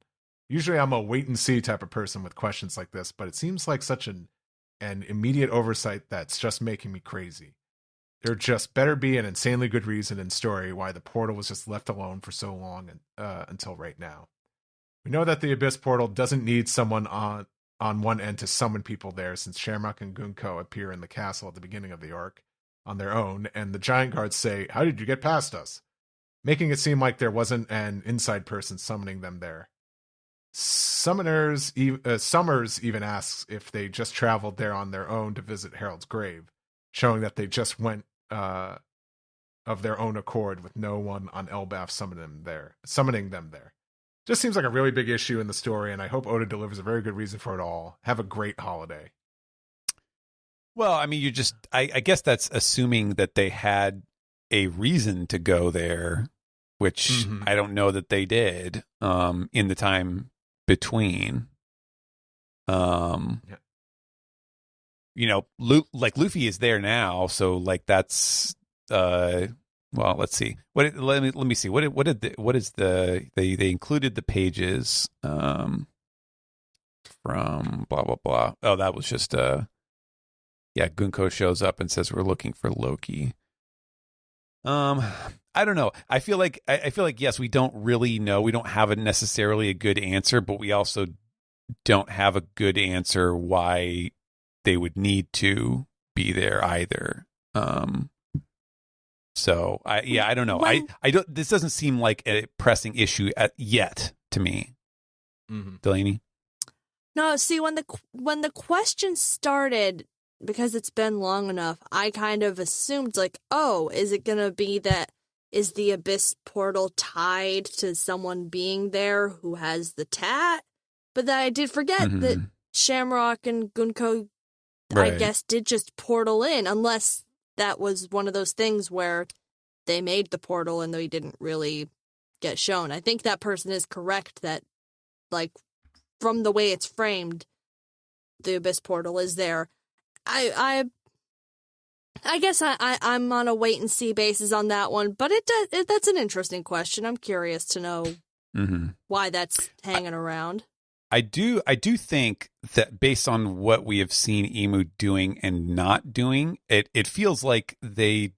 Usually I'm a wait-and-see type of person with questions like this, but it seems like such an immediate oversight that's just making me crazy. There just better be an insanely good reason in story why the portal was just left alone for so long until right now. We know that the Abyss Portal doesn't need someone on one end to summon people there, since Shamrock and Gunko appear in the castle at the beginning of the arc on their own, and the giant guards say, how did you get past us? Making it seem like there wasn't an inside person summoning them there. Summers even asks if they just traveled there on their own to visit Harold's grave, showing that they just went of their own accord with no one on Elbaf summoning them there. Just seems like a really big issue in the story, and I hope Oda delivers a very good reason for it all. Have a great holiday. Well, I mean, I guess that's assuming that they had a reason to go there, which I don't know that they did in the time between. like Luffy is there now, so like that's well, let's see. Let me see. What is the they included the pages from blah blah blah. Oh, that was just Gunko shows up and says we're looking for Loki. I don't know. I feel like yes, we don't really know. We don't have necessarily a good answer, but we also don't have a good answer why they would need to be there either. So I don't know. I don't. This doesn't seem like a pressing issue yet to me. Mm-hmm. Delaney. No, see, when the question started, because it's been long enough, I kind of assumed like, oh, is it gonna be that is the Abyss portal tied to someone being there who has the tat? But then I did forget that Shamrock and Gunko, I guess, did just portal in, unless that was one of those things where they made the portal and they didn't really get shown. I think that person is correct that, like, from the way it's framed, the Abyss portal is there. I guess I'm on a wait and see basis on that one, but that's an interesting question. I'm curious to know why that's hanging around. I do think that based on what we have seen Emu doing and not doing, it feels like they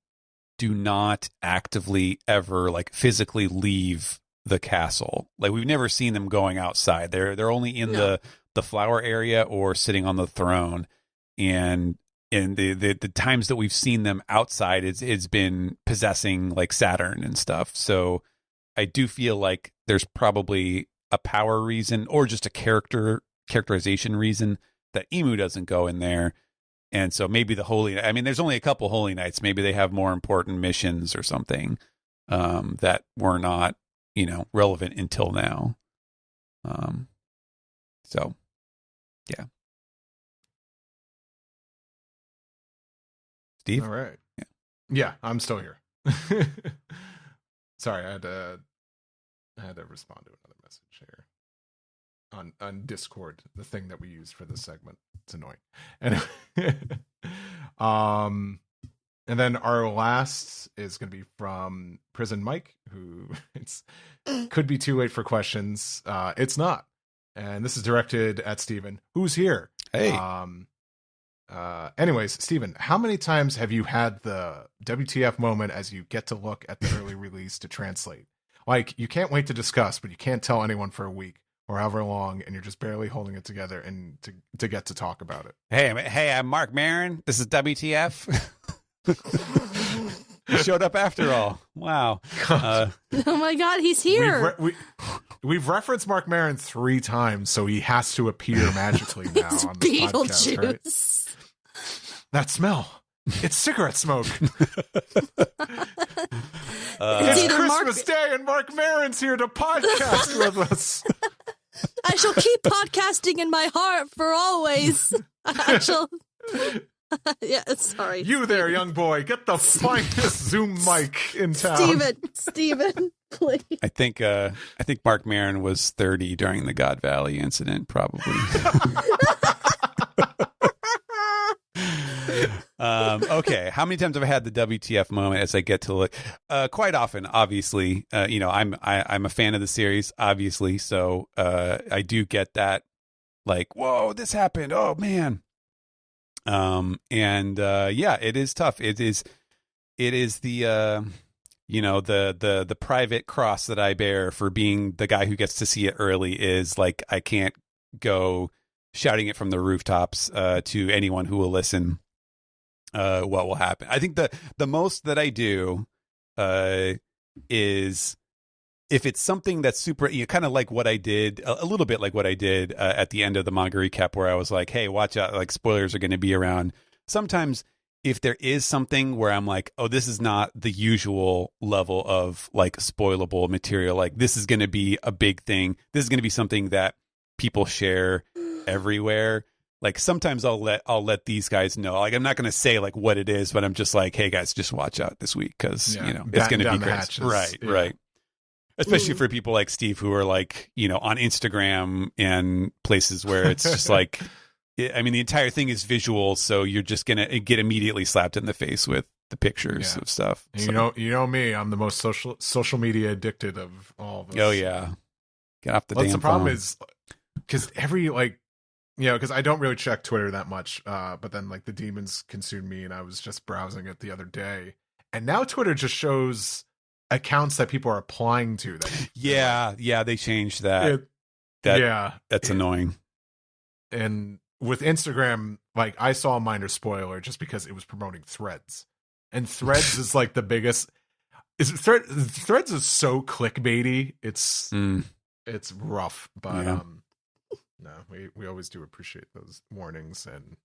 do not actively ever like physically leave the castle. Like we've never seen them going outside. They're only in the flower area or sitting on the throne. And the times that we've seen them outside, it's been possessing like Saturn and stuff. So I do feel like there's probably a power reason or just a characterization reason that Emu doesn't go in there. And so maybe there's only a couple Holy Knights. Maybe they have more important missions or something that were not, relevant until now. So, yeah. Steve? All right. Yeah, I'm still here. Sorry, I had to respond to another message here on Discord, the thing that we use for this segment. It's annoying. And then our last is going to be from Prison Mike, who could be too late for questions. It's not. And this is directed at Steven, who's here. Hey. Anyways, Steven, how many times have you had the WTF moment as you get to look at the early release to translate? Like, you can't wait to discuss, but you can't tell anyone for a week or however long, and you're just barely holding it together and to get to talk about it. Hey, I'm Mark Maron. This is WTF. You showed up after all. Wow. Oh my God, he's here. We've referenced Mark Maron 3 times, so he has to appear magically now on the podcast, right? That smell. It's cigarette smoke. It's Christmas Day and Mark Maron's here to podcast with us. I shall keep podcasting in my heart for always. I shall... Yeah, sorry. You there, young boy. Get the finest Zoom mic in town. Steven, please. I think Mark Maron was 30 during the God Valley incident, probably. Okay, how many times have I had the WTF moment as I get to look? Quite often, obviously. I'm a fan of the series, obviously, so I do get that. Like, whoa, this happened. Oh man. It is tough. It is the the private cross that I bear for being the guy who gets to see it early is like, I can't go shouting it from the rooftops, to anyone who will listen, what will happen. I think the most that I do, is if it's something that's super, kind of like what I did, a little bit like what I did at the end of the manga recap, where I was like, hey, watch out, like spoilers are going to be around. Sometimes if there is something where I'm like, oh, this is not the usual level of like spoilable material, like this is going to be a big thing. This is going to be something that people share everywhere. Like sometimes I'll let these guys know. Like I'm not going to say like what it is, but I'm just like, hey guys, just watch out this week because it's going to be crazy. Right. Especially for people like Steve who are like, on Instagram and places where it's just like I mean, the entire thing is visual, so you're just going to get immediately slapped in the face with the pictures of stuff. So. You know me, I'm the most social media addicted of all of us. Oh, yeah. Get off the damn phone. The problem is, because because I don't really check Twitter that much, but then like the demons consumed me, and I was just browsing it the other day, and now Twitter just shows accounts that people are applying to them. Yeah, they changed that. That's annoying. And with Instagram, like I saw a minor spoiler just because it was promoting Threads, and Threads is like the biggest. Threads is so clickbaity. It's rough, but no, we always do appreciate those warnings, and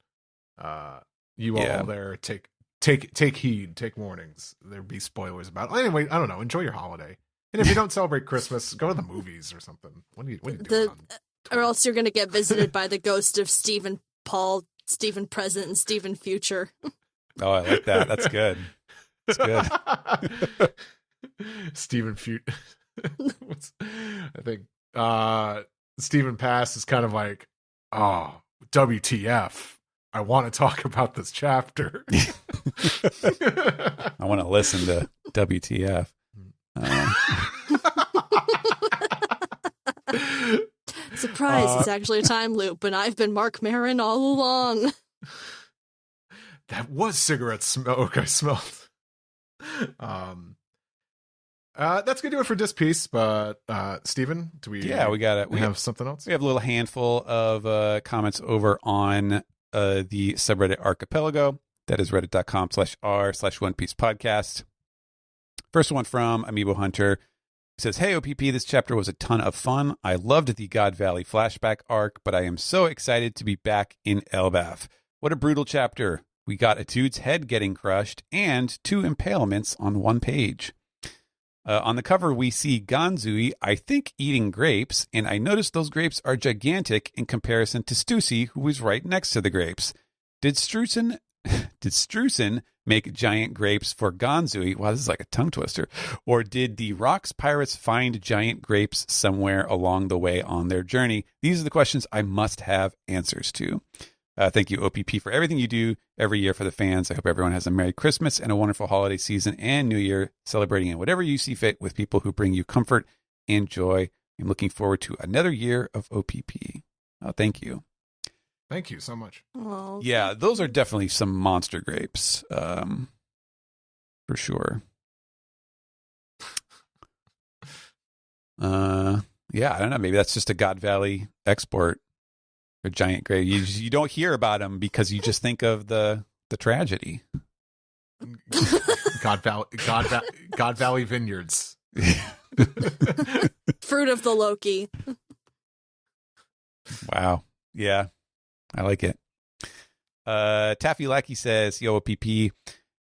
you all there take heed, take warnings. There'd be spoilers about it. Anyway, I don't know. Enjoy your holiday, and if you don't celebrate Christmas, go to the movies or something. What are you doing? Or else you're going to get visited by the ghost of Stephen Paul, Stephen Present, and Stephen Future. Oh, I like that. That's good. That's good. Stephen Future. I think Stephen Pass is kind of like, oh, WTF. I want to talk about this chapter. I want to listen to WTF. Surprise, it's actually a time loop, and I've been Mark Maron all along. That was cigarette smoke I smelled. That's gonna do it for this piece, but Steven, do we we got it. We have something else? We have a little handful of comments over on the subreddit Archipelago. That is reddit.com/r/One Piece podcast. First one from Amiibo Hunter. He says, "Hey OPP, this chapter was a ton of fun. I loved the God Valley flashback arc, but I am so excited to be back in Elbaf. What a brutal chapter. We got a dude's head getting crushed and 2 impalements on one page. On the cover, we see Ganzui, I think, eating grapes, and I noticed those grapes are gigantic in comparison to Stussy, who was right next to the grapes. Did Streusen make giant grapes for Ganzui? Wow, this is like a tongue twister. Or did the Rocks pirates find giant grapes somewhere along the way on their journey? These are the questions I must have answers to. Thank you, OPP, for everything you do every year for the fans. I hope everyone has a Merry Christmas and a wonderful holiday season and New Year, celebrating in whatever you see fit with people who bring you comfort and joy. I'm looking forward to another year of OPP. Oh, thank you. Thank you so much. Oh, yeah, those are definitely some monster grapes, for sure. Yeah, I don't know. Maybe that's just a God Valley export. A giant grape. You don't hear about them because you just think of the tragedy. God Valley Vineyards. Fruit of the Loki. Wow. Yeah, I like it. Taffy Lackey says, "Yo, OPP,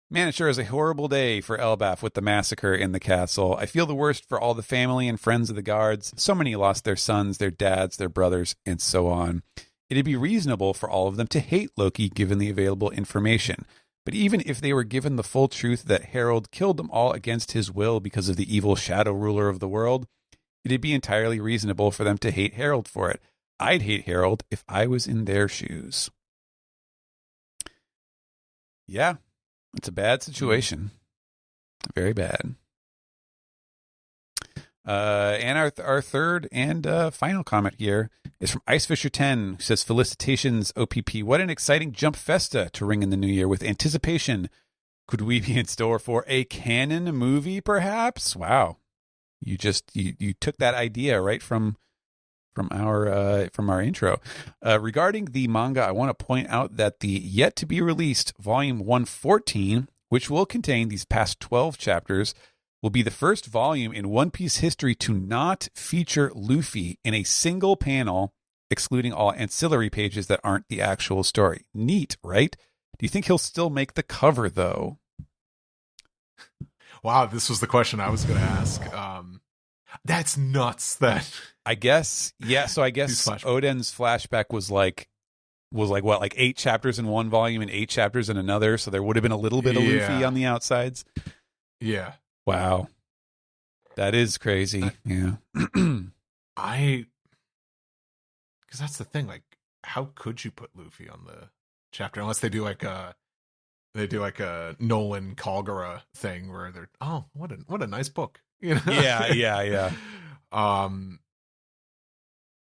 man, it sure is a horrible day for Elbaf with the massacre in the castle. I feel the worst for all the family and friends of the guards. So many lost their sons, their dads, their brothers, and so on. It'd be reasonable for all of them to hate Loki given the available information. But even if they were given the full truth that Harold killed them all against his will because of the evil shadow ruler of the world, it'd be entirely reasonable for them to hate Harold for it. I'd hate Harold if I was in their shoes." Yeah, it's a bad situation. Very bad. And our third and final comment here is from Icefisher10, who says, "Felicitations, OPP. What an exciting Jump Festa to ring in the new year with anticipation. Could we be in store for a canon movie, perhaps?" Wow. You took that idea right from our intro. Regarding the manga, I want to point out that the yet to be released volume 114, which will contain these past 12 chapters, will be the first volume in One Piece history to not feature Luffy in a single panel, excluding all ancillary pages that aren't the actual story. Neat, right? Do you think he'll still make the cover, though? Wow, this was the question I was going to ask. That's nuts. I guess, yeah. So I guess Oden's flashback was like what, like 8 chapters in one volume and 8 chapters in another. So there would have been a little bit of Luffy on the outsides. Yeah. Wow. That is crazy. Yeah. Because that's the thing. Like, how could you put Luffy on the chapter unless they do like a Nolan Calgara thing where they're what a nice book, you know? Yeah.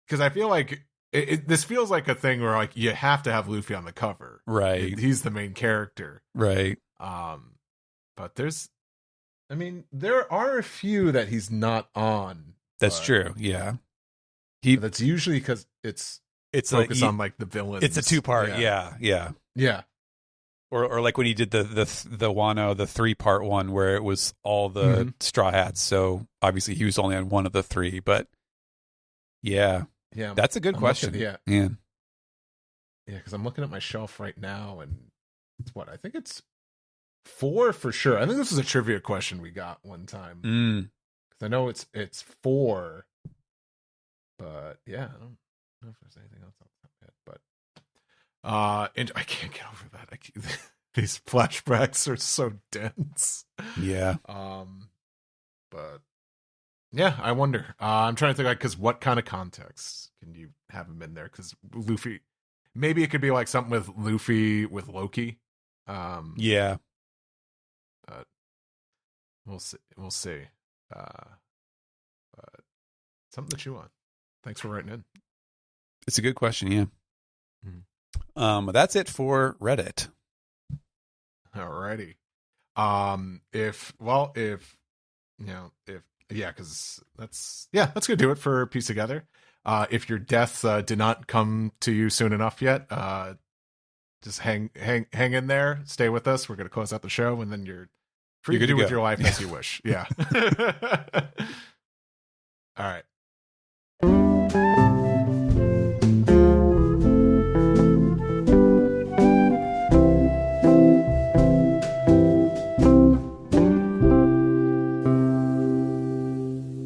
Because I feel like this feels like a thing where like you have to have Luffy on the cover, right? He's the main character, right? But there are a few that he's not on. That's true. Yeah, that's usually because it's focused on like the villains. It's a 2-part. Yeah. Or like when he did the Wano, the 3-part one where it was all the Straw Hats. So obviously he was only on one of the 3, but yeah, that's a good question. Yeah, because I'm looking at my shelf right now, and it's I think it's 4 for sure. I think this was a trivia question we got one time. Because I know it's 4, but yeah, I don't know if there's anything else on top yet. But and I can't get over that. These flashbacks are so dense. Yeah. But yeah, I wonder. I'm trying to think because what kind of context can you have him in there? Because Luffy, maybe it could be like something with Luffy with Loki. Yeah. But we'll see. But something to chew on. Thanks for writing in. It's a good question. Yeah. That's it for Reddit. Alrighty. Because that's gonna do it for Piece Together. If your death did not come to you soon enough yet, just hang in there, stay with us. We're gonna close out the show, and then you're free to do with your life as you wish. Yeah. All right.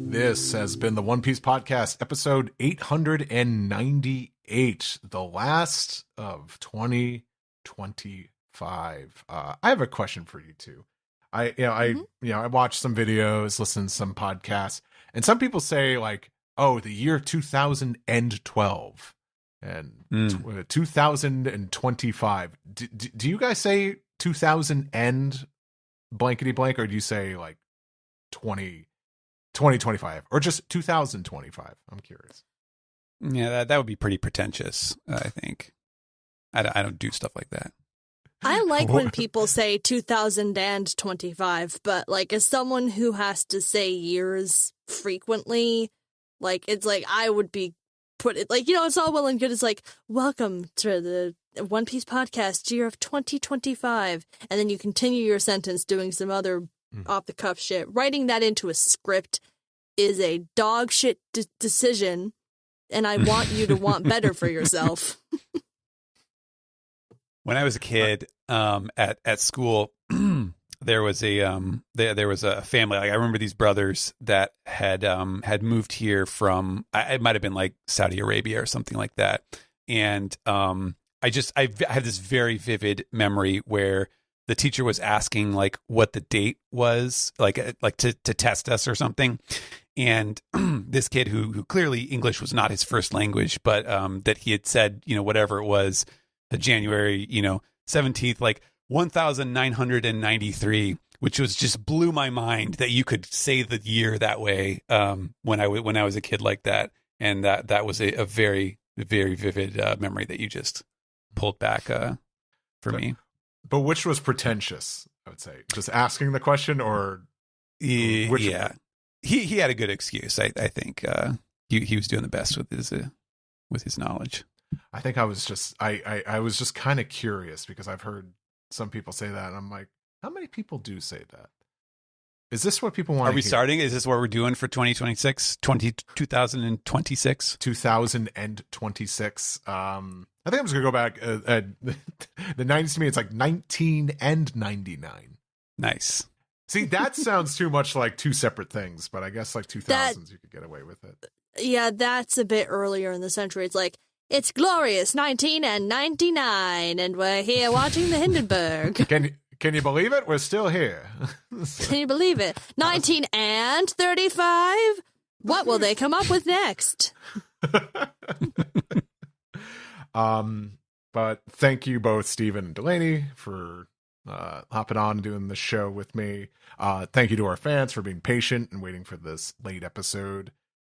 This has been the One Piece Podcast, episode 898, the last of 2025. I have a question for you two. I watched some videos, listened to some podcasts, and some people say like, "Oh, the year 2012 and 2025." Do you guys say 2000 and blankety blank, or do you say like 2025 or just 2025? I'm curious. Yeah, that would be pretty pretentious, I think. I don't do stuff like that. I like when people say 2025, but like as someone who has to say years frequently, like it's like I would be put it like, it's all well and good. It's like, welcome to the One Piece Podcast, year of 2025. And then you continue your sentence doing some other off the cuff shit. Writing that into a script is a dog shit decision, and I want you to want better for yourself. When I was a kid, at school, there was a family. Like I remember these brothers that had moved here from, it might have been like Saudi Arabia or something like that. And I have this very vivid memory where the teacher was asking like what the date was, like to test us or something. And this kid who clearly English was not his first language, but that he had said, whatever it was, the January, 17th, like 1993, which was just blew my mind that you could say the year that way when I was a kid like that. And that was a very, very vivid memory that you just pulled back for me. But which was pretentious, I would say? Just asking the question, or which? Yeah, he had a good excuse. I think he was doing the best with his knowledge. I think I was just I was just kind of curious because I've heard some people say that, and I'm like, how many people do say that? Is this what people want? Are we starting? Is this what we're doing for 2026? 2026? 2026. I think I'm just gonna go back. The 90s to me, it's like 19 and 99. Nice. See, that sounds too much like two separate things, but I guess like 2000s you could get away with it. Yeah, that's a bit earlier in the century. It's like, it's glorious 19 and 99, and we're here watching the Hindenburg. Can you believe it? We're still here. Can you believe it? 19 and 35? What will they come up with next? But thank you both, Steven and Delaney, for hopping on and doing the show with me. Thank you to our fans for being patient and waiting for this late episode.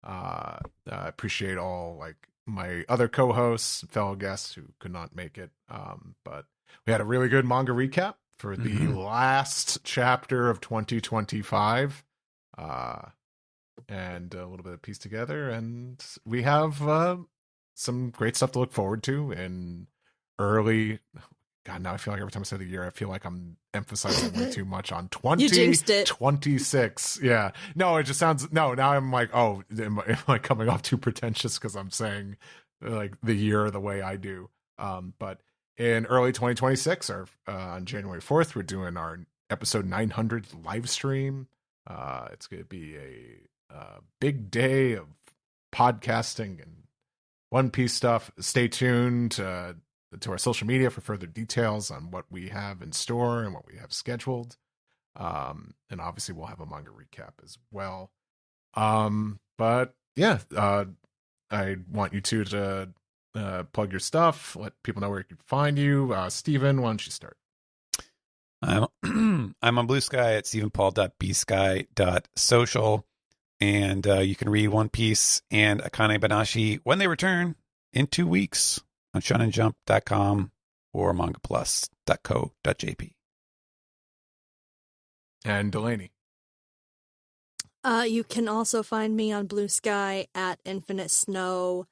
I appreciate all like my other co-hosts, fellow guests who could not make it. But we had a really good manga recap for the last chapter of 2025. And a little bit of piece together, and we have some great stuff to look forward to in early. God, now I feel like every time I say the year, I feel like I'm emphasizing way too much on 2026. Yeah, no, it just sounds no. Now I'm like, oh, am I coming off too pretentious because I'm saying like the year the way I do? But in early 2026, or on January 4th, we're doing our episode 900 live stream. It's going to be a big day of podcasting and One Piece stuff. Stay tuned to our social media for further details on what we have in store and what we have scheduled. And obviously we'll have a manga recap as well. But yeah, I want you two to plug your stuff, let people know where you can find you. Steven, why don't you start? I'm on Blue Sky at stephenpaul.bsky.social. And you can read One Piece and Akane Banashi when they return in 2 weeks on shonenjump.com or mangaplus.co.jp. And Delaney. You can also find me on Blue Sky at Infinite Snow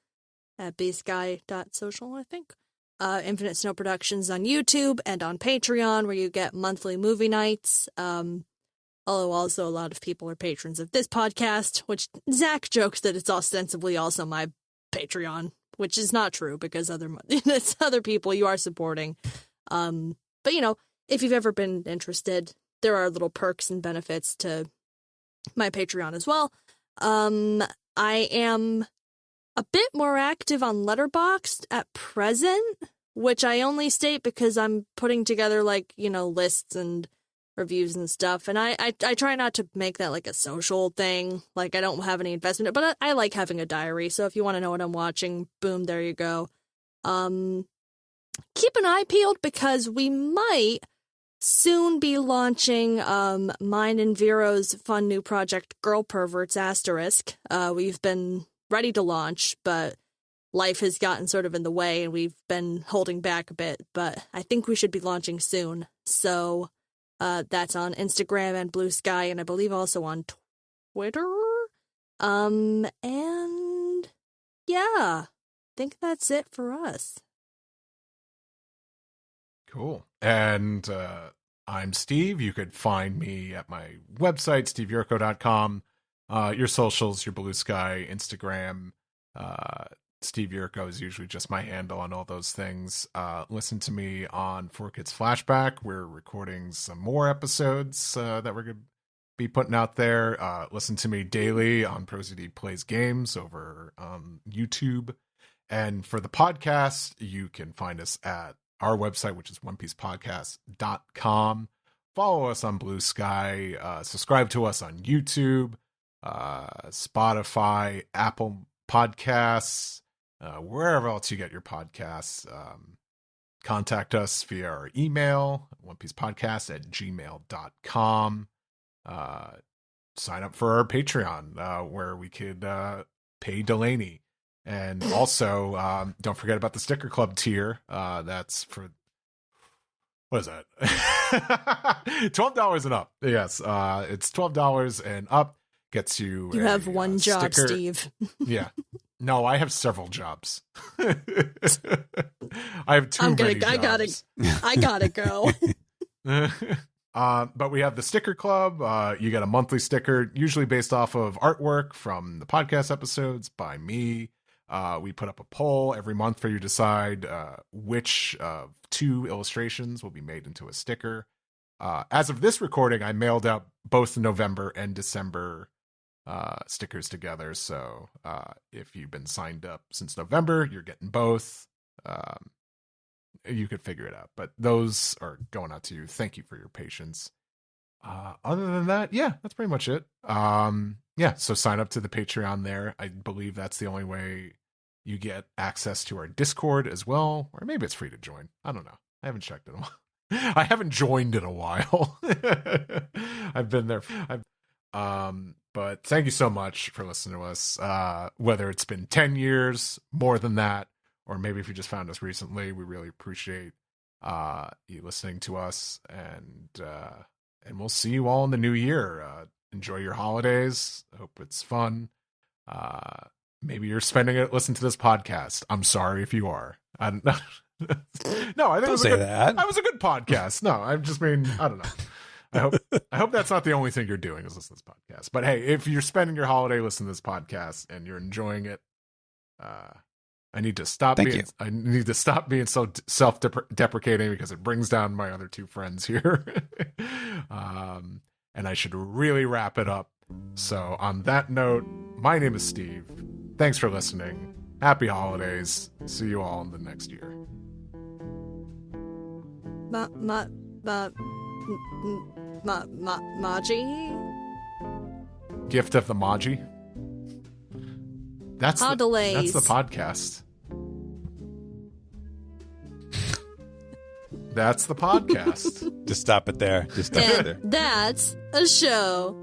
at bsky.social, I think. Infinite Snow Productions on YouTube and on Patreon, where you get monthly movie nights. Although also a lot of people are patrons of this podcast, which Zach jokes that it's ostensibly also my Patreon, which is not true because it's other people you are supporting. But you know, if you've ever been interested, there are little perks and benefits to my Patreon as well. I am a bit more active on Letterboxd at present, which I only state because I'm putting together like, you know, lists and reviews and stuff, and I try not to make that like a social thing. Like I don't have any investment, but I like having a diary, so if you want to know what I'm watching, boom, there you go. Keep an eye peeled because we might soon be launching mine and Vero's fun new project, Girl Perverts Asterisk. We've been ready to launch, but life has gotten sort of in the way and we've been holding back a bit, but I think we should be launching soon. So that's on Instagram and Blue Sky, and I believe also on Twitter. And yeah, I think that's it for us. Cool. And I'm Steve. You could find me at my website, steveyurko.com. Your socials, your Blue Sky, Instagram. Steve Yurko is usually just my handle on all those things. Listen to me on 4Kids Flashback. We're recording some more episodes that we're going to be putting out there. Listen to me daily on ProZD Plays Games over YouTube. And for the podcast, you can find us at our website, which is onepiecepodcast.com. Follow us on Blue Sky. Subscribe to us on YouTube, Spotify, Apple Podcasts, wherever else you get your podcasts. Contact us via our email, onepiecepodcast@gmail.com. Sign up for our Patreon, where we could pay Delaney. And also, don't forget about the Sticker Club tier. That's for, what is that? $12 and up. Yes, it's $12 and up. Gets you. You have one job, sticker. Steve. Yeah. No, I have several jobs. I have too many jobs. I gotta go. But we have the Sticker Club. You get a monthly sticker, usually based off of artwork from the podcast episodes by me. We put up a poll every month for you to decide which of 2 illustrations will be made into a sticker. As of this recording, I mailed out both November and December stickers together. So if you've been signed up since November, you're getting both. You could figure it out. But those are going out to you. Thank you for your patience. Other than that, yeah, that's pretty much it. Yeah, so sign up to the Patreon there. I believe that's the only way You get access to our Discord as well, or maybe it's free to join. I don't know. I haven't checked in a while. I haven't joined in a while. I've been there. But thank you so much for listening to us. Whether it's been 10 years, more than that, or maybe if you just found us recently, we really appreciate you listening to us. And we'll see you all in the new year. Enjoy your holidays. Hope it's fun. Maybe you're spending it listening to this podcast. I'm sorry if you are. No, I think it was a good podcast. No, I just mean, I don't know. I hope that's not the only thing you're doing is listen to this podcast. But hey, if you're spending your holiday listening to this podcast and you're enjoying it, I need to stop being so self-deprecating because it brings down my other two friends here. And I should really wrap it up. So on that note, my name is Steve. Thanks for listening. Happy holidays. See you all in the next year. Maji? Gift of the Maji? That's the podcast. That's the podcast. Just stop it there. That's a show.